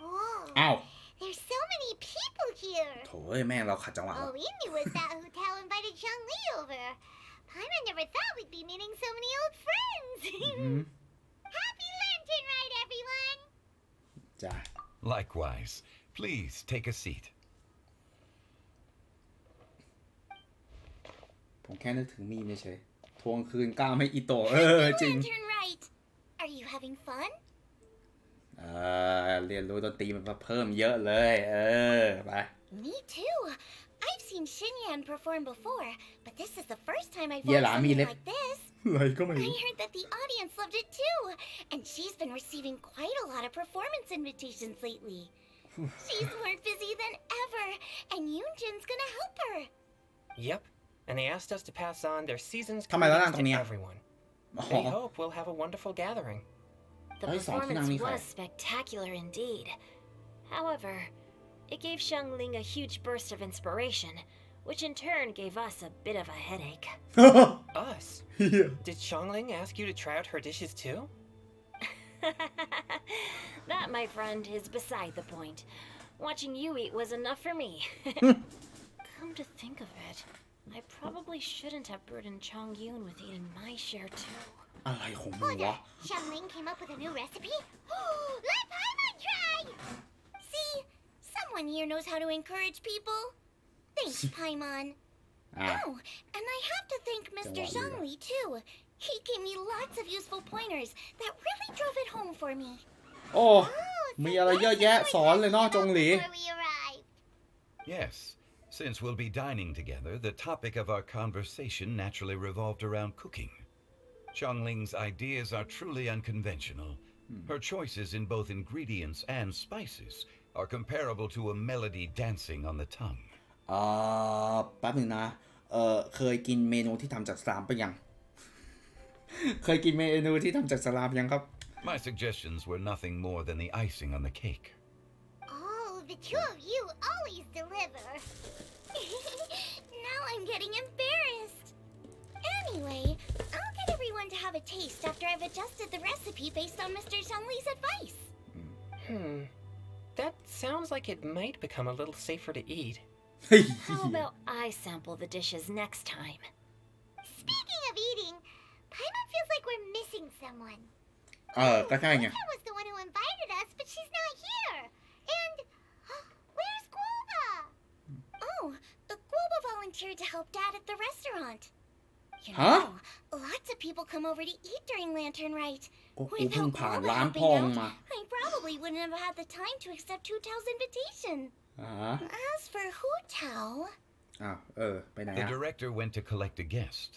Speaker 3: Whoa.
Speaker 1: Ow.
Speaker 3: There's so many people here.
Speaker 1: โถ่แม่เราขัดจังหวะ
Speaker 3: All we knew was that Hu Tao invited invited Zhongli over. Paimon never thought we'd be meeting so many old friends. Happy Lantern Rite, everyone!
Speaker 1: จ้ะ
Speaker 11: Likewise. Please take a seat.
Speaker 1: ผมแค่นึกถึงมีมเฉยๆทวงคืนกล้ามให้อิโตะจริง
Speaker 3: Lantern Rite! Are you having fun?
Speaker 1: เรียนรู้ดนตรีมันเพิ่มเยอะเลยไป
Speaker 3: Me too. I've seen Xinyan perform before, but this is the first time I've
Speaker 1: เยี่ย
Speaker 3: watched
Speaker 1: หลามี
Speaker 3: something
Speaker 1: เล็ก
Speaker 3: like this.
Speaker 1: อะไรก็ไม่
Speaker 3: I
Speaker 1: รู้
Speaker 3: heard that the audience loved it too, and she's been receiving quite a lot of performance invitations lately. She's more busy than ever, and Yoonjin's gonna help her.
Speaker 16: Yep, and they asked us to pass on their season's
Speaker 1: ทำไมแล้วนั่ง
Speaker 16: greetings
Speaker 1: ตรง
Speaker 16: to
Speaker 1: เนี้ย
Speaker 16: everyone.
Speaker 1: อ๋อ
Speaker 16: They hope we'll have a wonderful gathering.
Speaker 2: The performance was spectacular indeed. However, it gave Xiangling a huge burst of inspiration, which in turn gave us a bit of a headache.
Speaker 16: Us? Did Xiangling ask you to try out her dishes too?
Speaker 2: That, my friend, is beside the point. Watching you eat was enough for me. Come to think of it, I probably shouldn't have burdened Chongyun with eating my share too.
Speaker 1: อะไรของมึงวะ
Speaker 3: Xiangling came up with a new recipe? Let Paimon try! See, someone here knows how to encourage people. Thanks, Paimon. Oh, and I have to thank Mr. Zhongli too. He gave me lots of useful pointers that really drove it home for me.
Speaker 1: โอ้มีอะไรเยอะแยะสอนเลยเนาะจงหลี
Speaker 11: Yes. Since we'll be dining together, the topic of our conversation naturally revolved around cooking. Xiangling's ideas are truly unconventional. Her choices in both ingredients and spices are comparable to a melody dancing on the tongue.
Speaker 1: แป๊บนึงนะเคยกินเมนูที่ทำจากสลามปะยัง เคยกินเมนูที่ทำจากสลามยังครับ
Speaker 11: My suggestions were nothing more than the icing on the cake.
Speaker 3: Oh, the two of you always deliver. Now I'm getting embarrassed. Anyway, I'll get everyone to have a taste after I've adjusted the recipe based on Mr. Zhongli's advice.
Speaker 16: That sounds like it might become a little safer to eat.
Speaker 2: How about I sample the dishes next time?
Speaker 3: Speaking of eating, Paimon feels like we're missing someone.
Speaker 1: ก็ใช่ไง
Speaker 3: Guoba was the one who invited us, but she's not here. And where's Guoba? Oh, Guoba volunteered to help Dad at the restaurant. You know, lots of people come over to eat during Lantern Rite.
Speaker 1: กูเพิ่งผ่านร้านพองมา
Speaker 3: I probably wouldn't have had the time to accept Hu Tao's invitation. As for Hu Tao...
Speaker 1: ไปไหน
Speaker 11: The director went to collect a guest.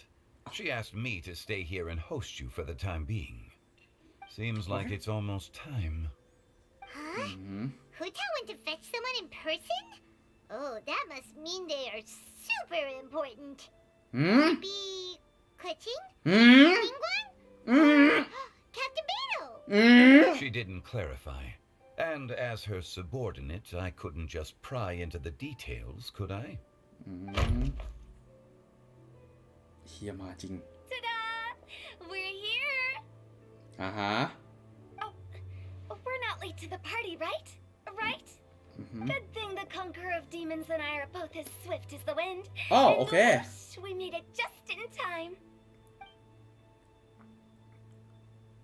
Speaker 11: She asked me to stay here and host you for the time being. Seems like it's almost time.
Speaker 3: Huh? Hu Tao went to fetch someone in person? Oh, that must mean they are super important. Maybe... Kuching? Lingguan? Captain Beto?
Speaker 11: She didn't clarify. And as her subordinate, I couldn't just pry into the details, could I?
Speaker 1: เฮียมาจริง
Speaker 2: Ta-da! We're here! Oh, we're not late to the party, right? Right? Good thing the conqueror of demons and I are both as swift as the wind.
Speaker 1: Oh, okay.
Speaker 2: We made it just in time.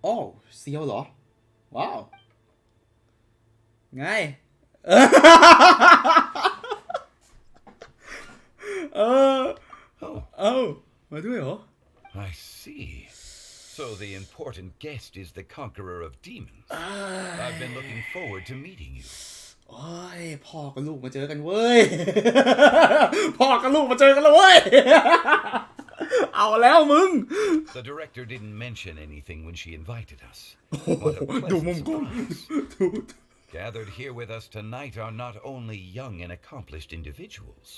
Speaker 1: โอ้เซียวเหรอ ว้าว ไง มาด้วยเหรอ
Speaker 11: I see. So the important guest is the conqueror of demons. I've been looking forward to meeting you.
Speaker 1: โอ้ยพ่อกับลูกมาเจอกันเว้ย พ่อกับลูกมาเจอกันแล้วเว้ย เอาแล้วมึง
Speaker 11: The director didn't mention anything when she invited us.
Speaker 1: ดูมุมกล้อง
Speaker 11: Gathered here with us tonight are not only young and accomplished individuals,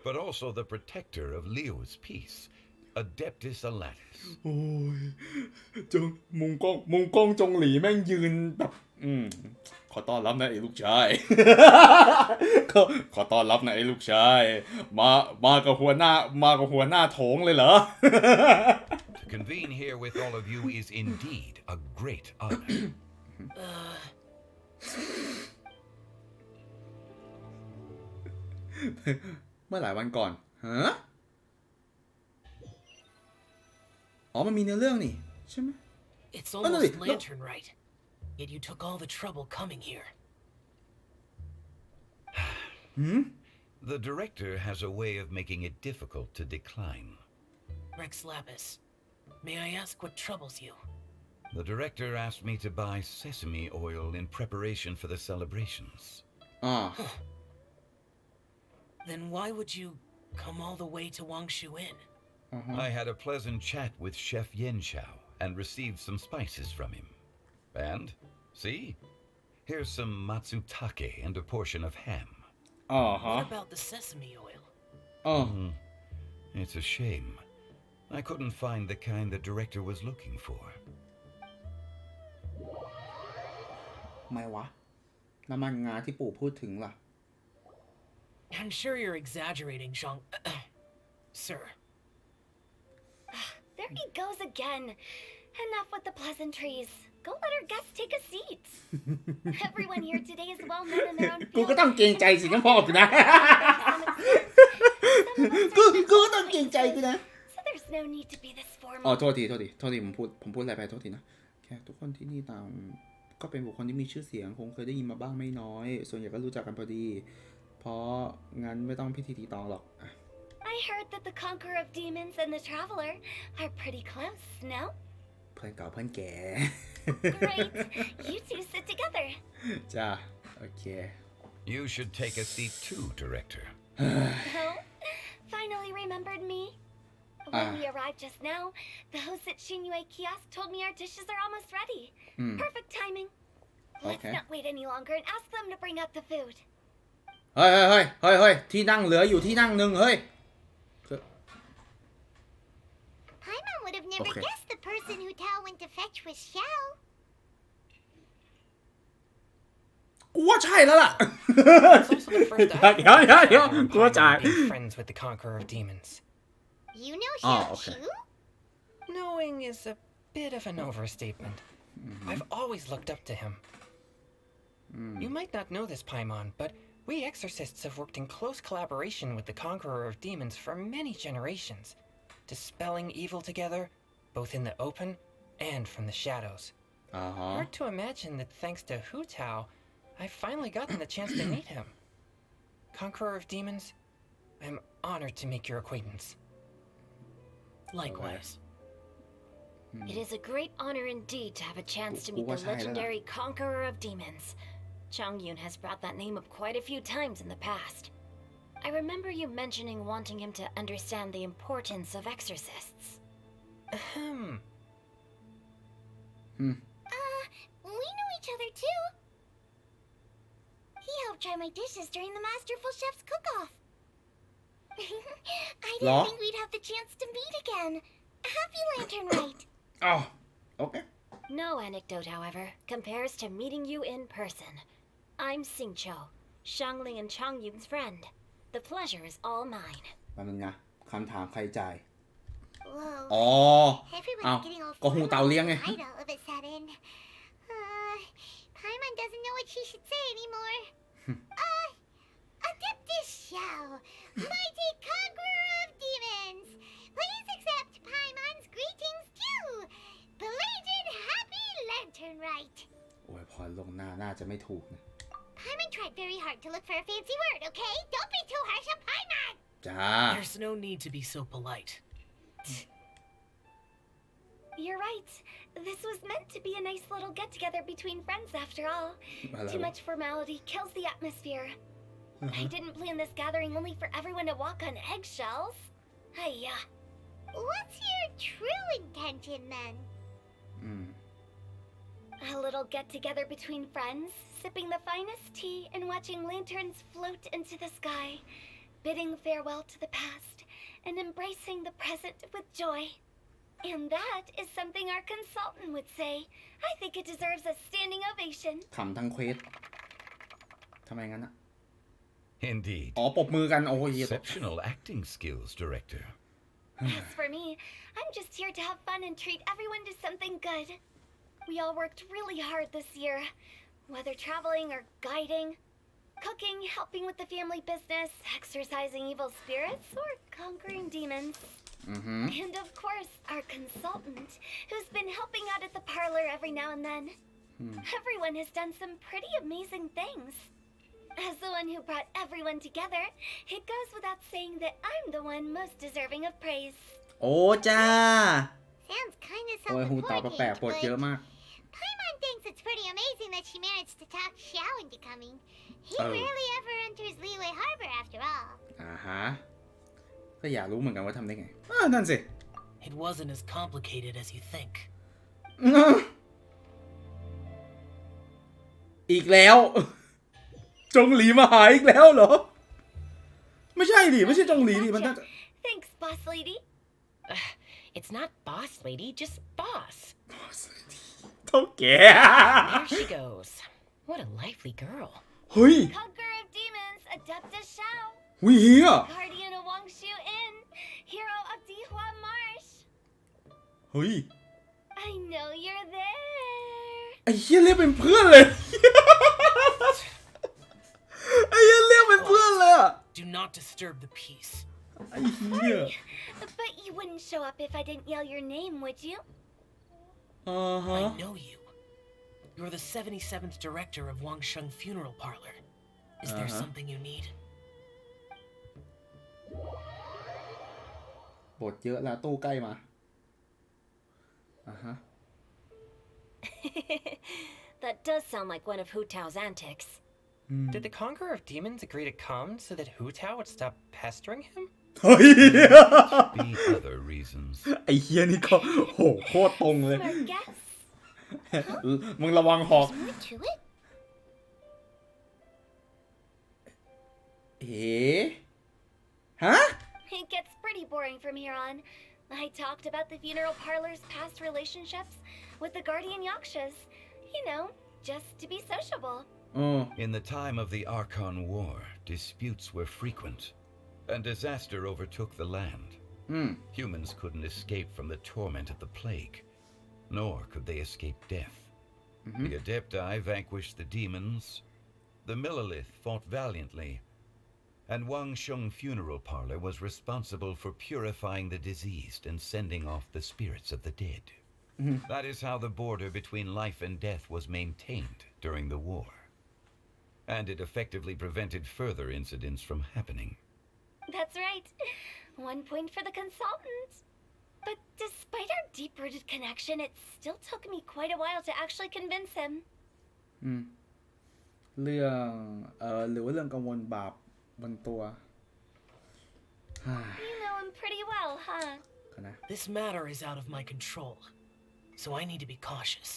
Speaker 11: but also the protector of Leo's peace, Adeptus Alatus.
Speaker 1: โอ้ยจงมุมกล้องจงหลีแม่งยืนแบบขอต้อนรับนะไอ้ลูกชาย ขอต้อนรับนะไอ้ลูกชายมากับหัวหน้าโถงเลยเหรอ
Speaker 11: To convene here with all of you is indeed a great honor.
Speaker 1: เมื่อหลายวันก่อนฮะ อ๋อมันมีเนื้อเรื่องนี่ใช่ไหม
Speaker 4: It's almost lantern right. Yet you took all the trouble coming here.
Speaker 11: The director has a way of making it difficult to decline.
Speaker 4: Rex Lapis, may I ask what troubles you?
Speaker 11: The director asked me to buy sesame oil in preparation for the celebrations.
Speaker 4: Then why would you come all the way to Wangshu Inn?
Speaker 11: I had a pleasant chat with Chef Yen Xiao and received some spices from him. And, see? Here's some matsutake and a portion of ham.
Speaker 4: What about the sesame oil?
Speaker 11: It's a shame. I couldn't find the kind the director was looking for.
Speaker 1: ไม่วะน้ำมันงาที่ปู่พูดถึงล่ะ
Speaker 4: I'm sure you're exaggerating, Zhang... Sir.
Speaker 2: There he goes again. Enough with the pleasantries. Go let our guests take a seat. Everyone here today is well known in their own field.
Speaker 1: กูก็ต้องเกรงใจสิน้องพ่อกูนะ กูก็ต้องเกรงใจกูนะ
Speaker 2: So there's no need to be this formal.
Speaker 1: อ๋อโทษทีผมพูดอะไรไปโทษทีนะแขกทุกคนที่นี่ต่างก็เป็นบุคคลที่มีชื่อเสียงคงเคยได้ยินมาบ้างไม่น้อยส่วนใหญ่ก็รู้จักกันพอดีเพราะงั้นไม่ต้องพิธีตีตองหรอก
Speaker 2: I heard that the Conqueror of Demons and the Traveler are pretty close, no?
Speaker 1: เพื่อนเก่าเพื่อนแก่
Speaker 2: Great. You two sit together.
Speaker 1: จ้าโอเค
Speaker 11: You should take a seat too, director.
Speaker 2: Oh, finally remembered me. When we arrived just now, the host at Shinyue Kiosk told me our dishes are almost ready. Perfect timing. Let's not wait any longer and ask them to bring out the food.
Speaker 1: เฮ้ยที่นั่งเหลืออยู่ที่นั่งหนึ่งเฮ้ย
Speaker 3: Paimon would have never guessed the person who Tao went to fetch was Xiao.
Speaker 1: กูว่าใช่แล้วล่ะ
Speaker 16: It's also the first I've
Speaker 1: เดี๋ยวกูว่าใช่
Speaker 16: being friends with the Conqueror of Demons.
Speaker 3: You know Xiao too?
Speaker 16: Knowing is a bit of an overstatement. I've always looked up to him. You might not know this, Paimon, but we exorcists have worked in close collaboration with the Conqueror of Demons for many generations, dispelling evil together, both in the open and from the shadows. Hard to imagine that thanks to Hu Tao, I've finally gotten the chance to meet him. Conqueror of Demons, I'm honored to make your acquaintance.
Speaker 4: Likewise.
Speaker 2: It is a great honor indeed to have a chance to meet the legendary Conqueror of Demons. Changyun has brought that name up quite a few times in the past. I remember you mentioning wanting him to understand the importance of exorcists.
Speaker 3: We know each other too. He helped try my dishes during the Masterful Chef's cook-off. I didn't think we'd have the chance to meet again. Happy Lantern Rite.
Speaker 1: Oh, okay.
Speaker 2: No anecdote, however, compares to meeting you in person. I'm Xingqiu, Xiangling and Changyun's friend. The pleasure is all mine.
Speaker 1: แป๊บนึงนะคำถามใครจ่าย
Speaker 3: Whoa.
Speaker 1: อ๋อ
Speaker 3: Everyone's getting all
Speaker 1: ก็หูเตาเลี้ยงไง
Speaker 3: quiet all of a sudden. Paimon doesn't know what she should say anymore. Adeptus Xiao, mighty conqueror of demons, please accept Paimon's greetings too. Belated Happy Lantern Rite.
Speaker 1: โอ้ยพอลงหน้าน่าจะไม่ถูกนะ
Speaker 3: Paimon tried very hard to look for a fancy word, okay? Don't be too harsh on Paimon.
Speaker 1: จ้า
Speaker 4: There's no need to be so polite.
Speaker 2: You're right. This was meant to be a nice little get-together between friends after all. Too much formality kills the atmosphere. I didn't plan this gathering only for everyone to walk on eggshells. Hiya.
Speaker 3: What's your true intention then?
Speaker 2: A little get-together between friends, sipping the finest tea and watching lanterns float into the sky, bidding farewell to the past and embracing the present with joy. And that is something our consultant would say. I think it deserves a standing ovation.
Speaker 1: ขำทั้งเควสทำไมงั้นอะ
Speaker 11: Indeed.
Speaker 1: อ๋อปรบมือกันโอ้ย
Speaker 11: Exceptional acting skills, director.
Speaker 2: As for me, I'm just here to have fun and treat everyone to something good. We all worked really hard this year, whether traveling or guiding. Cooking, helping with the family business, exorcising evil spirits, or conquering demons. And of course, our consultant, who's been helping out at the parlor every now and then. Everyone has done some pretty amazing things. As the one who brought everyone together, it goes without saying that I'm the one most deserving of praise.
Speaker 1: โอ้จ้า
Speaker 3: Sounds kind of
Speaker 1: โอ้ยหูตอบแปลกๆปวดเยอะมาก
Speaker 3: Paimon thinks it's pretty amazing that she managed to talk Xiao into coming. He rarely ever enters Liyue Harbor after all.
Speaker 1: ฮะก็อยากรู้เหมือนกันว่าทำได้ไงนั่นสิ
Speaker 4: It wasn't as complicated as you think.
Speaker 1: อีกแล้ว จงหลีมาหาอีกแล้วเหรอ ไม่ใช่ดิ ไม่ใช่จงหลีดิ มันน่าจะ
Speaker 2: Thanks, boss lady.
Speaker 5: It's not boss lady, just boss.
Speaker 1: เท่าแก่
Speaker 5: There she goes. What a lively girl.
Speaker 1: เฮ้ย
Speaker 2: Conqueror of demons, Adeptus Xiao.
Speaker 1: หุยเฮีย
Speaker 2: Guardian of Wangshu Inn, hero of Dihua Marsh.
Speaker 1: เฮ้ย
Speaker 2: I know you're there.
Speaker 1: ไอ้เฮียเรียกเป็นเพื่อนเลย ไอ้เฮียเรียกเป็นเพื่อนเลยอะ
Speaker 4: Do not disturb the peace.
Speaker 1: ไอ้เฮีย
Speaker 2: But you wouldn't show up if I didn't yell your name, would you?
Speaker 4: I know you. You're the 77th director of Wangsheng Funeral Parlor. Is there something you need?
Speaker 1: บทเยอะแล้วตู้ใกล้มา
Speaker 2: That does sound like one of Hu Tao's antics.
Speaker 16: Did the Conqueror of Demons agree to come so that Hu Tao would stop pestering him?
Speaker 1: เฮ้ย
Speaker 11: Be other reasons.
Speaker 1: ไอ้เฮียนี่ก็โหโคตรตรงเลย
Speaker 2: Smart guess.
Speaker 1: มึงระวังหอก
Speaker 3: There's more to it.
Speaker 1: เอ๊ะฮะ
Speaker 2: It gets pretty boring from here on. I talked about the funeral parlor's past relationships with the guardian yakshas. You know, just to be sociable.
Speaker 11: In the time of the Archon War, disputes were frequent, and disaster overtook the land. Humans couldn't escape from the torment of the plague, nor could they escape death. The Adepti vanquished the demons, the Millelith fought valiantly, and Wangsheng Funeral Parlor was responsible for purifying the diseased and sending off the spirits of the dead. That is how the border between life and death was maintained during the war. And it effectively prevented further incidents from happening.
Speaker 2: That's right. 1 point for the consultant. But despite our deep-rooted connection, it still took me quite a while to actually convince him.
Speaker 1: เรื่องหรือว่าเรื่องกังวลบาปบนตัว
Speaker 2: You know him pretty well, huh?
Speaker 4: This matter is out of my control, so I need to be cautious.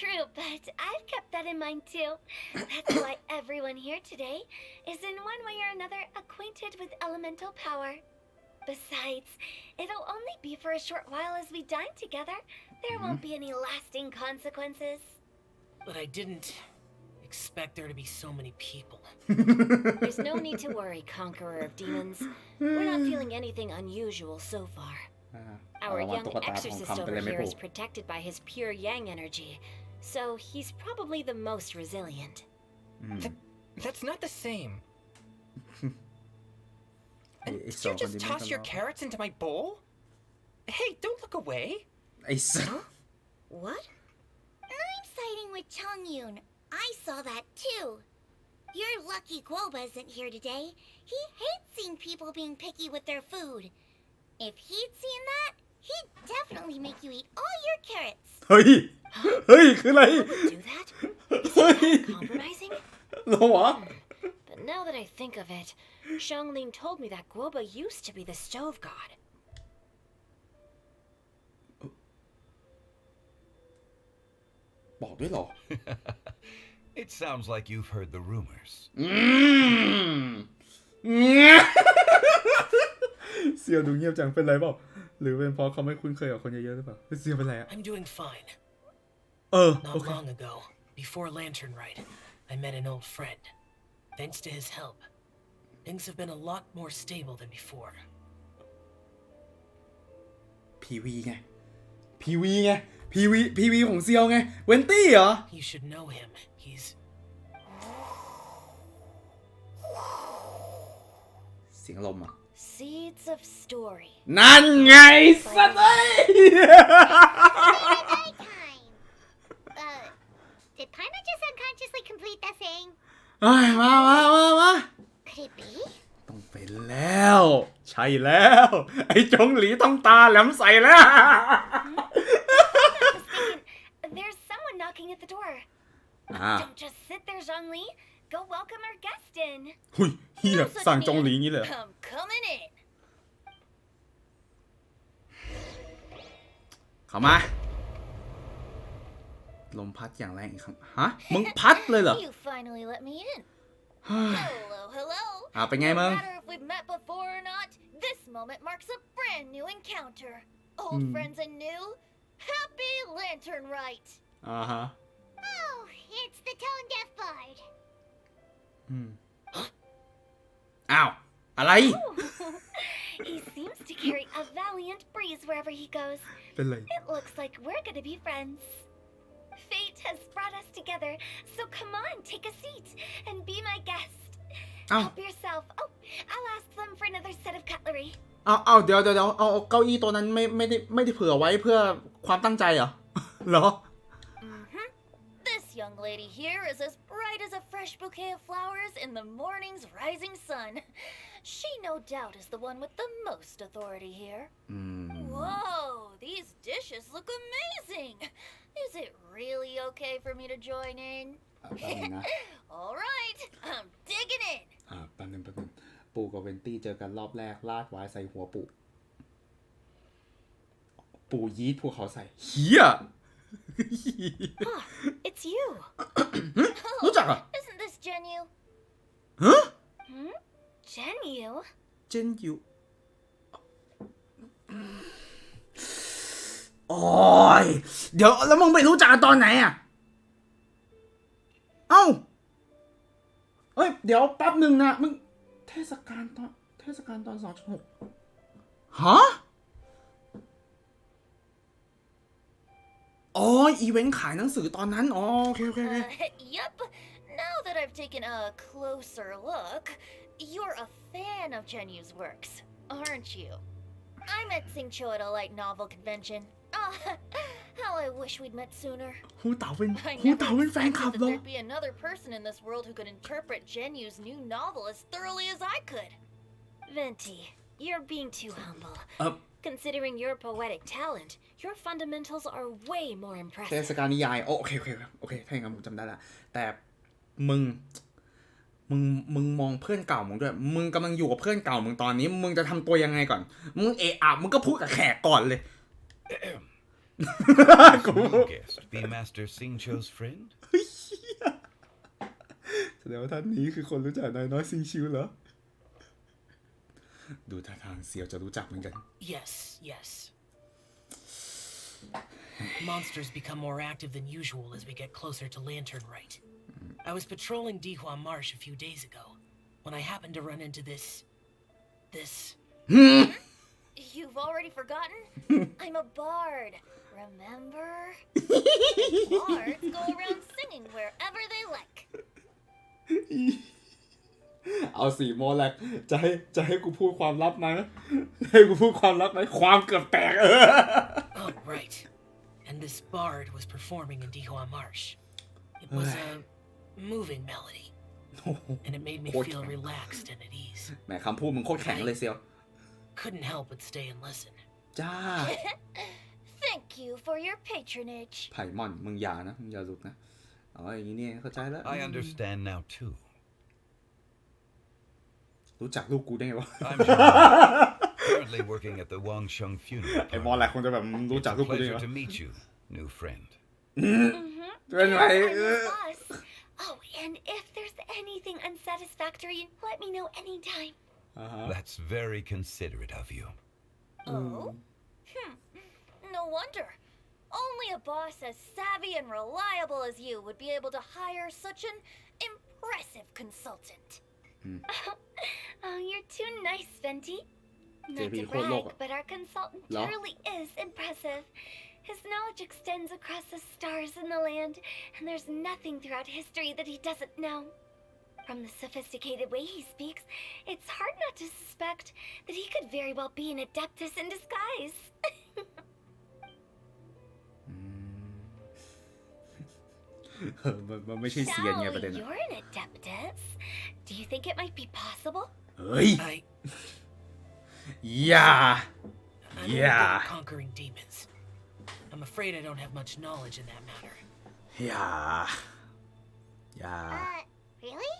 Speaker 2: True, but I've kept that in mind too. That's why everyone here today is in one way or another acquainted with elemental power. Besides, it'll only be for a short while as we dine together. There won't be any lasting consequences.
Speaker 4: But I didn't expect there to be so many people.
Speaker 2: There's no need to worry, Conqueror of Demons. We're not feeling anything unusual so far. Our young exorcist over here is protected by his pure yang energy, so he's probably the most resilient.
Speaker 16: That's not the same. And did you just toss your carrots into my bowl? Hey, don't look away.
Speaker 2: What?
Speaker 3: I'm siding with Chongyun. I saw that too. You're lucky Guoba isn't here today. He hates seeing people being picky with their food. If he'd seen that, he'd definitely make you eat all your carrots.
Speaker 1: เฮ้ย เฮ้ย คืออะไร
Speaker 2: Do that? Is that compromising?
Speaker 1: เหรอวะ
Speaker 2: But now that I think of it, Xianglin told me that Guoba used to be the stove god.
Speaker 1: บอกด้วยเหรอ
Speaker 11: It sounds like you've heard the rumors.
Speaker 1: เซียวดูเงียบจังเป็นไรเปล่าหรือเป็นเพราะเขาไม่คุ้นเคยกับคนเยอะๆหรือเปล่าเซียวเป็นไรอะ
Speaker 4: I'm doing fine.
Speaker 1: โอ
Speaker 4: Not
Speaker 1: เค
Speaker 4: long ago, before Lantern Rite, I met an old friend. Thanks to his help, things have been a lot more stable than before.
Speaker 1: พีวีไง พีวีของเซียวไง เวนตี้เหรอ
Speaker 4: You should know him. He's
Speaker 1: เสียงลมอ่ะ
Speaker 8: Seeds of story
Speaker 1: นั่นไงสัตว์เอ้ย
Speaker 3: Did Paimon just unconsciously complete that saying?
Speaker 1: มา
Speaker 3: Could it be?
Speaker 1: ต้องเป็นแล้ว ใช่แล้ว ไอ้จงหลีต้องตาแหลมใส่แล้ว
Speaker 8: There's someone knocking at the door. Don't just sit there, Zhongli. Go welcome our guest in.
Speaker 1: หุยเฮียสั่งจงหลีงี้เลย
Speaker 8: I'm coming in.
Speaker 1: เข้ามาลมพัดอย่างแรงอีกครั้งฮะมึงพัดเลยเหรอ
Speaker 8: You finally let me in. Hello.
Speaker 1: เป็นไงมึง
Speaker 8: No matter if we've met before or not, this moment marks a brand new encounter. Old friends and new. Happy Lantern Rite.
Speaker 1: Oh,
Speaker 3: it's the tone deaf bard.
Speaker 1: อ้าวอะไร
Speaker 8: He seems to carry a valiant breeze wherever he goes.
Speaker 1: เป็นไร
Speaker 8: It looks like we're gonna be friends. Fate has brought us together, so come on, take a seat and be my guest. Help yourself. Oh, I'll ask them for another set of cutlery.
Speaker 1: เอาเดี๋ยวเอาเก้าอี้ตัวนั้นไม่ได้เผื่อไว้เพื่อความตั้งใจเหรอ เหรอ
Speaker 8: This young lady here is as bright as a fresh bouquet of flowers in the morning's rising sun. She no doubt is the one with the most authority here. Whoa, these dishes look amazing. Is it really okay for me to join in? All right, I'm digging in.
Speaker 1: แป๊บนึงปู่กับเวนตี้เจอกันรอบแรกลาดไว้ใส่หัวปู่ยีดพวกเขาใส่เฮีย
Speaker 8: It's you.
Speaker 1: รู้จักอ่ะ
Speaker 8: Isn't this Genyu?
Speaker 1: ฮะ
Speaker 8: Genyu?
Speaker 1: เจนยูโอ้ยเดี๋ยวแล้วมึงไปรู้จักตอนไหนอ่ะเอ้าเอ้ยเดี๋ยวแป๊บนึงนะมึงเทศกาลตอน2.6ฮะอ๋ออีเวนต์ขายหนังสือตอนนั้นอ๋อโอเค
Speaker 8: Yup. Now that I've taken a closer look, you're a fan of Genyu's works, aren't you? I met Singcho at a light novel convention. How I wish we'd met sooner.
Speaker 1: ฮูเต๋าเป็นแฟนคลับ
Speaker 8: that
Speaker 1: เหรอ
Speaker 8: there'd be another person in this world who could interpret Genyu's new novel as thoroughly as I could. Venti, you're being too humble. Considering your poetic talent, your fundamentals are way more
Speaker 1: เท
Speaker 8: impressive.
Speaker 1: ศกาลนิยายโอเคถ้าอย่างนั้นผมจำได้ละแต่มึงมองเพื่อนเก่ามึงด้วยมึงกำลังอยู่กับเพื่อนเก่ามึงตอนนี้มึงจะทำตัวยังไงก่อนมึงมึงก็พูดกับแขกก่อนเลย
Speaker 11: guest be Master Singcho's friend
Speaker 1: แสดงว่าท่านนี้คือคนรู้จักนายน้อยซิงชิวเหรอดูท่าทางเสี่ยวจะรู้จักเหมือนกัน
Speaker 4: Yes. Monsters become more active than usual as we get closer to Lantern Rite. I was patrolling Dihua Marsh a few days ago when I happened to run into this.
Speaker 8: You've already forgotten? I'm a bard. Remember? Bards go around singing wherever they like.
Speaker 1: เอาสีโมแลกจะให้กูพูดความลับไหมให้กูพูดความลับไหมความเกือบแตก
Speaker 4: Oh, right. And this bard was performing in Dihua Marsh. It was a moving melody. And it made me feel relaxed and at ease.
Speaker 1: แหมคำพูดมึงโคตรแข็งเลยเซียว
Speaker 4: Couldn't help but stay and listen.
Speaker 1: จ้า
Speaker 8: Thank you for your patronage.
Speaker 1: ไผ่มอนมึงอย่าหลุดนะอ๋ออย่างนี้เนี่ยเข้าใจแล้ว
Speaker 11: I understand now too.
Speaker 1: รู้จักลูกกูได้ไงวะ
Speaker 11: I'm currently working at the Wangsheng funeral.
Speaker 1: ไอ้มอนแหละคงจะแบบรู้จักลูกกูได้ไง
Speaker 11: Pleasure
Speaker 1: วะ
Speaker 11: to meet you, new friend.
Speaker 1: เป็นไง
Speaker 8: Oh, and if there's anything unsatisfactory, let me know anytime.
Speaker 11: That's very considerate of you.
Speaker 8: Oh? No wonder. Only a boss as savvy and reliable as you would be able to hire such an impressive consultant. Oh, you're too nice, Venti. Not to brag, but our consultant truly is impressive. His knowledge extends across the stars and the land, and there's nothing throughout history that he doesn't know.
Speaker 2: From the sophisticated way he speaks, it's hard not to suspect that he could very well be an adeptus in disguise.
Speaker 1: มันไม่ใช่เสียนไงประเด็น
Speaker 2: you're an adeptus. Do you think it might be possible?
Speaker 1: เฮ้ย
Speaker 4: I'm only good at conquering demons. I'm afraid I don't have much knowledge in that matter.
Speaker 3: Really?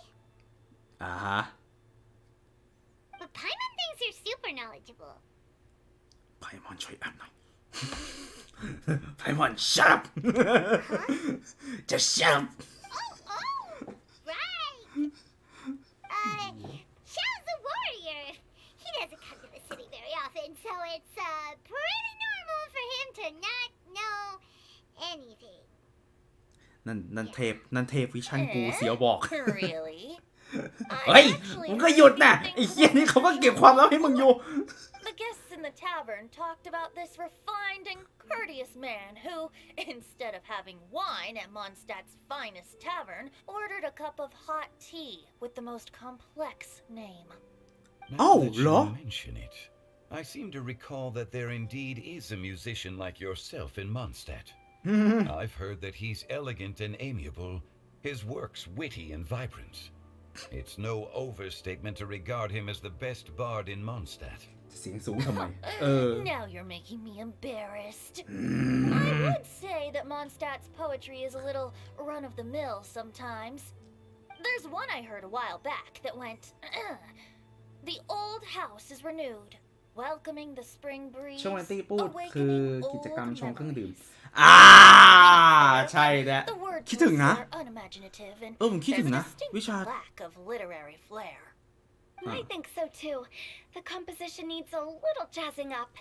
Speaker 3: But Paimon thinks you're super knowledgeable.
Speaker 1: Paimon ช่วยอ่านหน่อย Paimon shut up just shut up
Speaker 3: Right. Xiao's a warrior. He doesn't come to the city very often, so it's pretty normal for him to not know anything.
Speaker 1: นั่นเทพวิชั่นกูเสียวบอก
Speaker 8: Really?
Speaker 1: เฮ้ยมึงก็หยุดนะไอ้เหี้ยนี่เขาก็เก็บความลับให้มึงอยู่
Speaker 8: The guests in the tavern talked about this refined and courteous man who, instead of having wine at Mondstadt's finest tavern, ordered a cup of hot tea with the most complex name.
Speaker 11: Now that you mention it, I seem to recall that there indeed is a musician like yourself in Mondstadt. I've heard that he's elegant and amiable, his works witty and vibrant. It's no overstatement to regard him as the best bard in Mondstadt.
Speaker 1: เสียงสูงทำไม
Speaker 8: Now you're making me embarrassed. I would say that Mondstadt's poetry is a little run-of-the-mill sometimes. There's one I heard a while back that went, The old house is renewed, welcoming the spring breeze,
Speaker 1: ช่วงที่พูดคือ
Speaker 8: awakening
Speaker 1: กิจกรรม
Speaker 8: old
Speaker 1: ชงเครื่องดื่ม
Speaker 8: memories.
Speaker 1: ใช่แล้ว
Speaker 8: The words
Speaker 1: คิดถึงนะ
Speaker 8: are unimaginative and
Speaker 1: ผมคิดถึง
Speaker 8: there's a
Speaker 1: นะ
Speaker 8: distinct
Speaker 1: วิชา
Speaker 8: lack of literary flair.
Speaker 2: I think so too. The composition needs a little jazzing up.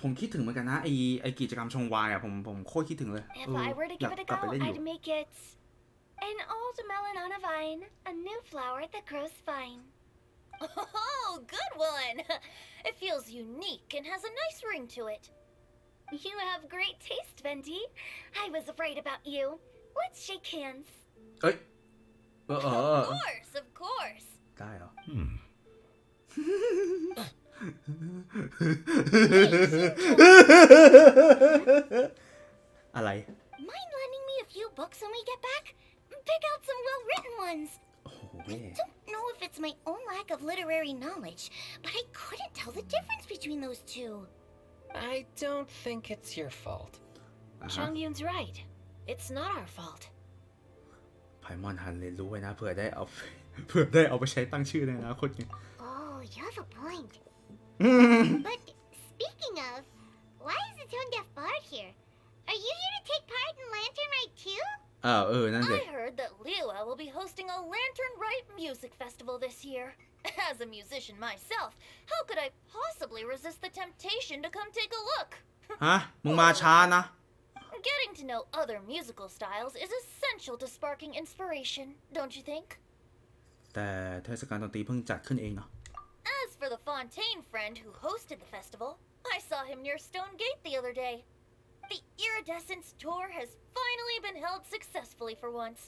Speaker 1: ผมคิดถึงเหมือนกันนะไอกิจกรรมชงไวน์อ่ะผมโคตรคิดถึงเลย
Speaker 2: If I were to
Speaker 1: อยาก
Speaker 2: give it a
Speaker 1: กลับ
Speaker 2: go,
Speaker 1: ไปเล่นอยู่
Speaker 2: I'd make it an old melon on a vine, a new flower that grows fine.
Speaker 8: Oh, good one! It feels unique and has a nice ring to it.
Speaker 2: You have great taste, Venti. I was right about you. Let's shake hands.
Speaker 1: เอ้ย
Speaker 8: Of course.
Speaker 1: ได้เหรอ อะไร
Speaker 3: Mind lending me a few books when we get back? Pick out some well-written ones. I don't know if it's my own lack of literary knowledge, but I couldn't tell the difference between those two.
Speaker 16: I don't think it's your fault.
Speaker 2: Chongyun's right. It's not our fault.
Speaker 1: ไพมอนหันเรียนรู้ไว้นะเผื่อได้เอาไปใช้ตั้งชื่อในอนาคตไง
Speaker 3: Oh, you have a point. But speaking of, why is the tone-deaf bard here? Are you here to take part in Lantern Rite too?
Speaker 1: นั่นสิ
Speaker 8: I heard that Liwa will be hosting a Lantern Rite music festival this year. As a musician myself, how could I possibly resist the temptation to come take a look?
Speaker 1: ฮะมึงมาช้านะ
Speaker 8: Getting to know other musical styles is essential to sparking inspiration, don't you think?
Speaker 1: แต่เทศกาลดนตรีเพิ่งจัดขึ้นเองเนาะ
Speaker 8: As for the Fontaine friend who hosted the festival, I saw him near Stone Gate the other day. The Iridescence tour has finally been held successfully for once,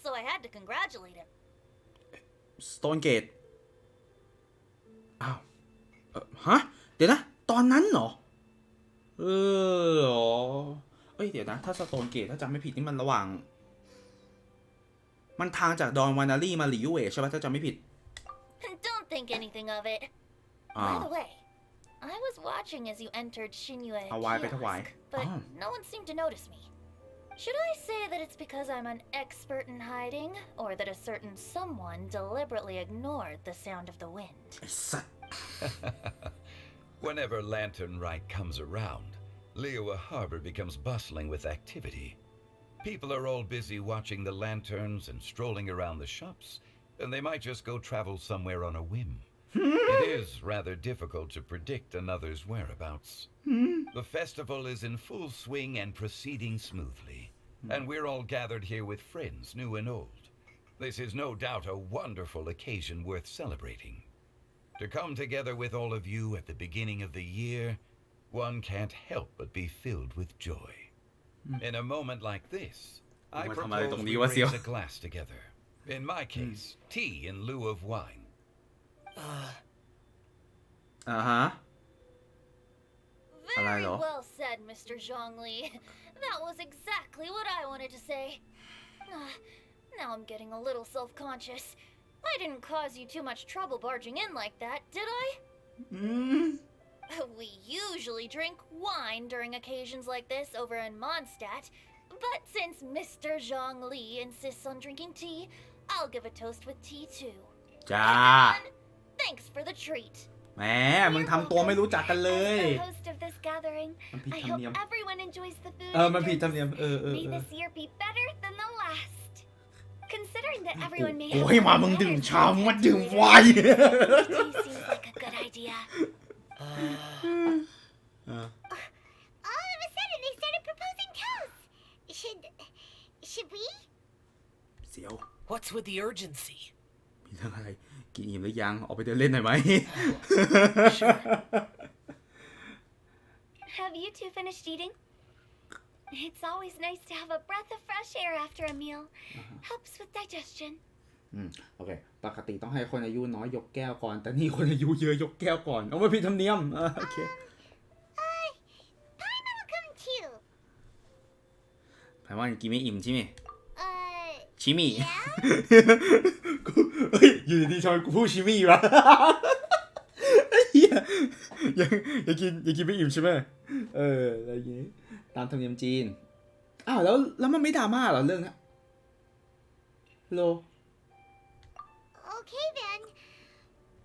Speaker 8: so I had to congratulate him.
Speaker 1: Stone Gate อ้าวฮะเดี๋ยวนะตอนนั้นเหรอเดี๋ยวนะถ้า Stone Gate ถ้าจำไม่ผิดนี่มันระหว่างมันทางจากดอนวานารีมาหลิวเวใช่ป่ะถ้าจำไม่ผิด
Speaker 8: Don't think anything of it. By the way, I was watching as you entered Shinyue kiosk, but no one seemed to notice me. Should I say that it's because I'm an expert in hiding, or that a certain someone deliberately ignored the sound of the wind?
Speaker 11: Whenever Lantern Rite comes around, Liyue Harbor becomes bustling with activity. People are all busy watching the lanterns and strolling around the shops, and they might just go travel somewhere on a whim. It is rather difficult to predict another's whereabouts. The festival is in full swing and proceeding smoothly, and we're all gathered here with friends new and old. This is no doubt a wonderful occasion worth celebrating. To come together with all of you at the beginning of the year, one can't help but be filled with joy. In a moment like this, I propose we raise a glass together. In my case, tea in lieu of wine.
Speaker 8: Very well said, Mr. Zhongli. That was exactly what I wanted to say. Now I'm getting a little self-conscious. I didn't cause you too much trouble barging in like that, did I? We usually drink wine during occasions like this over in Mondstadt, but since Mr. Zhongli insists on drinking tea, I'll give a toast with tea too.
Speaker 1: จ้า
Speaker 8: Thanks for the treat.
Speaker 1: แหมมึงทำตัวไม่รู้จักกันเลย
Speaker 2: As the host of this gathering, I hope everyone enjoys the food.
Speaker 1: มันผิดธรรมเนียม
Speaker 2: May this year be better than the last. Considering that everyone may
Speaker 1: โอ้
Speaker 2: have
Speaker 1: ยมามึงดื่มชามาดื่มไวน์
Speaker 2: tea seems like a good idea.
Speaker 3: All of a sudden, they started proposing toasts. Should we?
Speaker 1: เสียว
Speaker 4: What's with the urgency?
Speaker 1: มีเรื่องอะไรกินอิ่มหรือยังออกไปเดินเล่นหน่อยไหม
Speaker 2: Have you two finished eating? It's always nice to have a breath of fresh air after a meal. Helps with digestion.
Speaker 1: โอเคปกติต้องให้คนอายุน้อยยกแก้วก่อนแต่นี่คนอายุเยอะยกแก้วก่อนเอาไม่ผิดธรรมเนียมโอเค
Speaker 3: Paimon will come too.
Speaker 1: แปลว่ากินไม่อิ่มใช่ไหม ชิมิ
Speaker 3: yeah?
Speaker 1: เฮ้ยอยู่ดีๆทำไมกูพูดชิมิวะเฮียยังกินไม่อิ่มใช่ไหมอะไรอย่างงี้ตามธรรมเนียมจีนอ้าวแล้วมันไม่ดราม่าเหรอเรื่องนี้โล
Speaker 3: Okay then.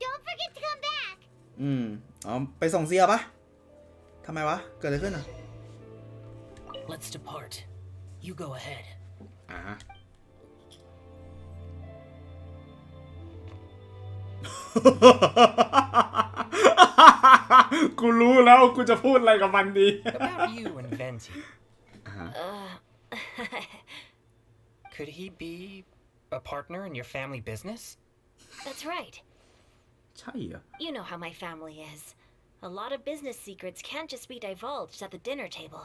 Speaker 3: Don't forget to come back.
Speaker 1: อ๋อไปส่งเสียปะทำไมวะเกิดอะไรขึ้นอ่ะ
Speaker 4: Let's depart. You go ahead.
Speaker 1: กูรู้แล้วกูจะพูดอะไรกับมันดี
Speaker 16: About you and Venti. Could he be a partner in your family business?
Speaker 2: That's right.
Speaker 1: ใช่เหรอ
Speaker 2: You know how my family is. A lot of business secrets can't just be divulged at the dinner table.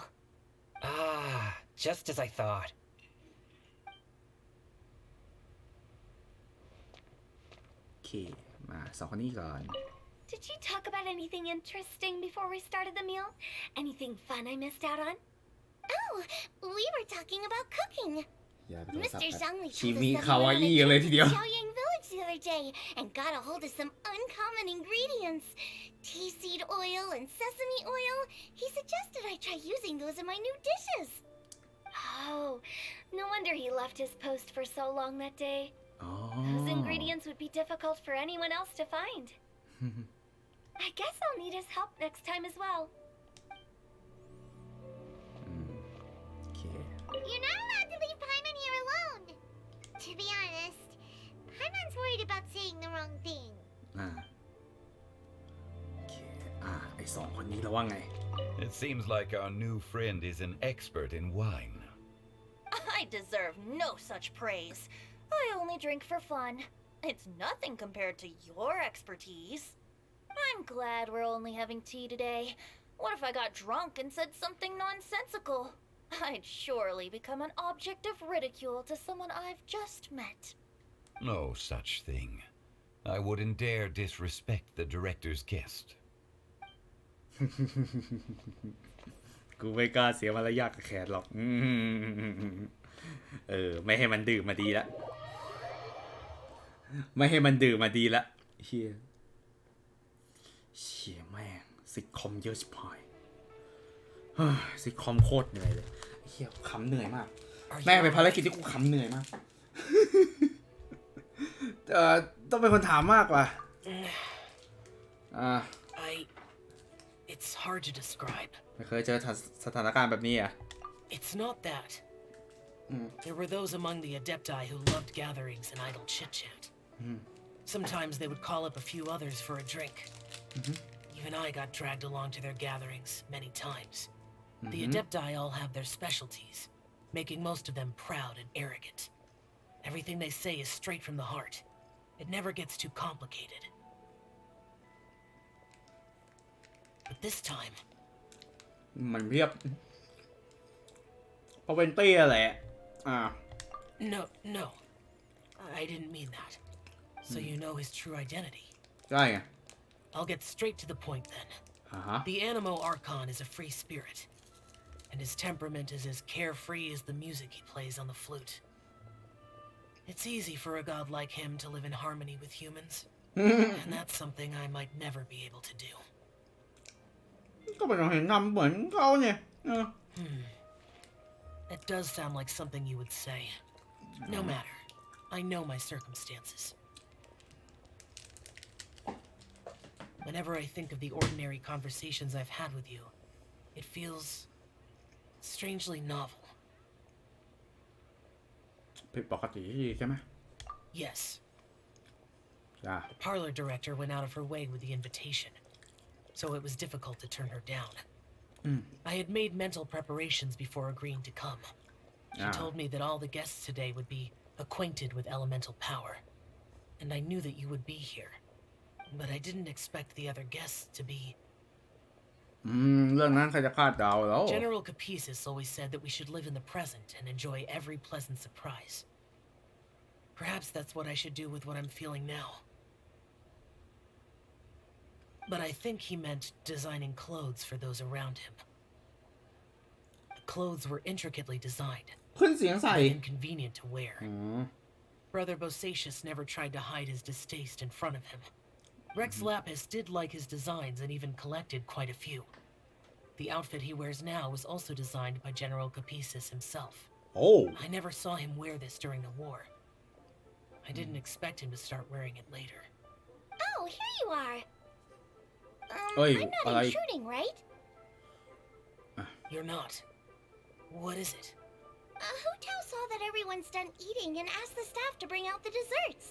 Speaker 16: Just as I thought.
Speaker 1: โอเคมาสองคนนี้ก่อน
Speaker 2: Did you talk about anything interesting before we started the meal? Anything fun I missed out on?
Speaker 3: Oh, we were talking about cooking. Mr. Zhongli
Speaker 1: ชิ
Speaker 3: told
Speaker 1: มิ
Speaker 3: us that
Speaker 1: คา
Speaker 3: he
Speaker 1: วา
Speaker 3: went
Speaker 1: อี้
Speaker 3: on a
Speaker 1: กันเลย
Speaker 3: trip
Speaker 1: ที
Speaker 3: to
Speaker 1: เดียว
Speaker 3: Xiaoyang Village the other day and got a hold of some uncommon ingredients. Tea seed oil and sesame oil. He suggested I try using those in my new dishes.
Speaker 2: Oh, no wonder he left his post for so long that day. Those ingredients would be difficult for anyone else to find. I guess I'll need his help next time as well.
Speaker 3: You're not allowed to leave Paimon here alone. To be honest, Paimon's worried about saying the wrong thing.
Speaker 1: โอเคไอสองคนนี้แล้วว่าไง
Speaker 11: It seems like our new friend is an expert in wine.
Speaker 8: I deserve no such praise. I only drink for fun. It's nothing compared to your expertise. I'm glad we're only having tea today. What if I got drunk and said something nonsensical? I'd surely become an object of ridicule to someone I've just met.
Speaker 11: No such thing. I wouldn't dare disrespect the director's guest.
Speaker 1: กูไม่กล้าเสียมารยาทกับแขกหรอกไม่ให้มันดื่มมาดีละไม่ให้มันดื่มมาดีละเชี่ยแม่งซิทคอมเยอะชิบหายซิทคอมโคตรเหนื่อยเลยเชี่ยขำเหนื่อยมากแม่งเป็นภารกิจที่กูขำเหนื่อยมากต้องเป็นคนถามมากกว่า
Speaker 4: It's hard to describe.
Speaker 1: ไม่เคยเจอสถานการณ์แบบนี้อ่ะ
Speaker 4: It's not that. There were those among the Adepti who loved gatherings and idle chit-chat. Sometimes they would call up a few others for a drink. Even I got dragged along to their gatherings many times. The Adepti all have their specialties, making most of them proud and arrogant. Everything they say is straight from the heart. It never gets too complicated. But this time...
Speaker 1: มันเรียบเพราะเป็นเตี้ยแหละ
Speaker 4: No. I didn't mean that. So you know his true identity.
Speaker 1: ใช่ไง
Speaker 4: I'll get straight to the point then. The Animo Archon is a free spirit, and his temperament is as carefree as the music he plays on the flute. It's easy for a god like him to live in harmony with humans, and that's something I might never be able to do.
Speaker 1: ก็ไม่ต้องเห็นนำเหมือนเขาเนี่ย
Speaker 4: It does sound like something you would say. No matter. I know my circumstances. Whenever I think of the ordinary conversations I've had with you, it feels strangely novel.
Speaker 1: ผิดปกติใช่ไหม
Speaker 4: Yes.
Speaker 1: จ้า
Speaker 4: The parlor director went out of her way with the invitation, so it was difficult to turn her down. I had made mental preparations before agreeing to come. She told me that all the guests today would be acquainted with elemental power, and I knew that you would be here. But I didn't expect the other guests to be...
Speaker 1: เรื่องนั้นใครจะคาดเดาแล้ว
Speaker 4: General Capisis always said that we should live in the present and enjoy every pleasant surprise. Perhaps that's what I should do with what I'm feeling now. But I think he meant designing clothes for those around him. The clothes were intricately designed,
Speaker 1: ขึ้นเสียงใส่
Speaker 4: but inconvenient to wear. Brother Bosacius never tried to hide his distaste in front of him. Rex Lapis did like his designs and even collected quite a few. The outfit he wears now was also designed by General Capisis himself.
Speaker 1: Oh.
Speaker 4: I never saw him wear this during the war. I didn't expect him to start wearing it later.
Speaker 3: Oh, here you are.
Speaker 1: I'm
Speaker 3: not intruding, right?
Speaker 4: You're not. What is it?
Speaker 3: Hu Tao saw that everyone's done eating and asked the staff to bring out the desserts.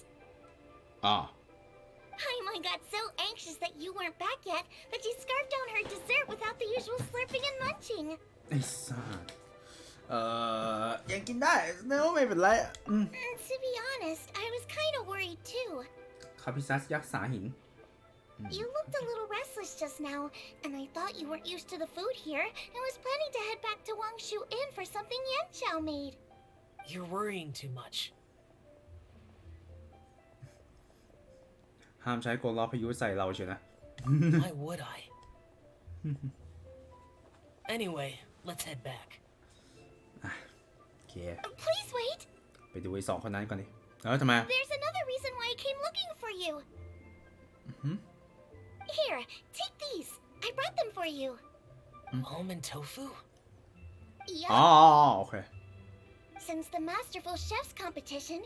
Speaker 3: Paimon got so anxious that you weren't back yet that she scarfed down her dessert without the usual slurping and munching.
Speaker 1: ไอ้สัสยังกินได้ไม่เป็นไร
Speaker 3: To be honest, I was kind of worried too.
Speaker 1: คาพิซัสยักษ์สาหิน
Speaker 3: You looked a little restless just now, and I thought you weren't used to the food here and was planning to head back to Wangshu Inn for something Yan Xiao made.
Speaker 4: You're worrying too much.
Speaker 1: ห้ามใช้กลล้อพายุใส่เราเชียวนะ
Speaker 4: Why would I? Anyway, let's head back.
Speaker 1: โอเค
Speaker 3: Please wait.
Speaker 1: ไปดูไอ้สองคนนั้นก่อนดิแล้วทำไม
Speaker 3: There's another reason why I came looking for you. Here, take these. I brought them for you.
Speaker 4: Almond tofu?
Speaker 3: Yeah.
Speaker 1: อ๋อโอเค
Speaker 3: Since the Masterful Chef's competition,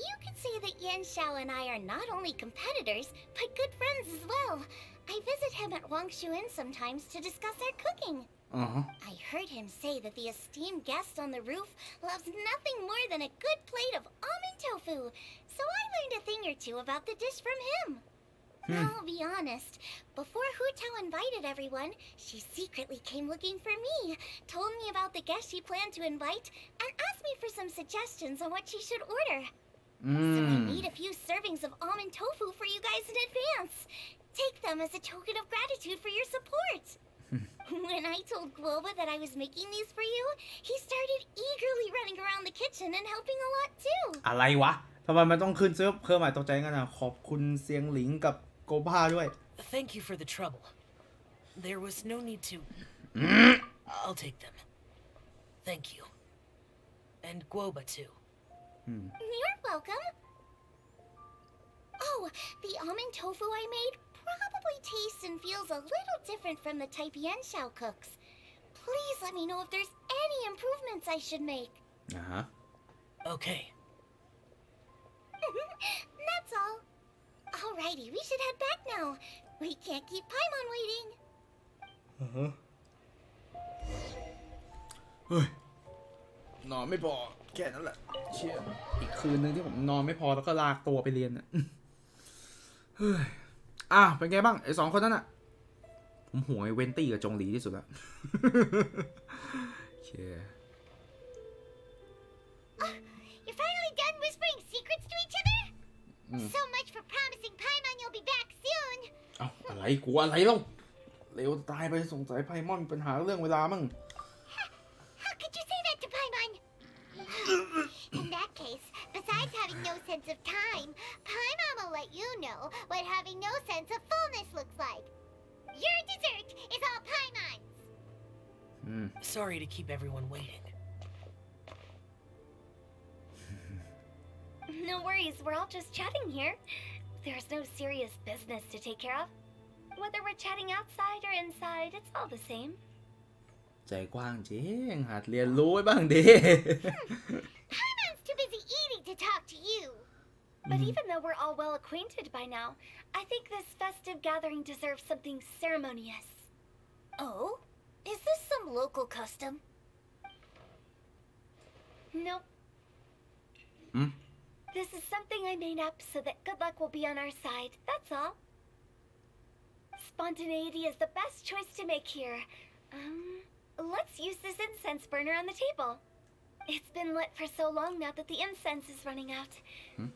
Speaker 3: you could say that Yan Xiao and I are not only competitors, but good friends as well. I visit him at Wangshu Inn sometimes to discuss our cooking. I heard him say that the esteemed guest on the roof loves nothing more than a good plate of almond tofu, so I learned a thing or two about the dish from him. I'll be honest, before Hu Tao invited everyone, she secretly came looking for me, told me about the guests she planned to invite, and asked me for some suggestions on what she should order. So I made a few servings of almond tofu for you guys in advance. Take them as a token of gratitude for your support. When I told Guoba that I was making these for you, he started eagerly running around the kitchen and helping a lot too.
Speaker 1: อะไรวะทำไมมันต้องขึ้นซื้อเพิ่มใหม่ตกใจกันนะขอบคุณเซียงหลิงกับโกบ้าด้วย
Speaker 4: Thank you for the trouble. There was no need to... I'll take them. Thank you. And Guoba too.
Speaker 3: You're welcome. Oh, the almond tofu I made probably tastes and feels a little different from the type Yan Xiao cooks. Please let me know if there's any improvements I should make.
Speaker 4: Okay.
Speaker 3: That's all. Alrighty, we should head back now. We can't keep Paimon waiting.
Speaker 1: เฮ้ยนอนไม่พอแค่นั้นแหละเชี่ยอีกคืนนึงที่ผมนอนไม่พอแล้วก็ลากตัวไปเรียนน่ะเฮ้ยเป็นไงบ้างไอ้สองคนนั้นน่ะผมห่วงไอ้เวนตี้กับจงหลีที่สุดละโอเค
Speaker 3: You're finally done whispering secrets to each other? So much for promising Paimon you'll be back soon.
Speaker 1: อะไรกูอะไรเล่าเร็วตายไปสงสัยไพมอนมีปัญหาเรื่องเวลามั่ง
Speaker 3: How could you say that to Paimon? In that case, besides having no sense sense of time, Paimon will let you know what having no sense of fullness looks like. Your dessert is all Paimon's.
Speaker 4: Sorry to keep everyone waiting.
Speaker 2: No worries, we're all just chatting here. There's no serious business to take care of. Whether we're chatting outside or inside, it's all the same.
Speaker 1: ใจกว้างจริงหัดเรียนรู้ไว้บ้างดิ
Speaker 3: Paimon's too busy eating to talk to you.
Speaker 2: But even though we're all well acquainted by now, I think this festive gathering deserves something ceremonious.
Speaker 8: Oh? Is this some local custom?
Speaker 2: Nope. This is something I made up so that good luck will be on our side, that's all. Spontaneity is the best choice to make here. Let's use this incense burner on the table. It's been lit for so long now that the incense is running out.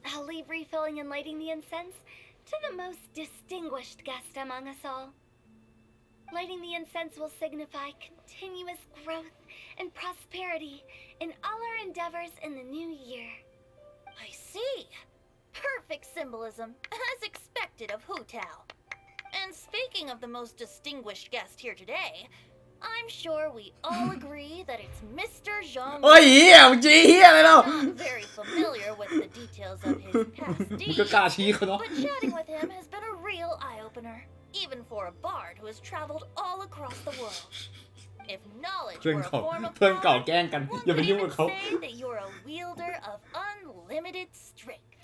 Speaker 2: I'll leave refilling and lighting the incense to the most distinguished guest among us all. Lighting the incense will signify continuous growth and prosperity in all our endeavors in the new year.
Speaker 8: I see. Perfect symbolism, as expected of Hu Tao. And speaking of the most distinguished guest here today, I'm sure we all agree that it's Mr. Zhang.
Speaker 1: โอ้ยเหี้ยมึงจี้เหี้ยอะไรเล่า
Speaker 8: Not very familiar with the details of his past
Speaker 1: มึงก็
Speaker 8: deeds,
Speaker 1: กล้าชี้เขาเนาะ
Speaker 8: but chatting with him has been a real eye-opener, even for a bard who has traveled all across the world. If knowledge
Speaker 1: เพื่อน
Speaker 8: were a
Speaker 1: เก่า
Speaker 8: form of
Speaker 1: เพื่อนเก่า
Speaker 8: power,
Speaker 1: แกล้งกัน
Speaker 8: one
Speaker 1: อย่าไป
Speaker 8: could
Speaker 1: ยุ่งกับ
Speaker 8: even
Speaker 1: เขา
Speaker 8: say that you're a wielder of unlimited strength.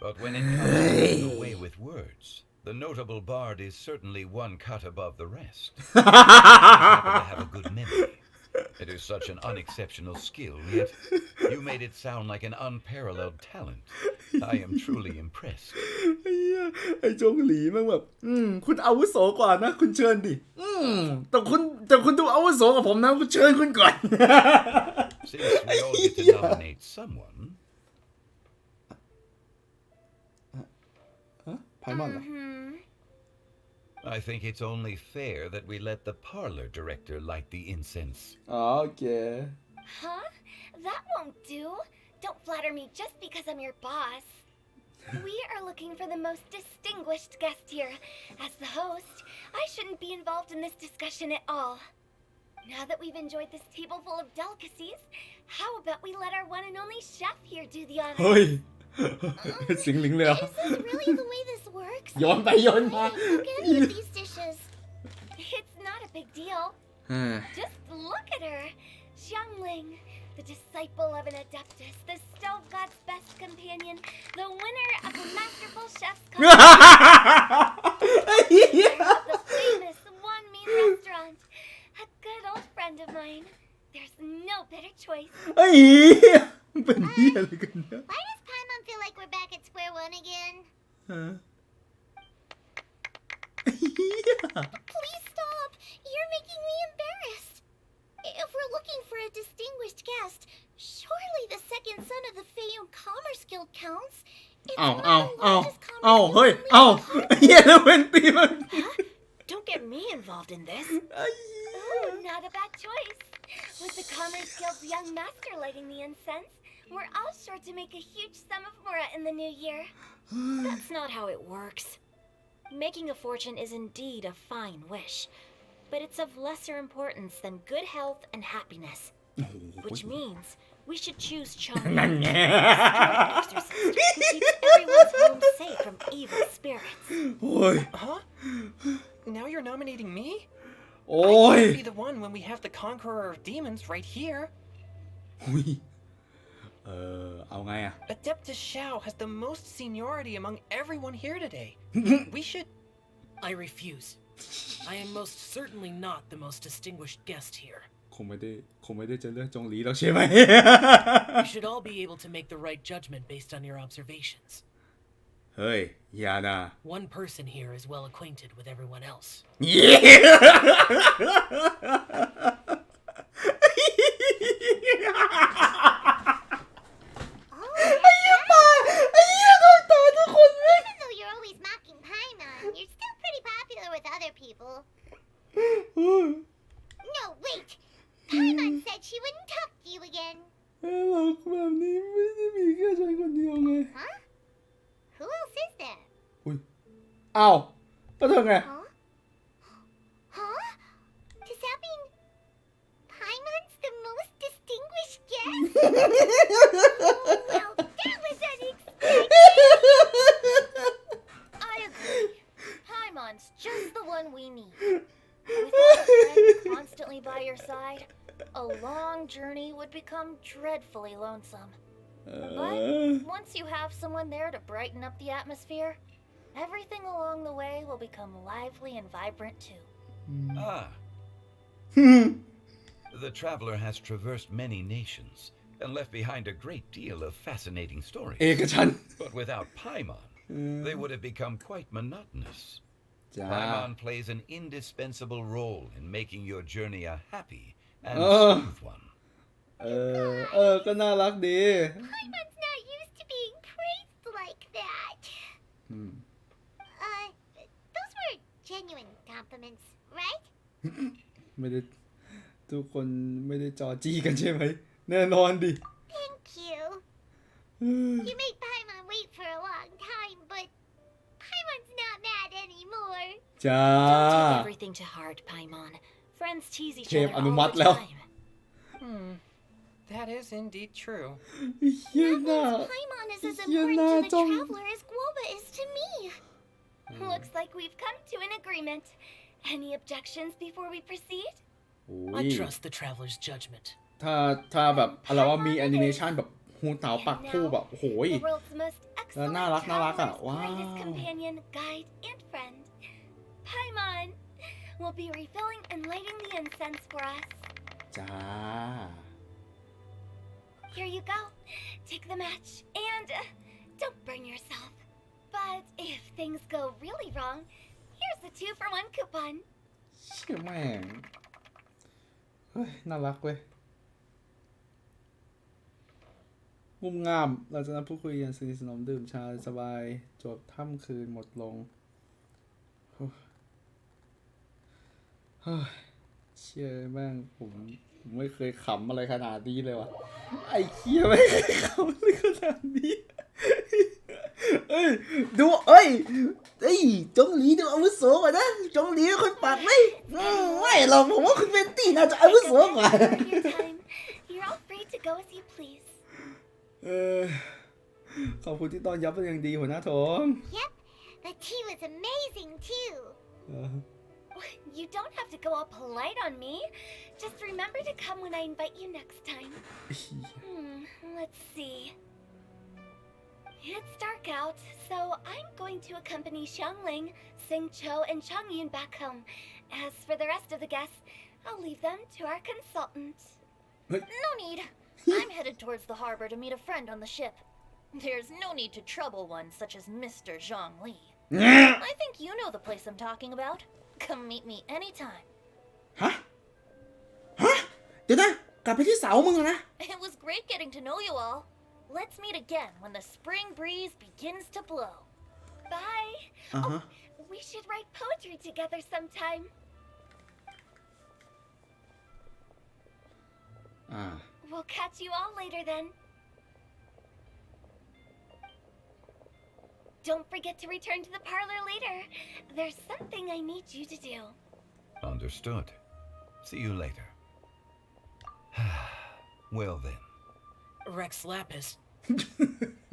Speaker 11: But when it comes to getting away with words, the notable bard is certainly one cut above the rest. He happen to have a good memory. It is such an unexceptional skill, yet you made it sound like an unparalleled talent. I am truly impressed.
Speaker 1: ไอ้เหี้ยไอ้จงหลีแม่งแบบคุณอาวุโสกว่านะคุณเชิญดิแต่คุณดูอาวุโสกับผมนะคุณเชิญคุณก่อน
Speaker 11: Since we all get to nominate someone.
Speaker 1: ไพมอนเหรอ
Speaker 11: I think it's only fair that we let the parlor director light the incense.
Speaker 1: อ๋อโอเค
Speaker 2: Huh? That won't do. Don't flatter me just because I'm your boss. We are looking for the most distinguished guest here. As the host, I shouldn't be involved in this discussion at all. Now that we've enjoyed this table full of delicacies, how about we let our one and only chef here do the honors?
Speaker 1: เฮ้ย สิงลิงเลยเหรอ
Speaker 3: Is this really the way this works?
Speaker 1: โยนไปโยนมา
Speaker 3: I didn't cook any of these dishes.
Speaker 2: It's not a big deal. Just look at her. Xiangling, the disciple of an adeptus, the stove god's best companion, the winner of the masterful chef's contest, the famous One Mean restaurant, a good old friend of mine. There's no better choice.
Speaker 1: ไอ้เป็นเหี้ยอะไรกันเนี่ย
Speaker 3: Why does Paimon feel like we're back at square one again? Please stop! You're making me embarrassed. If we're looking for a distinguished guest, surely the second son of the Feiyun Commerce Guild counts. It's one of the largest commerce guilds in the
Speaker 1: world.
Speaker 2: Don't get me involved in this. Ooh, not a bad choice. With the Commerce Guild's young master lighting the incense, we're all sure to make a huge sum of mora in the new year. That's not how it works. Making a fortune is indeed a fine wish, but it's of lesser importance than good health and happiness. Which means we should choose Chang, exorcist, who keeps everyone's home safe from evil spirits.
Speaker 16: Huh? Now you're nominating me? I
Speaker 1: Oi.
Speaker 16: can't be the one when we have the conqueror of demons right here.
Speaker 1: เอาไงอะ
Speaker 16: Adeptus Xiao has the most seniority among everyone here today. We should...
Speaker 4: I refuse. I am most certainly not the most distinguished guest here.
Speaker 1: คงไม่ได้จะเลือกจงหลีหรอกใช่ไหม
Speaker 4: You should all be able to make the right judgment based on your observations.
Speaker 1: เฮ้ยอย่านะ
Speaker 4: One person here is well acquainted with everyone else.
Speaker 3: Even though you're always mocking Paimon, you're still pretty popular with other people. No, wait! Paimon said she wouldn't talk to you again.
Speaker 1: หลอกแบบนี้ไม่ได้มีแค่ฉันคนเดียวไง
Speaker 3: Huh? Who else is there?
Speaker 1: อุ้ยอ้าวก็เธอไง
Speaker 3: Huh? Huh? Does that mean Paimon's the most distinguished guest? Well, that was unexpected.
Speaker 8: I agree. Paimon's just the one we need. Without a friend constantly by your side, a long journey would become dreadfully lonesome. But once you have someone there to brighten up the atmosphere, everything along the way will become lively and vibrant too.
Speaker 11: Ah. The traveler has traversed many nations and left behind a great deal of fascinating stories.
Speaker 1: เอกชัน
Speaker 11: But without Paimon, they would have become quite monotonous.
Speaker 1: จ้า
Speaker 11: Paimon plays an indispensable role in making your journey a happy and smooth one.
Speaker 1: ก็น่ารักดี
Speaker 3: Paimon's not used to being praised like that. Those were genuine compliments, right?
Speaker 1: ไม่ได้ทุกคนไม่ได้จอจี้กันใช่ไหมแน่นอนดิ
Speaker 3: Thank you. You made Paimon wait for a long time, but Paimon's not mad anymore.
Speaker 1: จ้า
Speaker 2: Don't take everything to heart, Paimon. Friends tease each
Speaker 1: เทพ
Speaker 2: other
Speaker 1: อนุ
Speaker 2: all
Speaker 1: มัติ
Speaker 2: the
Speaker 1: แล้ว
Speaker 2: time.
Speaker 16: That is indeed true.
Speaker 1: เฮีย
Speaker 3: That
Speaker 1: น่า
Speaker 3: means Paimon is as
Speaker 1: เฮีย
Speaker 3: important
Speaker 1: น่า
Speaker 3: to the
Speaker 1: จ้อง
Speaker 3: traveler as Guoba is to me.
Speaker 2: Looks like we've come to an agreement. Any objections before we proceed?
Speaker 1: โอ้
Speaker 4: I
Speaker 1: ย
Speaker 4: trust the traveler's judgment.
Speaker 1: ถ้าแบบอะไรว่ามีแอนิเมชันแบบหูเต๋าปักคู่แบบโอ้โหย
Speaker 2: The world's most
Speaker 1: แล้ว
Speaker 2: excellent
Speaker 1: น่ารักอ่ะ
Speaker 2: traveler's
Speaker 1: ว้าว
Speaker 2: greatest companion, guide, and friend. Paimon will be refilling and lighting the incense for us.
Speaker 1: จ้า
Speaker 2: Here you go. Take the match and don't burn yourself. But if things go really wrong, here's the 2-for-1 coupon.
Speaker 1: เชี่ยแม่งเฮ้ยน่ารักเว้ยมุมงามเราจะนัดพูดคุยกันสนิทสนมดื่มชาสบายจบค่ำคืนหมดลงเฮ้ยเชี่ยแม่งผมไม่เคยขำอะไรขนาดนี้เลยวะไอ้เชี่ยไม่เคยขำอะไรขนาดนี้เอ้ยดูจงหลีดูอาวุโสกว่านะจงหลีเป็นคนปากไม่หรอกผมว่าคุณเวนตี้น่าจะอาวุโสกว่า
Speaker 2: You're all free to go as you please.
Speaker 1: ขอบคุณที่ต้อนรับเป็นอย่างดีหัวหน้าทง
Speaker 3: Yep, the tea was amazing too.
Speaker 2: You don't have to go all polite on me. Just remember to come when I invite you next time. Let's see. It's dark out, so I'm going to accompany Xiangling, Xingqiu, and Changyun back home. As for the rest of the guests, I'll leave them to our consultant.
Speaker 8: No need. I'm headed towards the harbor to meet a friend on the ship. There's no need to trouble one such as Mr. Zhongli. I think you know the place I'm talking about. Come meet me anytime.
Speaker 1: ฮะเดี๋ยวนะกลับไปที่เสามึงอะนะ
Speaker 8: It was great getting to know you all. Let's meet again when the spring breeze begins to blow.
Speaker 2: Bye. Oh, we should write poetry together sometime. We'll catch you all later then. Don't forget to return to the parlor later. There's something I need you to do.
Speaker 11: Understood. See you later. Well then.
Speaker 4: Rex Lapis.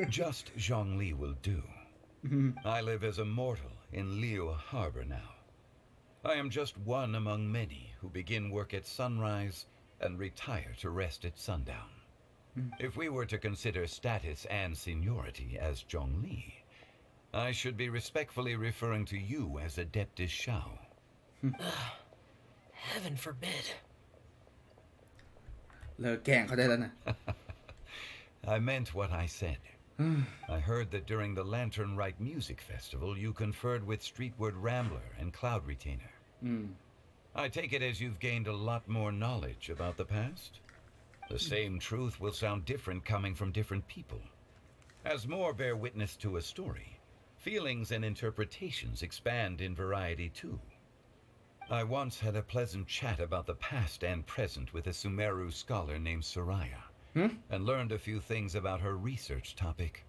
Speaker 11: Just Zhongli will do. I live as a mortal in Liu Harbor now. I am just one among many who begin work at sunrise and retire to rest at sundown. If we were to consider status and seniority as Zhongli, I should be respectfully referring to you as Adeptus Shao.
Speaker 4: Heaven forbid.
Speaker 1: เลิกแกล้งเขาได้แล้วนะ
Speaker 11: I meant what I said. I heard that during the Lantern Rite Music Festival, you conferred with Streetward Rambler and Cloud Retainer. I take it as you've gained a lot more knowledge about the past? The same truth will sound different coming from different people. As more bear witness to a story, feelings and interpretations expand in variety too. I once had a pleasant chat about the past and present with a Sumeru scholar named Soraya, and learned a few things about her research topic.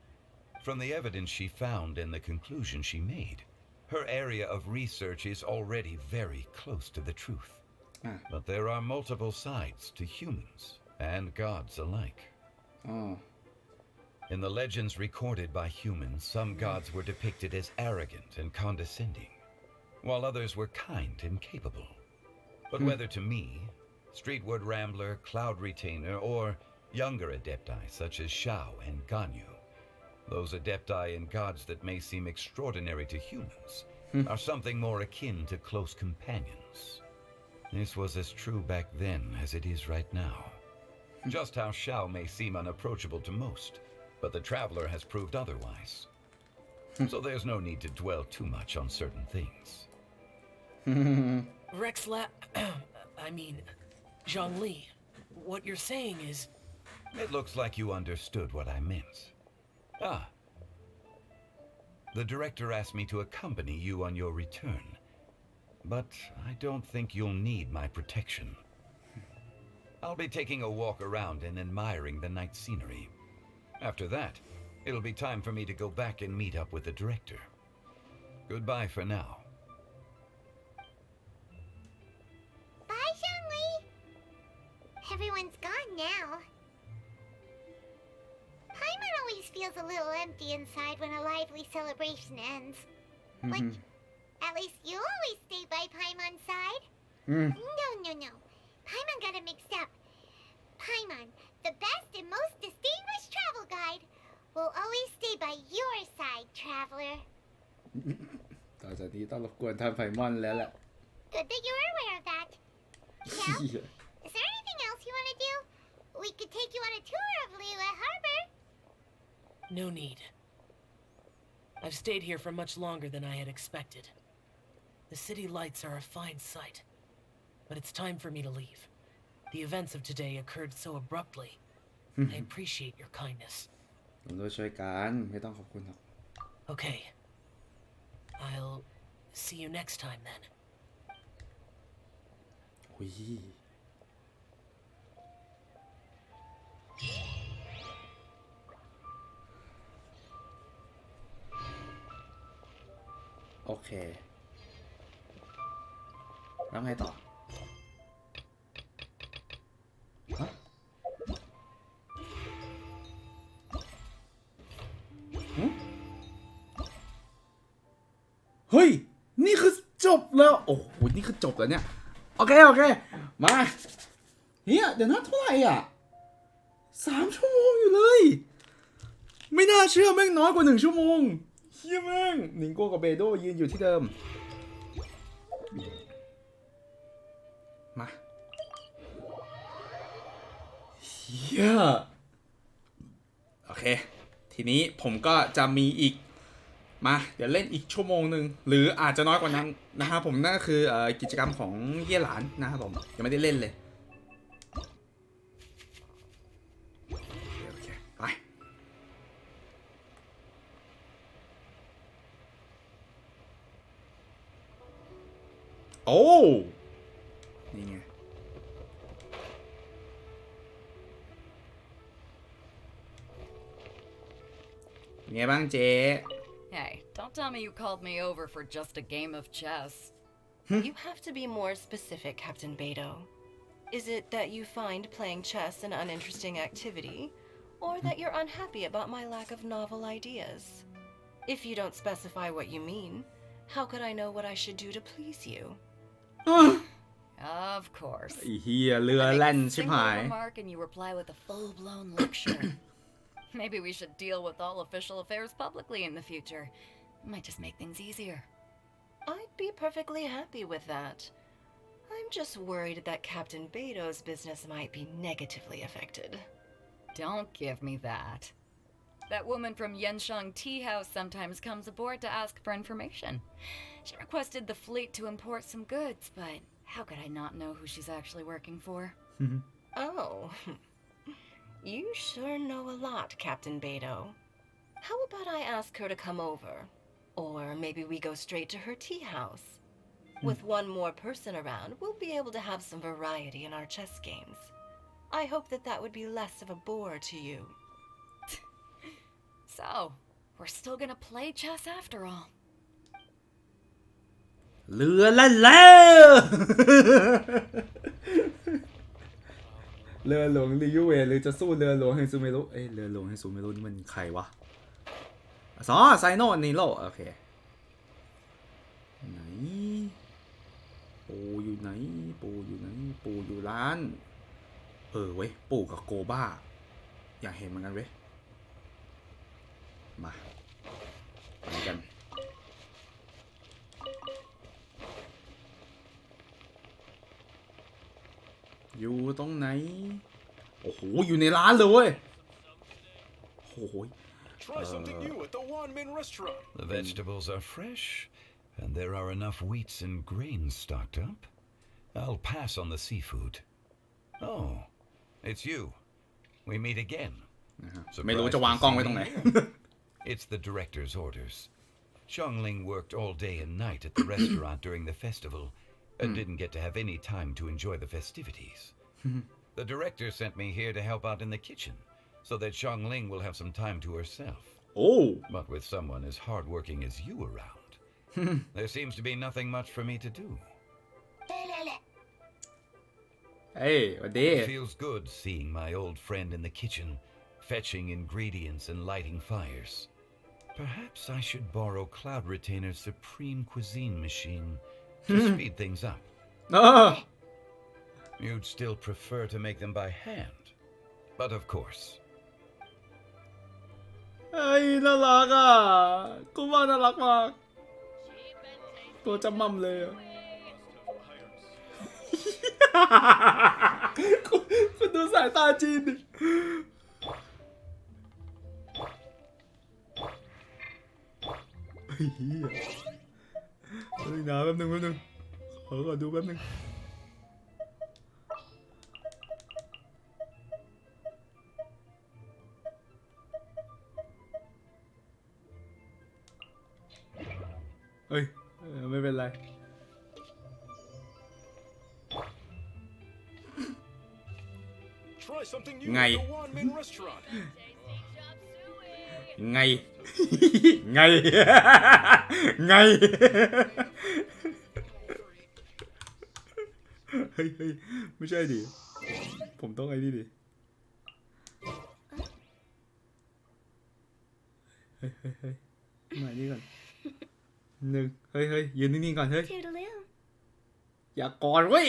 Speaker 11: From the evidence she found and the conclusion she made, her area of research is already very close to the truth. But there are multiple sides to humans and gods alike. In the legends recorded by humans, some gods were depicted as arrogant and condescending, while others were kind and capable. But whether to me, Streetwood Rambler, Cloud Retainer, or younger adepti such as Shao and Ganyu, those adepti and gods that may seem extraordinary to humans are something more akin to close companions. This was as true back then as it is right now. Just how Shao may seem unapproachable to most, but the Traveler has proved otherwise. So there's no need to dwell too much on certain things.
Speaker 4: Zhongli, what you're saying is...
Speaker 11: It looks like you understood what I meant. The director asked me to accompany you on your return, but I don't think you'll need my protection. I'll be taking a walk around and admiring the night scenery. After that, it'll be time for me to go back and meet up with the director. Goodbye for now.
Speaker 3: Bye, Zhongli. Everyone's gone now. Paimon always feels a little empty inside when a lively celebration ends. Like, at least you always stay by Paimon's side. No. Paimon got it mixed up. Paimon, the best and most distinguished travel guide, will always stay by your side, traveler.
Speaker 1: ต่อจากนี้ต้องรบกวนท่านไพมอนแล้วแหละ
Speaker 3: Good that you were aware of that. Shao, is there anything else you want to do? We could take you on a tour of Liyue Harbor.
Speaker 4: No need. I've stayed here for much longer than I had expected. The city lights are a fine sight, but it's time for me to leave. The events of today occurred so abruptly. I appreciate your kindness.
Speaker 1: ผมด้วยช่วยกันไม่ต้องขอบคุณหรอก
Speaker 4: Okay. I'll see you next time then.
Speaker 1: หุยโอเคแล้วไงต่อฮะเฮ้ยนี่คือจบแล้วโอ้โหนี่คือจบแล้วเนี่ยโอเคมาเฮียเดี๋ยวนะเท่าไหร่อ่ะ3 ชั่วโมงอยู่เลยไม่น่าเชื่อแม่งน้อยกว่า1 ชั่วโมงเฮียแม่งนิงโก้กับเบโดยืนอยู่ที่เดิมมาเฮียโอเคทีนี้ผมก็จะมีอีกมาเดี๋ยวเล่นอีกชั่วโมงหนึ่งหรืออาจจะน้อยกว่านั้นนะครับผมนั่นก็คือกิจกรรมของเยี่ยหลานนะครับผมยังไม่ได้เล่นเลยโอเคไปโอ้นี่ไงไงบ้างเจ๊
Speaker 17: Hey, don't tell me you called me over for just a game of chess.
Speaker 5: You have to be more specific, Captain Beidou. Is it that you find playing chess an uninteresting activity, or that you're unhappy about my lack of novel ideas? If you don't specify what you mean, how could I know what I should do to please you?
Speaker 17: Of course.
Speaker 1: ไอ้เหี้ยเรือแล่นชิบหาย
Speaker 17: Remark and you reply with a full-blown lecture. Maybe we should deal with all official affairs publicly in the future. Might just make things easier.
Speaker 5: I'd be perfectly happy with that. I'm just worried that Captain Beidou's business might be negatively affected.
Speaker 17: Don't give me that. That woman from Yenshang Tea House sometimes comes aboard to ask for information. She requested the fleet to import some goods, but how could I not know who she's actually working for?
Speaker 5: Oh. You sure know a lot, Captain Beidou. How about I ask her to come over? Or maybe we go straight to her tea house. With one more person around, we'll be able to have some variety in our chess games.
Speaker 7: I hope that would be less of a bore to you.
Speaker 17: So, we're still gonna play chess after all.
Speaker 1: เรือแล้วเรือหลวงริยูเอหรือจะสู้เรือหลวงเฮซูเมรุเอ้ยเรือหลวงเฮซูเมรุนี่มันใครวะอ๋อไซโนะนิโร่โอเคไหนปูอยู่ไหนปูอยู่ไหนปูอยู่ร้านเว้ยปูกับโกบ้าอยากเห็นเหมือนกันเว้ยมาไปกันอยู่ตรงไหนโอ้โหอยู่ในร้านเลยเว้ยโอ้โห
Speaker 10: Try something new at the Wanmin restaurant. The vegetables are fresh, and there are enough wheats and grains stocked up. I'll pass on the seafood. Oh, it's you. We meet again.
Speaker 1: ไม่รู้จะวางกล้องไว้ตรงไหน
Speaker 11: It's the director's orders. Xiangling worked all day and night at the restaurant during the festival and didn't get to have any time to enjoy the festivities. The director sent me here to help out in the kitchen so that Xiangling will have some time to herself.
Speaker 1: Oh!
Speaker 11: But with someone as hardworking as you around, there seems to be nothing much for me to do.
Speaker 1: Hey,
Speaker 11: it feels good seeing my old friend in the kitchen, fetching ingredients and lighting fires. Perhaps I should borrow Cloud Retainer's supreme cuisine machine to speed things up. You'd still prefer to make them by hand, but of course.
Speaker 1: เฮ้ยน่ารักอ่ะกูว่าน่ารักมากตัวจำมั่มเลยอ่ะคุณดูสายตาจีนดิเฮ้ยนะแป๊บนึงขอดูแป๊บนึงเฮ้ยไม่เป็นไรไงไงไงไงเฮ้ยไม่ใช่ดิผมต้องไอ้นี่ดิเฮ้ยมานี่ก่อนหนึ่งเฮ้ยยืนนิ่งๆก่อนเฮ้ยอย่ากอดเว้ย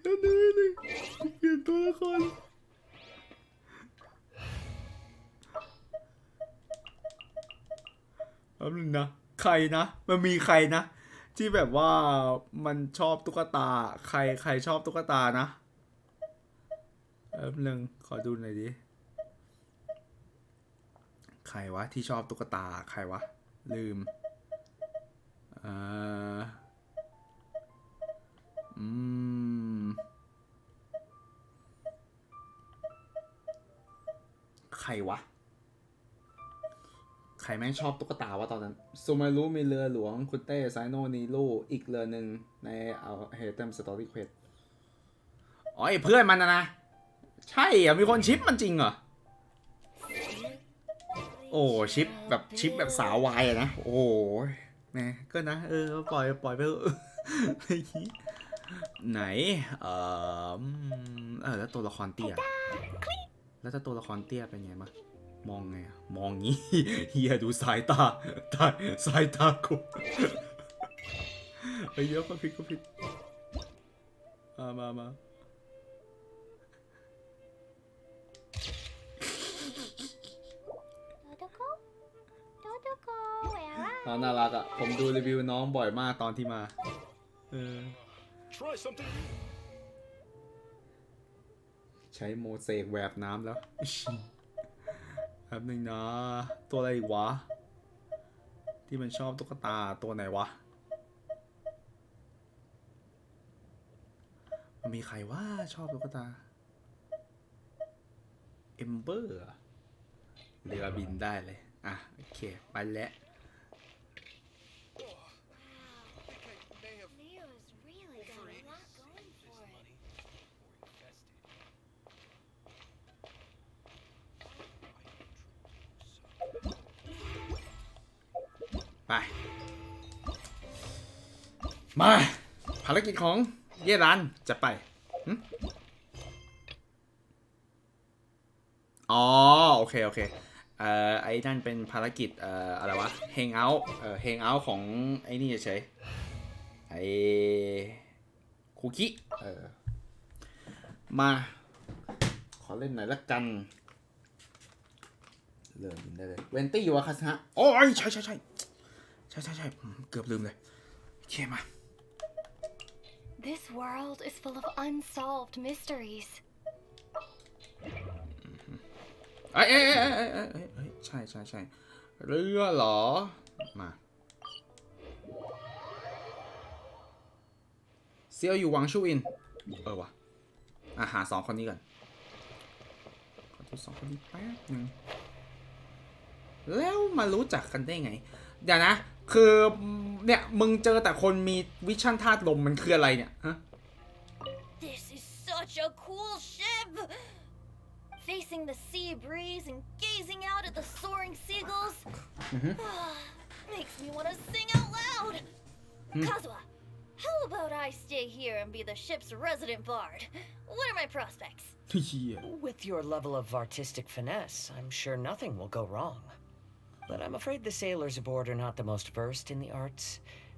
Speaker 1: แล้วดูเปลี่ยนตัวละครแป๊บนึงนะใครนะมันมีใครนะที่แบบว่ามันชอบตุ๊กตาใครชอบตุ๊กตานะแป๊บนึงขอดูหน่อยดิใครวะที่ชอบตุ๊กตาใครวะลืมใครวะใครแม่งชอบตุ๊กตาวะตอนนั้นซูมารุมีเรือหลวงคุณเต้ไซโนนีโร่อีกเรือหนึ่งในเอาเฮเต็มสตอรี่เควสอ๋อไอ้เพื่อนมันนะใช่เหรอมีคนชิปมันจริงเหรอโอ้ชิปแบบสาววายอะนะโอ้แม่ก็นะปล่อยไปเถอะไหนแล้วตัวละครเตี้ยแล้วถ้าตัวละครเตี้ยเป็นไงบ้างมองไงมองงี้เฮียดูสายตากูเยอะก็ผิดมาน้องน่ารักอ่ะผมดูรีวิวน้องบ่อยมากตอนที่มาใช้โมเสกแหวกน้ำแล้วแป๊บนึงนะตัวอะไรอีกวะที่มันชอบตุ๊กตาตัวไหนวะมันมีใครว่าชอบตุ๊กตาเอมเบอร์เรือบินได้เลยอ่ะโอเคไปแล้ว ไปมาภารกิจของเย่รันจะไปอ๋อโอเคไอ้นั่นเป็นภารกิจอะไรวะเฮงเอาท์ของไอ้นี่เฉยไอ้คุกิมาขอเล่นหน่อยละกันเริ่มได้เลยเวนตี้อยู่อะคัสฮะโอ้ยใช่เกือบลืมเลยโอเคมา
Speaker 2: This world is full of unsolved mysteries.
Speaker 1: ใช่เรือเหรอมาเซียวอยู่วังชูอินวะหา2 คนนี้ก่อนขอดู2 คนนี้แป๊บนึงแล้วมารู้จักกันได้ไงเดี๋ยวนะคือเนี่ยมึงเจอแต่คนมีวิชั่นธาตุลมมันคืออะไรเนี่ยฮะ
Speaker 8: This is such a cool ship. Facing the sea breeze and gazing out at the soaring seagulls makes me want to sing out loud. Kazuha, how about I stay here and be the ship's resident bard? What are my prospects?
Speaker 7: With your level of artistic finesse, I'm sure nothing will go wrong. But I'm afraid the sailors aboard are not the most versed in the arts.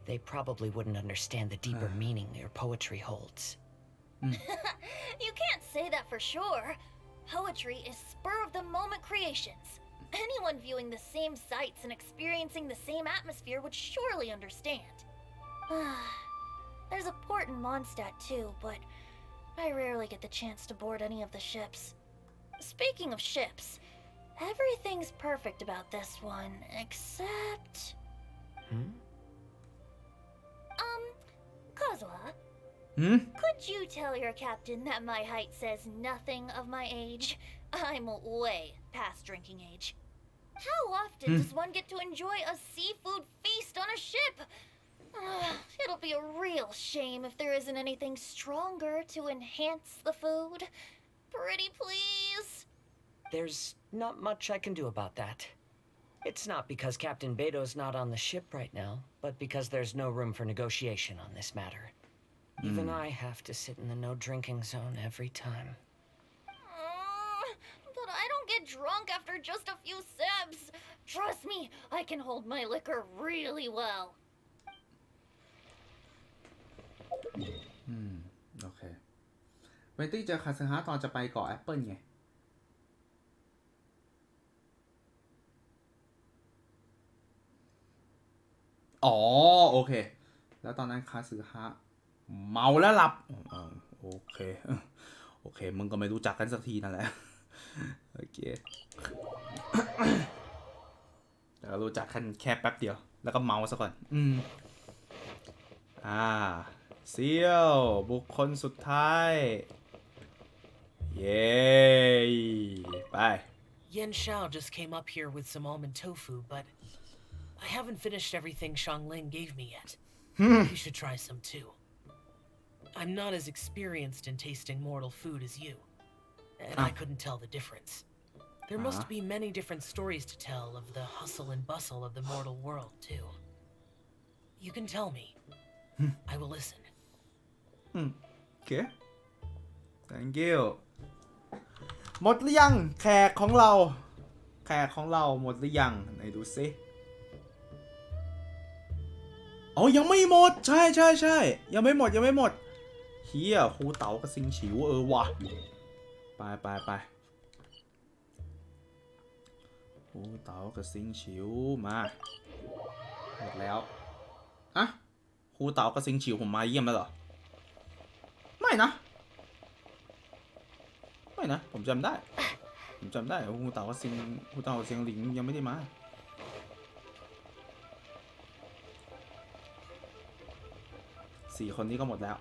Speaker 7: They probably wouldn't understand the deeper meaning your poetry holds.
Speaker 8: You can't say that for sure. Poetry is spur-of-the-moment creations. Anyone viewing the same sights and experiencing the same atmosphere would surely understand. There's a port in Mondstadt too, but I rarely get the chance to board any of the ships. Speaking of ships, everything's perfect about this one, except... Kazuha? Could you tell your captain that my height says nothing of my age? I'm way past drinking age. How often does one get to enjoy a seafood feast on a ship? It'll be a real shame if there isn't anything stronger to enhance the food. Pretty please?
Speaker 7: There's not much I can do about that. It's not because Captain Beto's not on the ship right now, but because there's no room for negotiation on this matter. Even I have to sit in the no-drinking zone every time.
Speaker 8: But I don't get drunk after just a few sips. Trust me, I can hold my liquor really well.
Speaker 1: โอเคเวนตี้เจอคาซึฮะตอนจะไปเกาะแอปเปิลไงอ๋อโอเคแล้วตอนนั้นคาซึฮะเมาแล้วหลับโอเคมึงก็ไม่รู้จักกันสักทีนั่นแหละโอเคแต่ก็รู้จักกันแค่แป๊บเดียวแล้วก็เมาซะก่อนเซียวบุคคลสุดท้ายเย้ไป
Speaker 4: Yen Xiao just came up here with some almond tofu, but I haven't finished everything Xiangling gave me yet. You should try some too. I'm not as experienced in tasting mortal food as you, and I couldn't tell the difference. There must be many different stories to tell of the hustle and bustle of the mortal world, too. You can tell me. I will listen.
Speaker 1: Okay. Thank you. หมดหรือยังแขกของเราหมดหรือยังไหนดูซิยังไม่หมดใช่ยังไม่หมดเฮียครูเต๋ากับซิงฉิวว่ะไปครูเต๋ากับซิงฉิวมาหมดแล้วครูเต๋ากับซิงฉิวผมมาเยี่ยมแล้วเหรอไม่นะผมจำได้ครูเต๋ากับซิงหลิงยังไม่ได้มา4 คนนี้ก็หมดแล้ว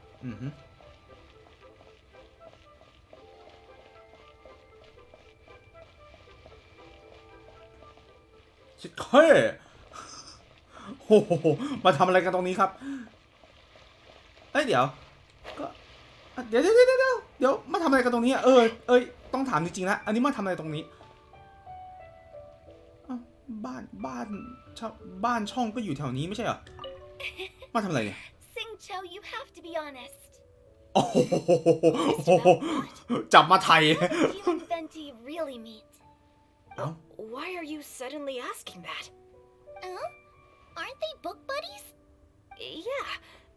Speaker 1: ชิดเฮ้ยโอ้โหมาทำอะไรกันตรงนี้ครับเดี๋ยวก็เดี๋ยวมาทำอะไรกันตรงนี้ต้องถามจริงๆนะอันนี้มาทำอะไรตรงนี้ บ้านช่องก็อยู่แถวนี้ไม่ใช่เหรอมาทำอะไรเนี่ย
Speaker 2: Xingqiu, you have to be honest.
Speaker 1: โอ้โหจับมาไทย
Speaker 2: How did you and Venti really meet?
Speaker 5: Why are you suddenly asking that?
Speaker 3: Aren't they book buddies?
Speaker 5: Yeah,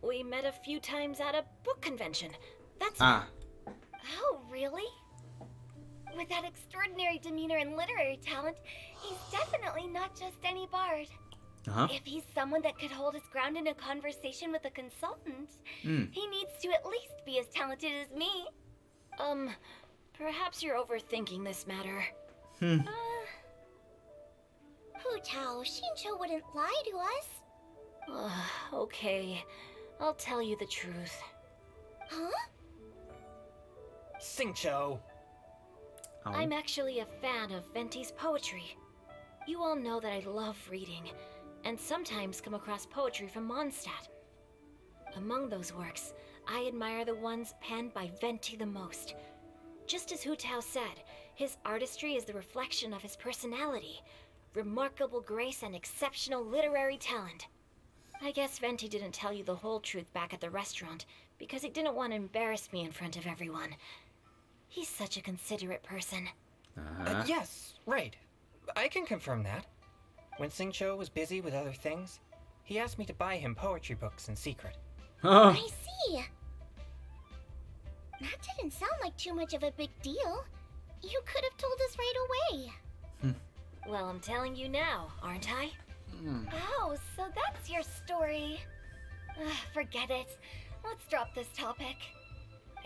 Speaker 5: we met a few times at a book convention. That's
Speaker 2: Oh, really? With that extraordinary demeanor and literary talent, he's definitely not just any bard. If he's someone that could hold his ground in a conversation with a consultant, he needs to at least be as talented as me.
Speaker 5: Perhaps you're overthinking this matter.
Speaker 3: Hu Tao, Xingqiu wouldn't lie to us.
Speaker 5: Okay, I'll tell you the truth.
Speaker 3: Huh?
Speaker 16: Xingqiu.
Speaker 5: I'm actually a fan of Venti's poetry. You all know that I love reading, and sometimes come across poetry from Mondstadt. Among those works, I admire the ones penned by Venti the most. Just as Hu Tao said, his artistry is the reflection of his personality, remarkable grace and exceptional literary talent. I guess Venti didn't tell you the whole truth back at the restaurant, because he didn't want to embarrass me in front of everyone. He's such a considerate person.
Speaker 16: Yes, right. I can confirm that. When Xingqiu was busy with other things, he asked me to buy him poetry books in secret.
Speaker 3: I see. That didn't sound like too much of a big deal. You could have told us right away.
Speaker 5: Well, I'm telling you now, aren't I?
Speaker 2: Oh, so that's your story. Forget it. Let's drop this topic.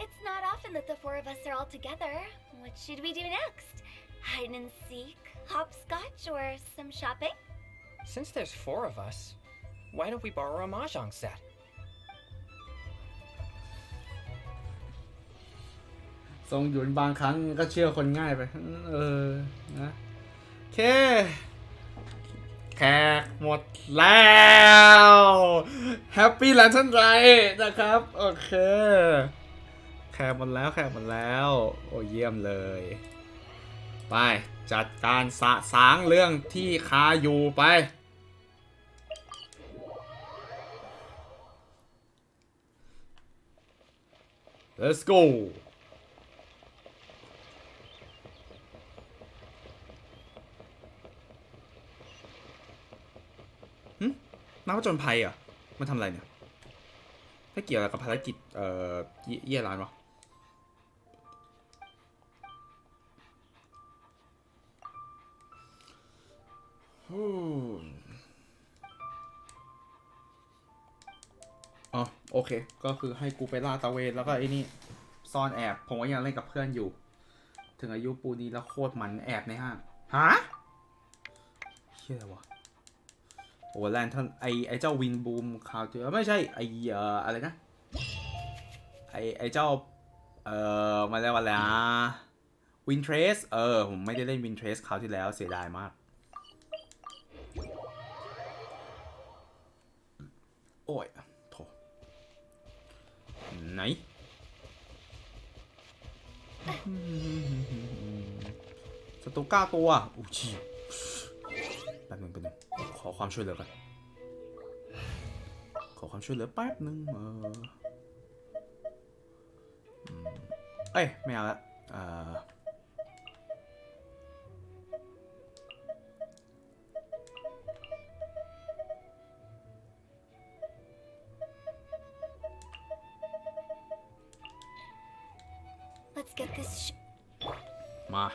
Speaker 2: It's not often that the four of us are all together. What should we do next? Hide and seek, hopscotch, or some shopping?
Speaker 16: Since there's 4 of us, why don't we borrow a mahjong set?
Speaker 1: ทรงหยุนบางครั้งก็เชื่อคนง่ายไปนะโอเคแขกหมดแล้วแฮปปี้แลนด์ไรนะครับโอเคแขกหมดแล้วโอ้เยี่ยมเลยไปจัดการสะสางเรื่องที่คาอยู่ไป Let's go นักผจญภัยอ่ะมันทำอะไรเนี่ยไม่เกี่ยวอะไรกับภารกิจเยี่ยร้านวะอ๋อโอเคก็คือให้กูไปล่าตะเวนแล้วก็ไอ้นี่ซ่อนแอบผมก็ยังเล่นกับเพื่อนอยู่ถึงอายุปูนี้แล้วโคตรมันแอบในห้างฮะเชี่ยอะไรวะโอ้แลนท่านไอเจ้าวินบูมคราวที่ไม่ใช่อะไรนะไอเจ้ามาแล้วอะไรนะวินเทรสผมไม่ได้เล่นวินเทรสคราวที่แล้วเสียดายมากโอ้ยโถไหนศัตรู9 ตัวอู้ชีแป๊บนึงขอความช่วยเหลือกันขอความช่วยเหลือแป๊บนึงเอ้ยไม่เอาละ
Speaker 2: Let's get this.
Speaker 1: มา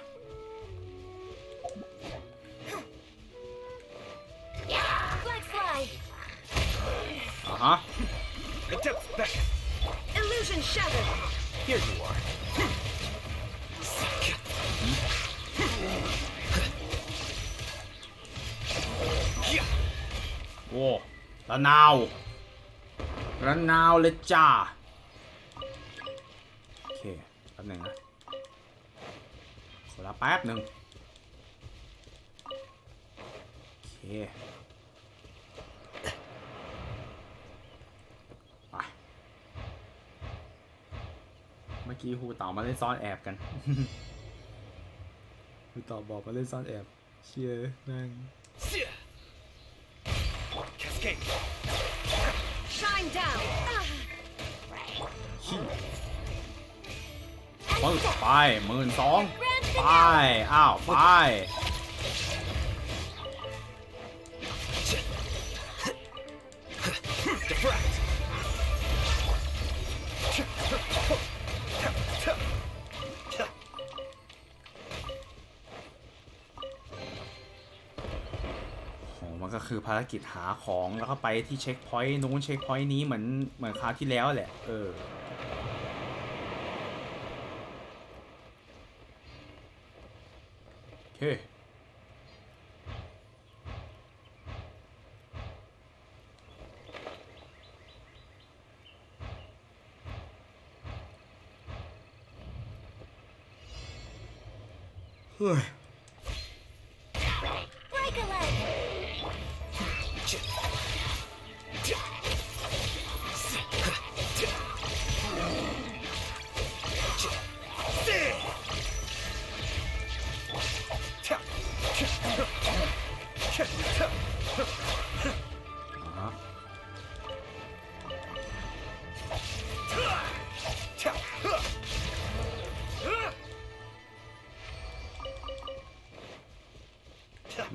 Speaker 16: Adept's back.
Speaker 5: Illusion shattered.
Speaker 16: Here you are.
Speaker 1: โอ้ระนาวเลยจ้าโอเคแป๊บนึงนะขอละแป๊บนึงโอเคเมื่อกี้ฮูเต่ามาเล่นซ่อนแอบกันฮูเต่าบอกมาเล่นซ่อนแอบเชียร์แม่ง
Speaker 16: Cascade.
Speaker 15: Shine down.
Speaker 1: ปึ๊บไป12,000ไปอ้าวไปมันก็คือภารกิจหาของแล้วก็ไปที่เช็คพอยต์นู้นเช็คพอยต์นี้เหมือนคราวที่แล้วแหละโอเคเฮ้ย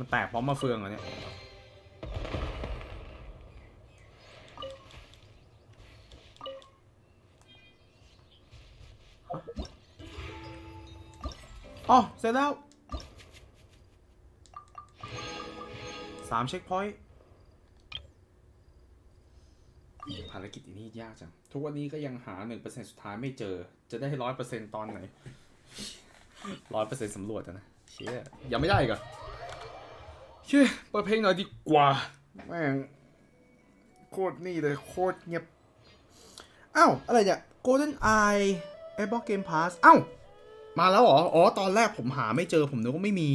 Speaker 1: มันแตกเพราะมาเฟืองเหรอเนี่ยอ๋อเสร็จแล้ว3เช็คพอยต์ภารกิจนี้ยากจังทุกวันนี้ก็ยังหา 1% สุดท้ายไม่เจอจะได้ 100% ตอนไหน 100% สำรวจนะเชี่ยยังไม่ได้อีกเหรอเฮ้ยเปิดเพลงหน่อยดีกว่าแม่งโคตรนี่เลยโคตรเงียบอ้าวอะไรเนี่ย Golden Eye Xbox Game Pass อ้าวมาแล้วเหรออ๋อตอนแรกผมหาไม่เจอผมนึกว่าไม่มี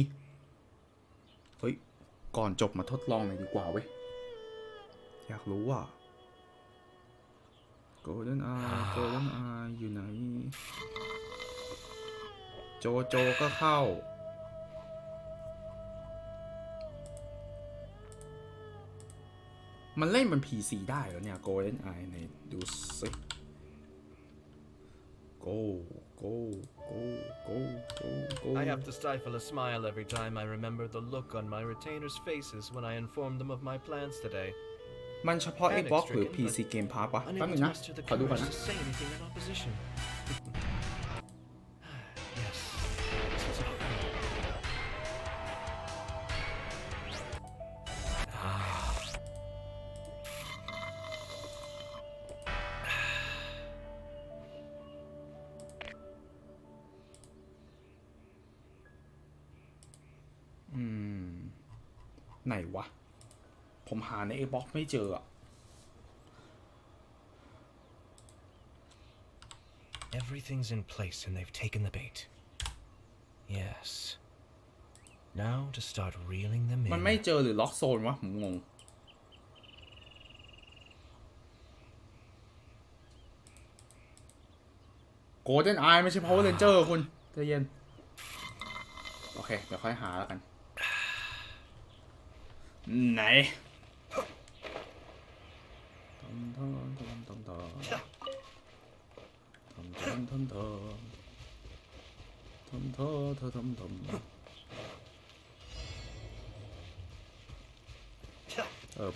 Speaker 1: เฮ้ยก่อนจบมาทดลองหน่อยดีกว่าเว้ยอยากรู้ว่า Golden Eye อยู่ไหนโจโจก็เข้ามันเล่นบน PC ได้เหรอเนี่ย Golden Eye ในดูสิ Go
Speaker 18: I have to stifle a smile every time I remember the look on my retainers' faces when I informed them of my plans today.
Speaker 1: มันเฉพาะ Xbox หรือ PC Game Pass ปะแป๊บนึงนะขอดูก่อนนะ ไหนวะผมหาใน Xbox ไม่เจออะ
Speaker 18: Everything's in place and they've taken the bait. Yes. Now to start reeling them in.
Speaker 1: มันไม่เจอหรือล็อกโซนวะผมงง Golden Eye ไม่ใช่ Power Ranger คุณใจเย็นโอเคเดี๋ยวค่อยหาแล้วกันไหน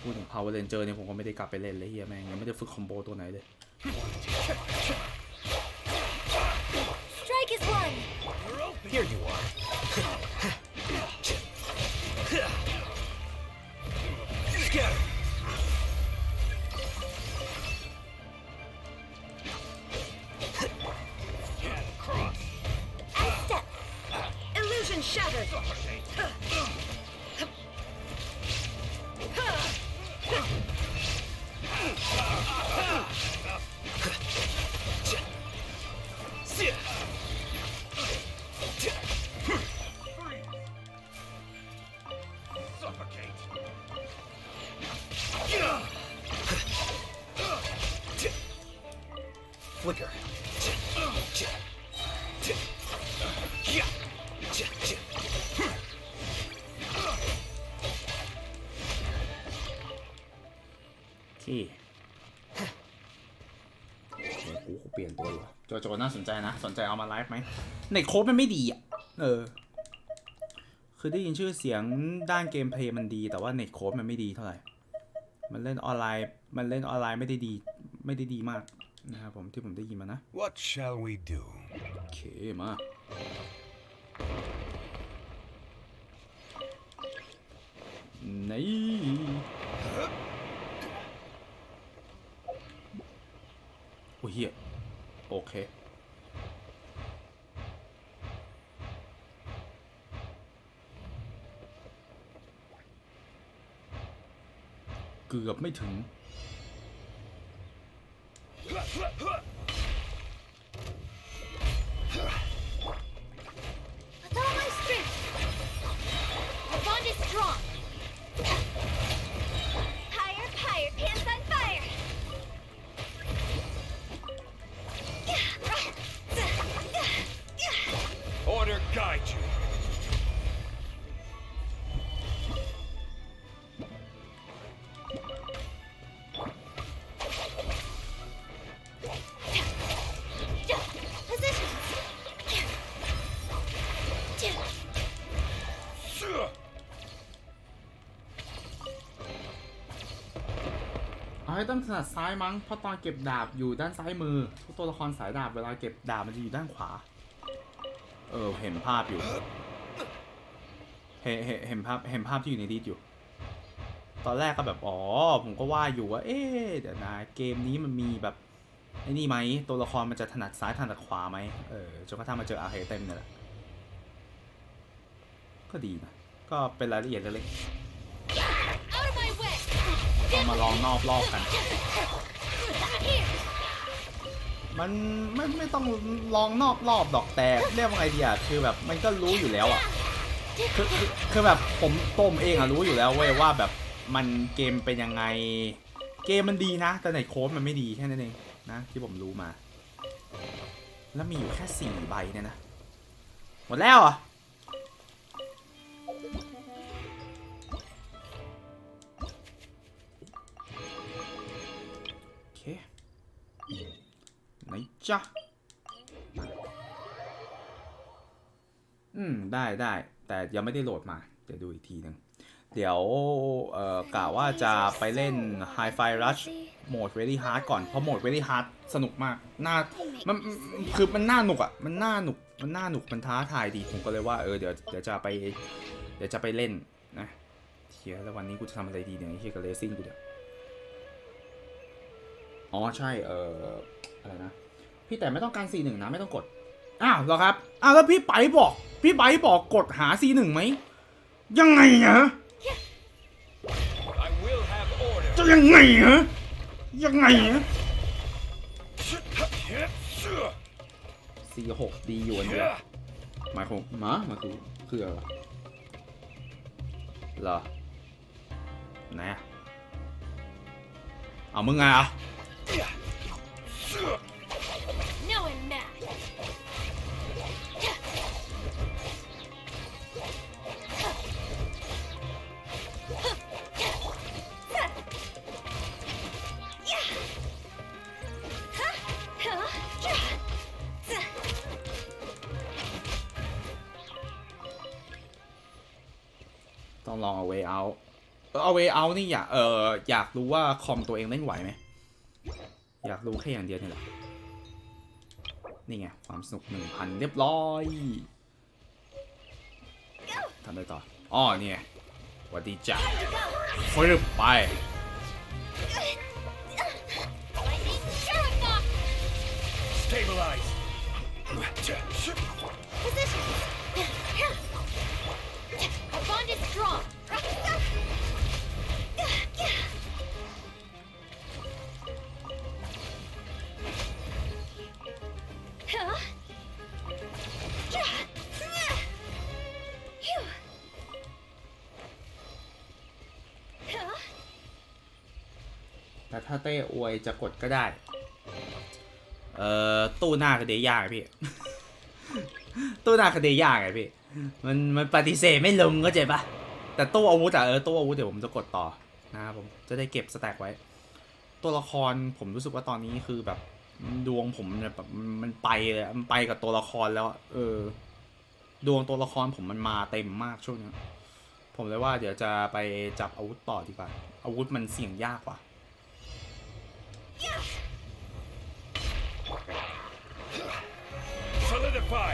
Speaker 1: พูดถึง Power Ranger เนี่ยผมก็ไม่ได้กลับไปเล่นเลยเฮียแม่งยังไม่ได้ฝึกคอมโบตัวไหนเลย
Speaker 2: Strike is one.
Speaker 18: Here you are. Scatter.
Speaker 2: Cross. Step. Illusion shattered.
Speaker 18: Flicker.
Speaker 1: กูเปลี่ยนตัวอยู่โจน่าสนใจนะสนใจเอามาไลฟ์ไหมเน็ตโค้ดมันไม่ดีอ่ะคือได้ยินชื่อเสียงด้านเกมเพลย์มันดีแต่ว่าเน็ตโค้ดมันไม่ดีเท่าไหร่มันเล่นออนไลน์ไม่ได้ดีมากนะครับผมที่ผมได้ยินมานะ
Speaker 10: What shall we do
Speaker 1: โอเคมาโอ้ยเฮียโอเคเกือบไม่ถึง
Speaker 2: With all my strength, our bond is strong. Higher, higher, pants on fire.
Speaker 10: Order guide you
Speaker 1: เอาให้ต้องถนัดซ้ายมั้งเพราะตอนเก็บดาบอยู่ด้านซ้ายมือทุกตัวละครสายดาบเวลาเก็บดาบมันจะอยู่ด้านขวาเห็นภาพอยู่เห็นภาพที่อยู่ในดิสอยู่ตอนแรกก็แบบผมก็ว่าอยู่ว่าเดี๋ยวนะเกมนี้มันมีแบบไอ้นี่ไหมตัวละครมันจะถนัดซ้ายถนัดขวาไหมจนกระทั่งมาเจออาร์เคเต็มเนี่ยแหละก็ดีนะก็เป็นรายละเอียดเล็กๆเอามาลองนอกรอบกันมันไม่ต้องลองนอกรอบดอกแต่เรียกว่าไงดีคือแบบมันก็รู้อยู่แล้วคือแบบผมเองรู้อยู่แล้วเว้ยว่าแบบมันเกมเป็นยังไงเกมมันดีนะแต่ในโค้ดมันไม่ดีแค่นั้นเองนะที่ผมรู้มาแล้วมีอยู่แค่4 ใบเนี่ยนะหมดแล้วโอเคไหนจ๊ะได้แต่ยังไม่ได้โหลดมาเดี๋ยวดูอีกทีนึงเดี๋ยวกะว่าจะไปเล่น Hi-Fi Rush โหมด Very Hard ก่อนเพราะโหมด Very Hard สนุกมากมันน่าหนุกมันน่าหนุกมันท้าทายดีผมก็เลยว่าเดี๋ยวจะไปเล่นนะเชียแล้ววันนี้กูจะทำอะไรดีเนี่ยเชียกับเลซิ่งกูเดี๋ยวใช่อะไรนะพี่แต่ไม่ต้องการ C1 นะไม่ต้องกดเหรอครับแล้วพี่ไปบอกกดหา C1 ไหมยังไงจะยังไงC6 ดีอยู่อันเดียวหมายความมาคืออะไรเหรอไหนมึงไง
Speaker 2: No, I'm mad.
Speaker 1: ต้องลองเอา way out นี่อยากรู้ว่าคอมตัวเองเล่นไหวไหมอยากรู้แค่อย่างเดียวนี่แหละนี่ไงความสนุก 1,000 เรียบร้อยทำได้ต่อนี่ไงสวัสดีจ้ะฟื้นไป
Speaker 10: Stabilize
Speaker 2: Position. Our bond is strong.
Speaker 1: แต่ถ้าเต้อวยจะกดก็ได้ตู้หน้าคดียากพี่ ตู้หน้าคดียากไงพี่มันปฏิเสธไม่ลงก็เจ็บปะแต่ตู้อาวุธตู้อาวุธเดี๋ยวผมจะกดต่อนะครับผมจะได้เก็บสแต็กไว้ ตัวละครผมรู้สึกว่าตอนนี้คือแบบดวงผมเนี่ยแบบมันไปเลยมันไปกับตัวละครแล้วดวงตัวละครผมมันมาเต็มมากช่วงนี้ผมเลยว่าเดี๋ยวจะไปจับอาวุธต่อดีกว่าอาวุธมันเสี่ยงยากกว่า
Speaker 10: Solidify.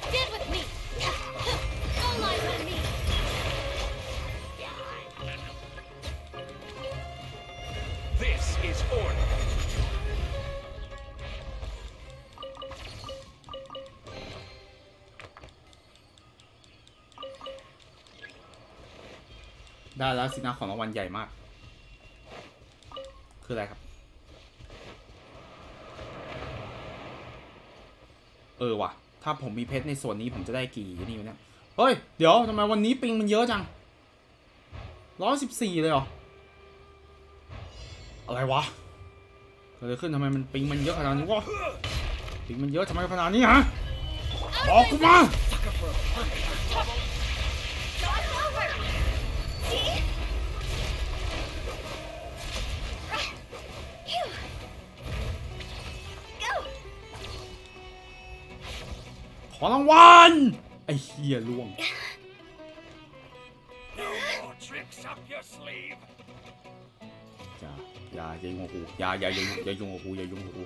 Speaker 2: Stand with me. All eyes on me.
Speaker 10: This is order.
Speaker 1: ได้แล้วสินะของรางวัลใหญ่มากคืออะไรครับว่ะถ้าผมมีเพชรในส่วนนี้ผมจะได้กี่นี่วะเนี่ยเฮ้ยเดี๋ยวทำไมวันนี้ปิงมันเยอะจัง114เลยเหรออะไรวะเกิดอะไรขึ้นทำไมมันปิงมันเยอะขนาดนี้วะปิงมันเยอะทำไมขนาดนี้ฮะบอกกูมาขอรางวัลไอ้เหี้ยล่วง
Speaker 10: No more tricks up your sleeve.
Speaker 1: อย่ายุ่งกับกูอย่ายุ่งกับกูอย่ายุ่งกับกู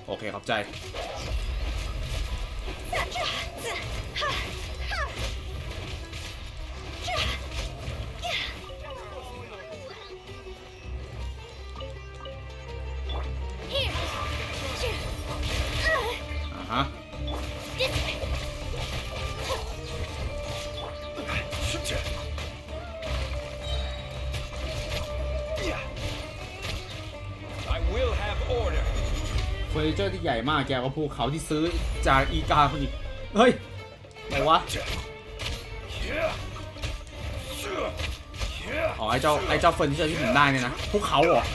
Speaker 1: โอเคขอบใจฮะเฟอร์นิเจอร์ที่ใหญ่มากแกก็ภูเขาที่ซื้อจากอีกาคนอีกเฮ้ยไหนวะอ๋อไอ้เจ้าเฟอร์นิเจอร์ที่ผมได้เนี่ยนะภูเขาเหรอ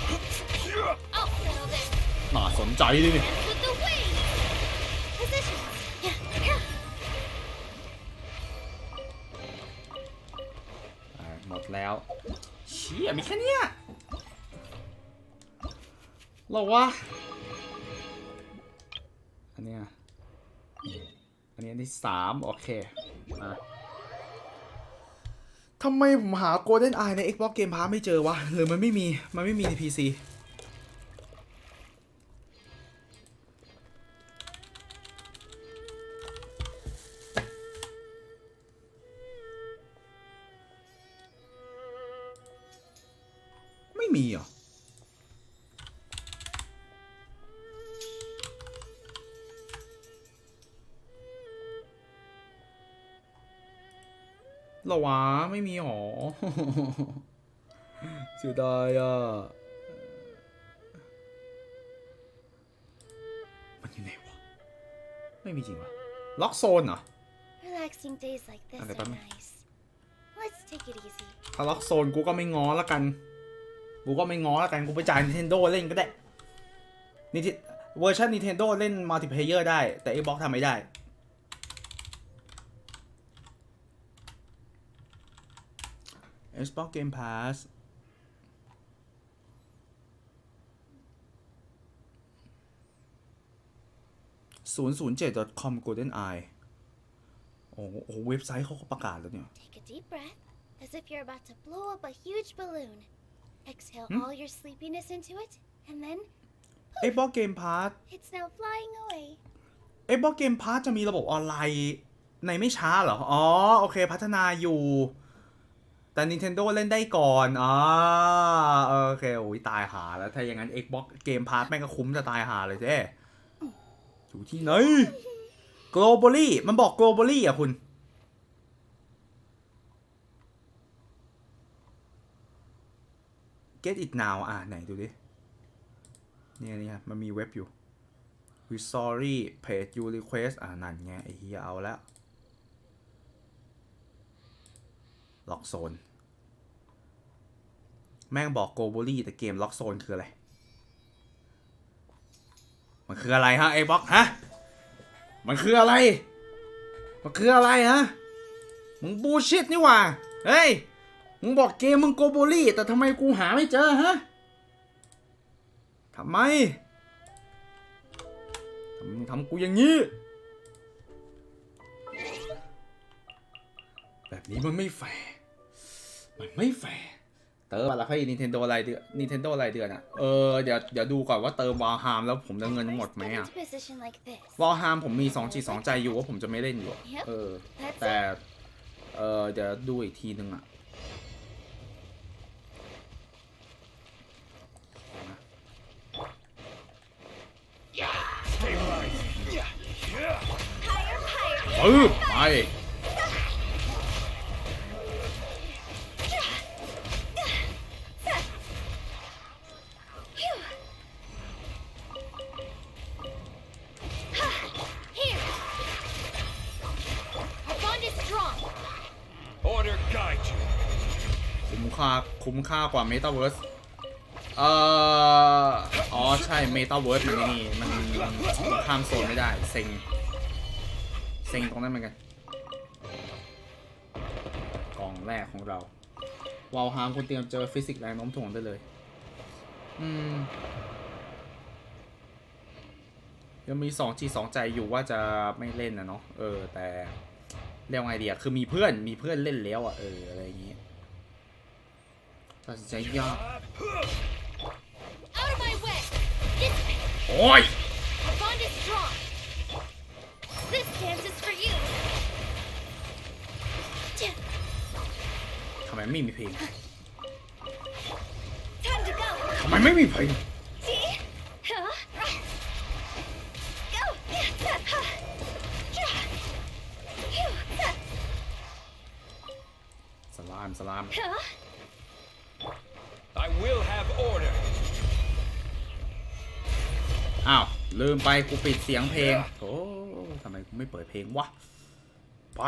Speaker 1: น่าสนใจดิหมดแล้วเชี่ยมีแค่เนี้ยหรอวะอันนี้อันที่3โอเคทำไมผมหา Golden Eye ใน Xbox Game Pass ไม่เจอวะหรือมันไม่มีใน PC ไม่มีเหรอหรอวะไม่มีหรอ เสียดายอ่ะมันอยู่ไหนวะไม่มีจริงวะล็อกโซนเหรอ
Speaker 2: Relaxing days like this are nice. Let's take it easy.
Speaker 1: ถ้าล็อกโซนกูก็ไม่ง้อละกันกูไปจ่าย Nintendo เล่นก็ได้เวอร์ชัน Nintendo เล่นมัลติเพลเยอร์ได้แต่ Xbox ทำไม่ได้Xbox Game Pass 007.com Golden Eye โอ้โหเว็บไซต์เขาประกาศแล้วเนี่ย
Speaker 2: Take a deep breath, as if you're about to blow up a huge balloon. Exhale all your sleepiness into it, and then
Speaker 1: Xbox Game Pass
Speaker 2: it's now flying away.
Speaker 1: Xbox Game Pass จะมีระบบออนไลน์ในไม่ช้าเหรออ๋อโอเคพัฒนาอยู่แต่ Nintendo เล่นได้ก่อนโอเคโอ้ยตายหาแล้วถ้าอย่างนั้น Xbox Game Pass แม่งก็คุ้มจะตายหาเลยเจ้อยู่ที่ไหน Globally มันบอก Globally อ่ะคุณ Get it now ไหนดูดิเนี่ยมันมีเว็บอยู่ We sorry page you request นั่นไงไอ้เหี้ยเอาแล้วล็อกโซนแม่งบอก Globally แต่เกมล็อกโซนคืออะไรมันคืออะไรฮะ Xbox ฮะ มันคืออะไรฮะมึงบูชิตนี่หว่าเฮ้ยมึงบอกเกมมึงโกโบลี่แต่ทำไมกูหาไม่เจอฮะทำไมมึงทำกูอย่างนี้แบบนี้มันไม่แฟร์เติมอะไรให้ Nintendo อะไรเดือนอ่ะเดี๋ยวดูก่อนว่าเติมวอลฮามแล้วผมจะเงินหมดไหมอ่ะวอลฮามผมมี2 จิต 2 ใจอยู่ว่าผมจะไม่เล่นอยู่แต่เดี๋ยวดูอีกทีนึงอ่ะไปคุ้มค่ากว่า Metaverse อ๋อใช่ Metaverse มันข้ามโซนไม่ได้เซ็งตรงนั้นเหมือนกันกล่องแรกของเราวอลฮามคุณเตรียมเจอฟิสิกส์แรงโน้มถ่วงได้เลยยังมี2 G 2 ใจอยู่ว่าจะไม่เล่นนะเนาะแต่เรียกว่าไงดีอะคือมีเพื่อนเล่นแล้วอะอะไรอย่างงี้ตัดสินใจยากโอ้ยทำไมไม่มีเพลงทำไมไม่มีเพลงสลามI will have order อ้าวลืมไปกูปิดเสียงเพลงโอ้ทำไมกูไม่เปิดเพลงวะไป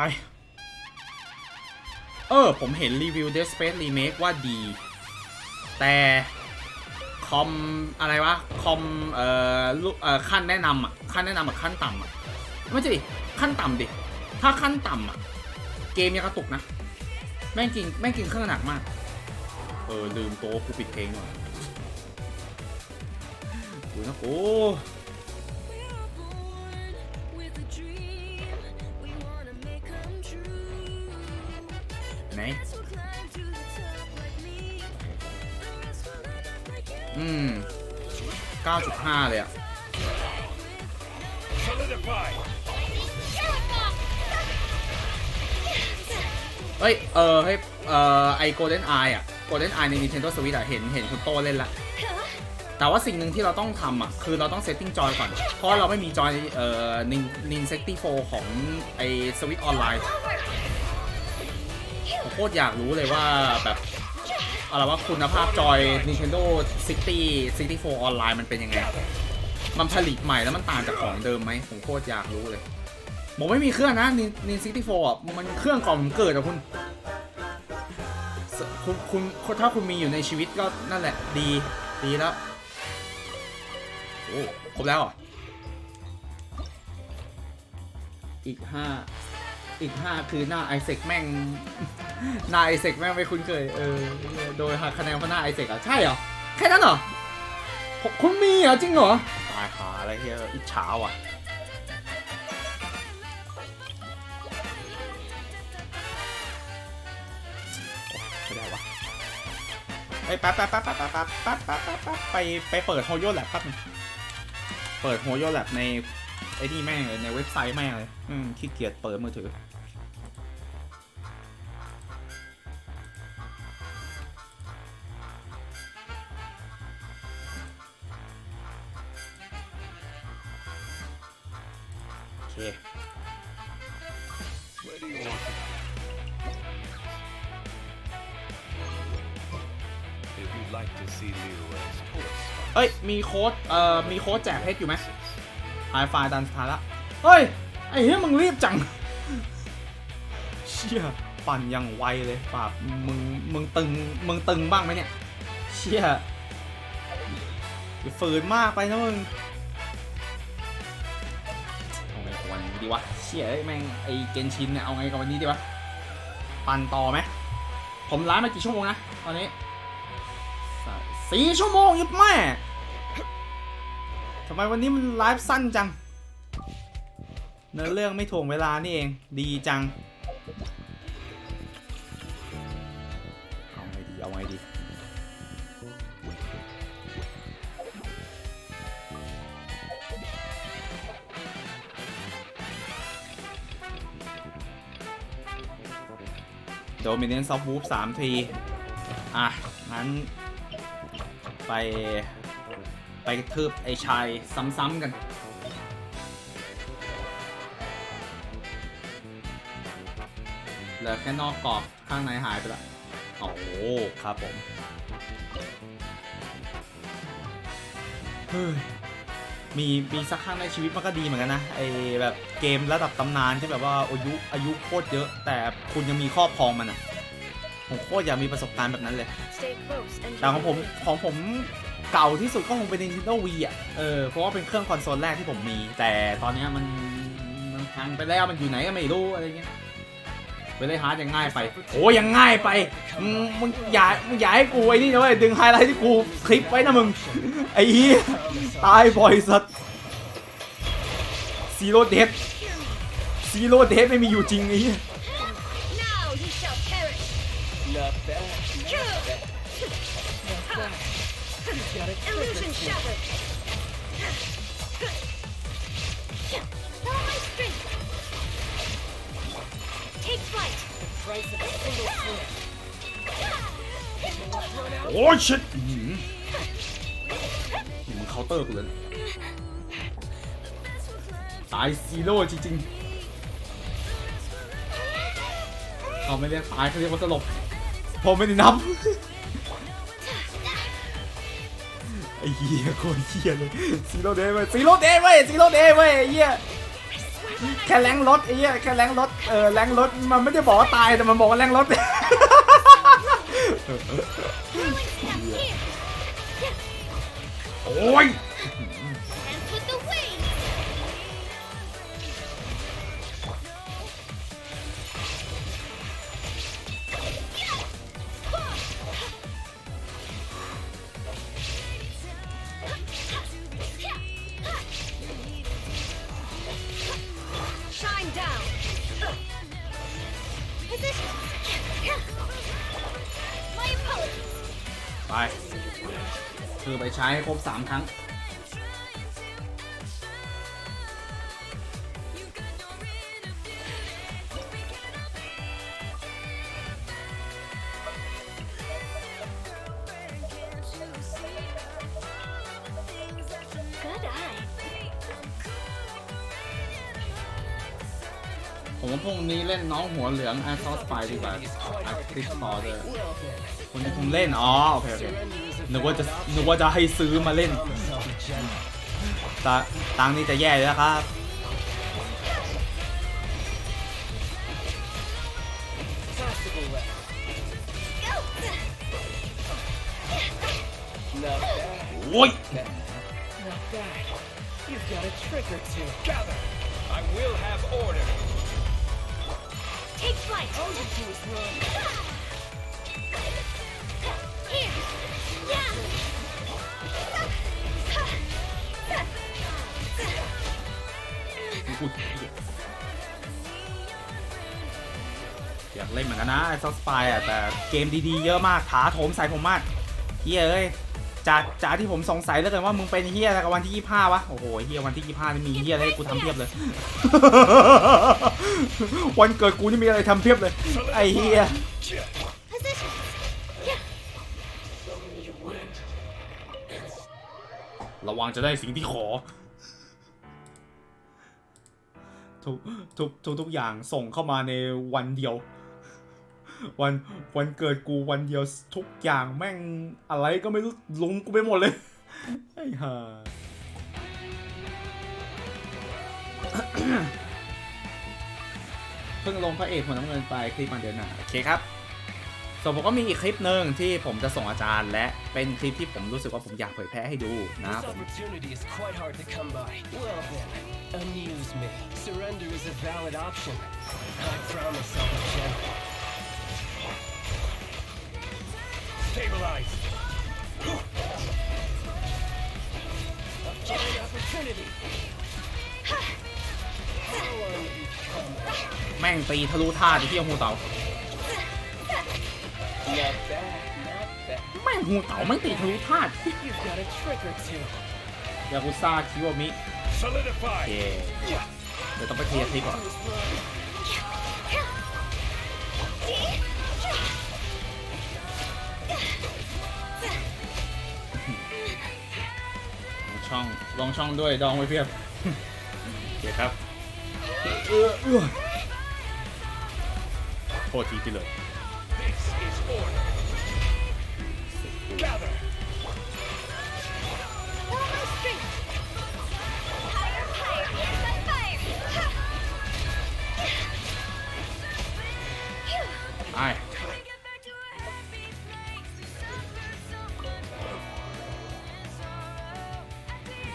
Speaker 1: ผมเห็นรีวิว Dead Space Remake ว่าดีแต่คอมอะไรวะคอมขั้นแนะนำขั้นต่ำไม่ใช่ดิขั้นต่ำดิถ้าขั้นต่ำเกมยังกระตุกนะแม่งกินเครื่องหนักมากลืมโต๊ะกูปิดเพลงหน่อยดูนะโอ้ไหน9.5 เลยอ่ะเฮ้ยไอ Golden Eye อ่ะ Golden Eye ใน Nintendo Switch อ่ะเห็นคุณโตเล่นละแต่ว่าสิ่งหนึ่งที่เราต้องทำอ่ะคือเราต้องเซตติ้งจอยก่อนเพราะเราไม่มีจอยN64 ของไอ Switch Online ผมโคตรอยากรู้เลยว่าแบบอะไรว่าคุณภาพจอย Nintendo 64 Online มันเป็นยังไงมันผลิตใหม่แล้วมันต่างจากของเดิมไหมผมโคตรอยากรู้เลยผมไม่มีเครื่องนะN64 อ่ะมันเครื่องก่อนผมเกิดอ่ะคุณถ้าคุณมีอยู่ในชีวิตก็นั่นแหละดีแล้วโอ้ครบแล้วอ่ะอีก5คือหน้าไอเซกแม่งไม่คุ้นเคยโดยหักคะแนนเพราะหน้าไอเซกอ่ะใช่เหรอแค่นั้นเหรอคุณมีเหรอจริงเหรอตายหาอะไรเฮียอิจฉาว่ะไม่ได้วะแป๊บไปเปิดโฮโยแลบครับเปิดโฮโยแลบในไอ้นี่แม่งเลยในเว็บไซต์แม่งเลยขี้เกียจเปิดมือถือโอเคเอ้ยมีโค้ดแจกเพชรอยู่ไหมไฮไฟดันสุดท้ายละเฮ้ยไอ้เหี้ยมึงรีบจังเชี่ยปั่นยังไวเลยปากมึงตึงบ้างไหมเนี่ยเชี่ยฝืนมากไปนะมึงทำไมวัน ดีวะเชี่ยแม่งไอ้เกนชินเนี่ยเอาไงกับวันนี้ดีวะปั่นต่อไหมผมไลฟ์มากี่ชั่วโมงนะตอนนี้4 ชั่วโมงยิบแม่ทำไมวันนี้มันไลฟ์สั้นจังเนื้อเรื่องไม่ถ่วงเวลานี่เองดีจังเอาไงดีโดมิเนนซ์ซอฟต์วูฟ3 ทีอ่ะงั้นไปทืบไอ้ชายซ้ำๆกันเหลือแค่นอกกรอบข้างในหายไปละโอ้ครับผมมีสักครั้งในชีวิตมันก็ดีเหมือนกันนะไอ้แบบเกมระดับตำนานที่แบบว่าอายุโคตรเยอะแต่คุณยังมีครอบครองมันอ่ะผมโคตรอยากมีประสบการณ์แบบนั้นเลยแต่ของผมเก่าที่สุดก็คงเป็น Nintendo Wii อ่ะเพราะว่าเป็นเครื่องคอนโซลแรกที่ผมมีแต่ตอนนี้มันพังไปแล้วมันอยู่ไหนก็ไม่รู้อะไรเงี้ยไปเลยฮาร์ดยังง่ายไปโอ้ยังง่ายไปมึงอย่าให้กูไอ้นี่นะเว้ยดึงไฮไลท์ที่กูคลิปไว้นะมึงไอ้เหี้ยตายบ่อยสัสซีโร่เดทไม่มีอยู่จริงไอ้เหี้ยโอ้ยชิตมึงเคาน์เตอร์กูเลยตายซีโร่จริงๆเขาไม่เรียกตายเขาเรียกว่าสลบผมไม่ได้นับไอ้เหี้ยโคตรเหี้ยเลยซีโร่เดย์เว้ยเหี้ยแค่แรงรถไอ้เหี้ยแค่แรงรถแรงรถมันไม่ได้บอกว่าตายแต่มันบอกว่าแรงรถโอ้ยไปคือไปใช้ให้ครบ3 ครั้งผมว่าพรุ่งนี้เล่นน้องหัวเหลืองอาร์ซอสไฟดีกว่าอาร์ติสต่อเลยคนที่ผมเล่นอ๋อโอเคนึกว่าจะให้ซื้อมาเล่นตังค์นี่จะแย่แล้วครับโอ้ย
Speaker 2: Take flight. All you do is run. Here. Yeah.
Speaker 1: อยากเล่นเหมือนกันนะไอ้ซอสไฟอ่ะแต่เกมดีๆเยอะมากถาโถมใส่ผมมากเฮียเอ้ยจากที่ผมสงสัยแล้วกันว่ามึงเป็นเฮียอะไรกับวันที่25วะโอ้โหเฮียวันที่25นี่มีเฮียอะไรให้กูทำเพียบเลย วันเกิดกูนี่มีอะไรทำเพียบเลยไอ้เฮียระวังจะได้สิ่งที่ขอทุกอย่างส่งเข้ามาในวันเดียววันเกิดกูวันเดียวทุกอย่างแม่งอะไรก็ไม่รู้ลุมกูไปหมดเลยไอ้ห่า เพิ่งลงพระเอกหัวน้ำเงินไปคลิปมาเดือนหน้าโอเคครับ ส่วนผมก็มีอีกคลิปหนึ่งที่ผมจะส่งอาจารย์และเป็นคลิปที่ผมรู้สึกว่าผมอยากเผยแพร่ให้ดูนะผม
Speaker 19: Amuse me. Surrender is a valid option. I promise I'll be gentle. Stabilize. A fine opportunity.
Speaker 1: แม่งตีทะลุท่าที่หูเต่า
Speaker 19: Not bad, not bad.
Speaker 1: แม่งหูเต่าแม่งตีทะลุท่า
Speaker 19: You've got a trick or two.
Speaker 1: ยากุซ่าคิโอมิ
Speaker 19: Solidify.
Speaker 1: เดี๋ยวต้องไปเคลียร์คลิปก่อนลองช่องด้วยดองไว้เพียบโอเคครับโทษทีพี่เลย
Speaker 19: This is order. Gather.
Speaker 2: Fire!
Speaker 1: ไอ้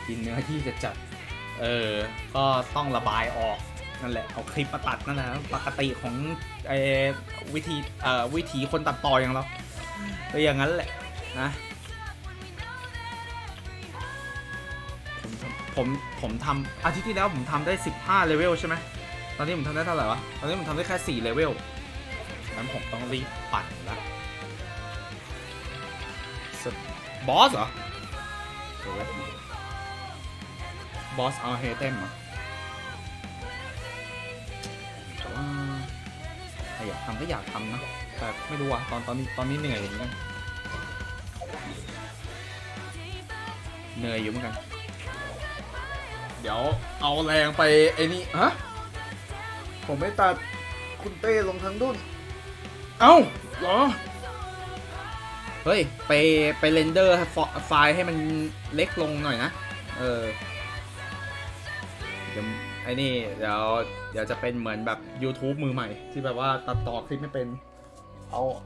Speaker 1: กินเนื้อที่จะจัดก็ต้องระบายออกนั่นแหละเอาคลิปมาตัดนั่นแหละปกติของวิธีคนตัดต่ออย่างเราก็อย่างนั้นแหละนะผมทำอาทิตย์ที่แล้วผมทำได้15เลเวลใช่ไหมตอนนี้ผมทำได้เท่าไหร่วะตอนนี้ผมทำได้แค่4เลเวลงั้นผมต้องรีบปั่นละบอสเหรอบอสเอาเฮเต็มเหรอแต่ว่าอยากทำก็อยากทำนะแต่ไม่รู้อะตอนนี้เหนื่อยอยู่เหมือนกันเหนื่อยอยู่เหมือนกันเดี๋ยวเอาแรงไปไอ้นี่ฮะผมไม่ตัดคุณเต้ลงทั้งดุนเอ้าเหรอเฮ้ยไปเรนเดอร์ไฟล์ให้มันเล็กลงหน่อยนะไอ้นี่เดี๋ยวจะเป็นเหมือนแบบ YouTube มือใหม่ที่แบบว่าตัดต่อคลิปไม่เป็น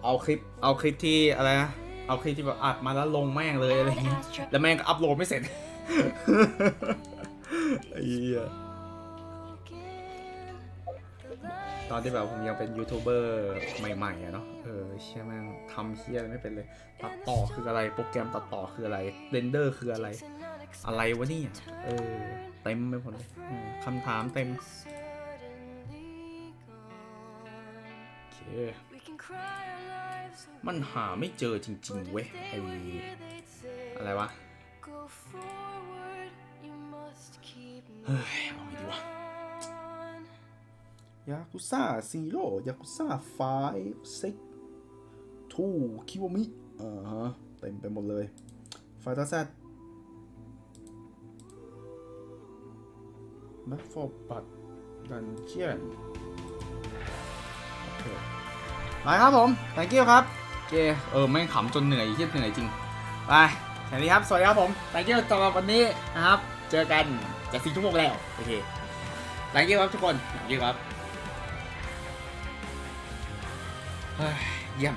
Speaker 1: เอาคลิปที่อะไรนะเอาคลิปที่แบบอัดมาแล้วลงแม่งเลยอะไรอย่างเงี้ยแล้วแม่งก็อัพโหลดไม่เสร็จไอ้เหี้ยตอนที่แบบผมยังเป็นยูทูบเบอร์ใหม่ๆอะเนาะเชี่ยแม่งทำเชี่ยอะไรไม่เป็นเลยตัดต่อคืออะไรโปรแกรมตัดต่อคืออะไรเรนเดอร์คืออะไรวะเนี่ยเต็มไปหมดเลยคำถามเต็มโอเคมันหาไม่เจอจริงๆเว้ยอะไรวะเฮ้ยเอาไงดีวะยากุซ่าซีโร่ยากุซ่า5 6 2คิวมิเต็มไปหมดเลยไฟตาแซดแบ็คฟอร์บัตดันเจียนโอเคไปครับผม thank you ครับโอเคแม่งขำจนเหนื่อยเหนื่อยจริงไปแค่นี้ครับสวัสดีครับผม thank you สำหรับวันนี้นะครับเจอกันจะ4 ชั่วโมงแล้วโอเค thank you ครับทุกคน thank you ครับเยี่ยม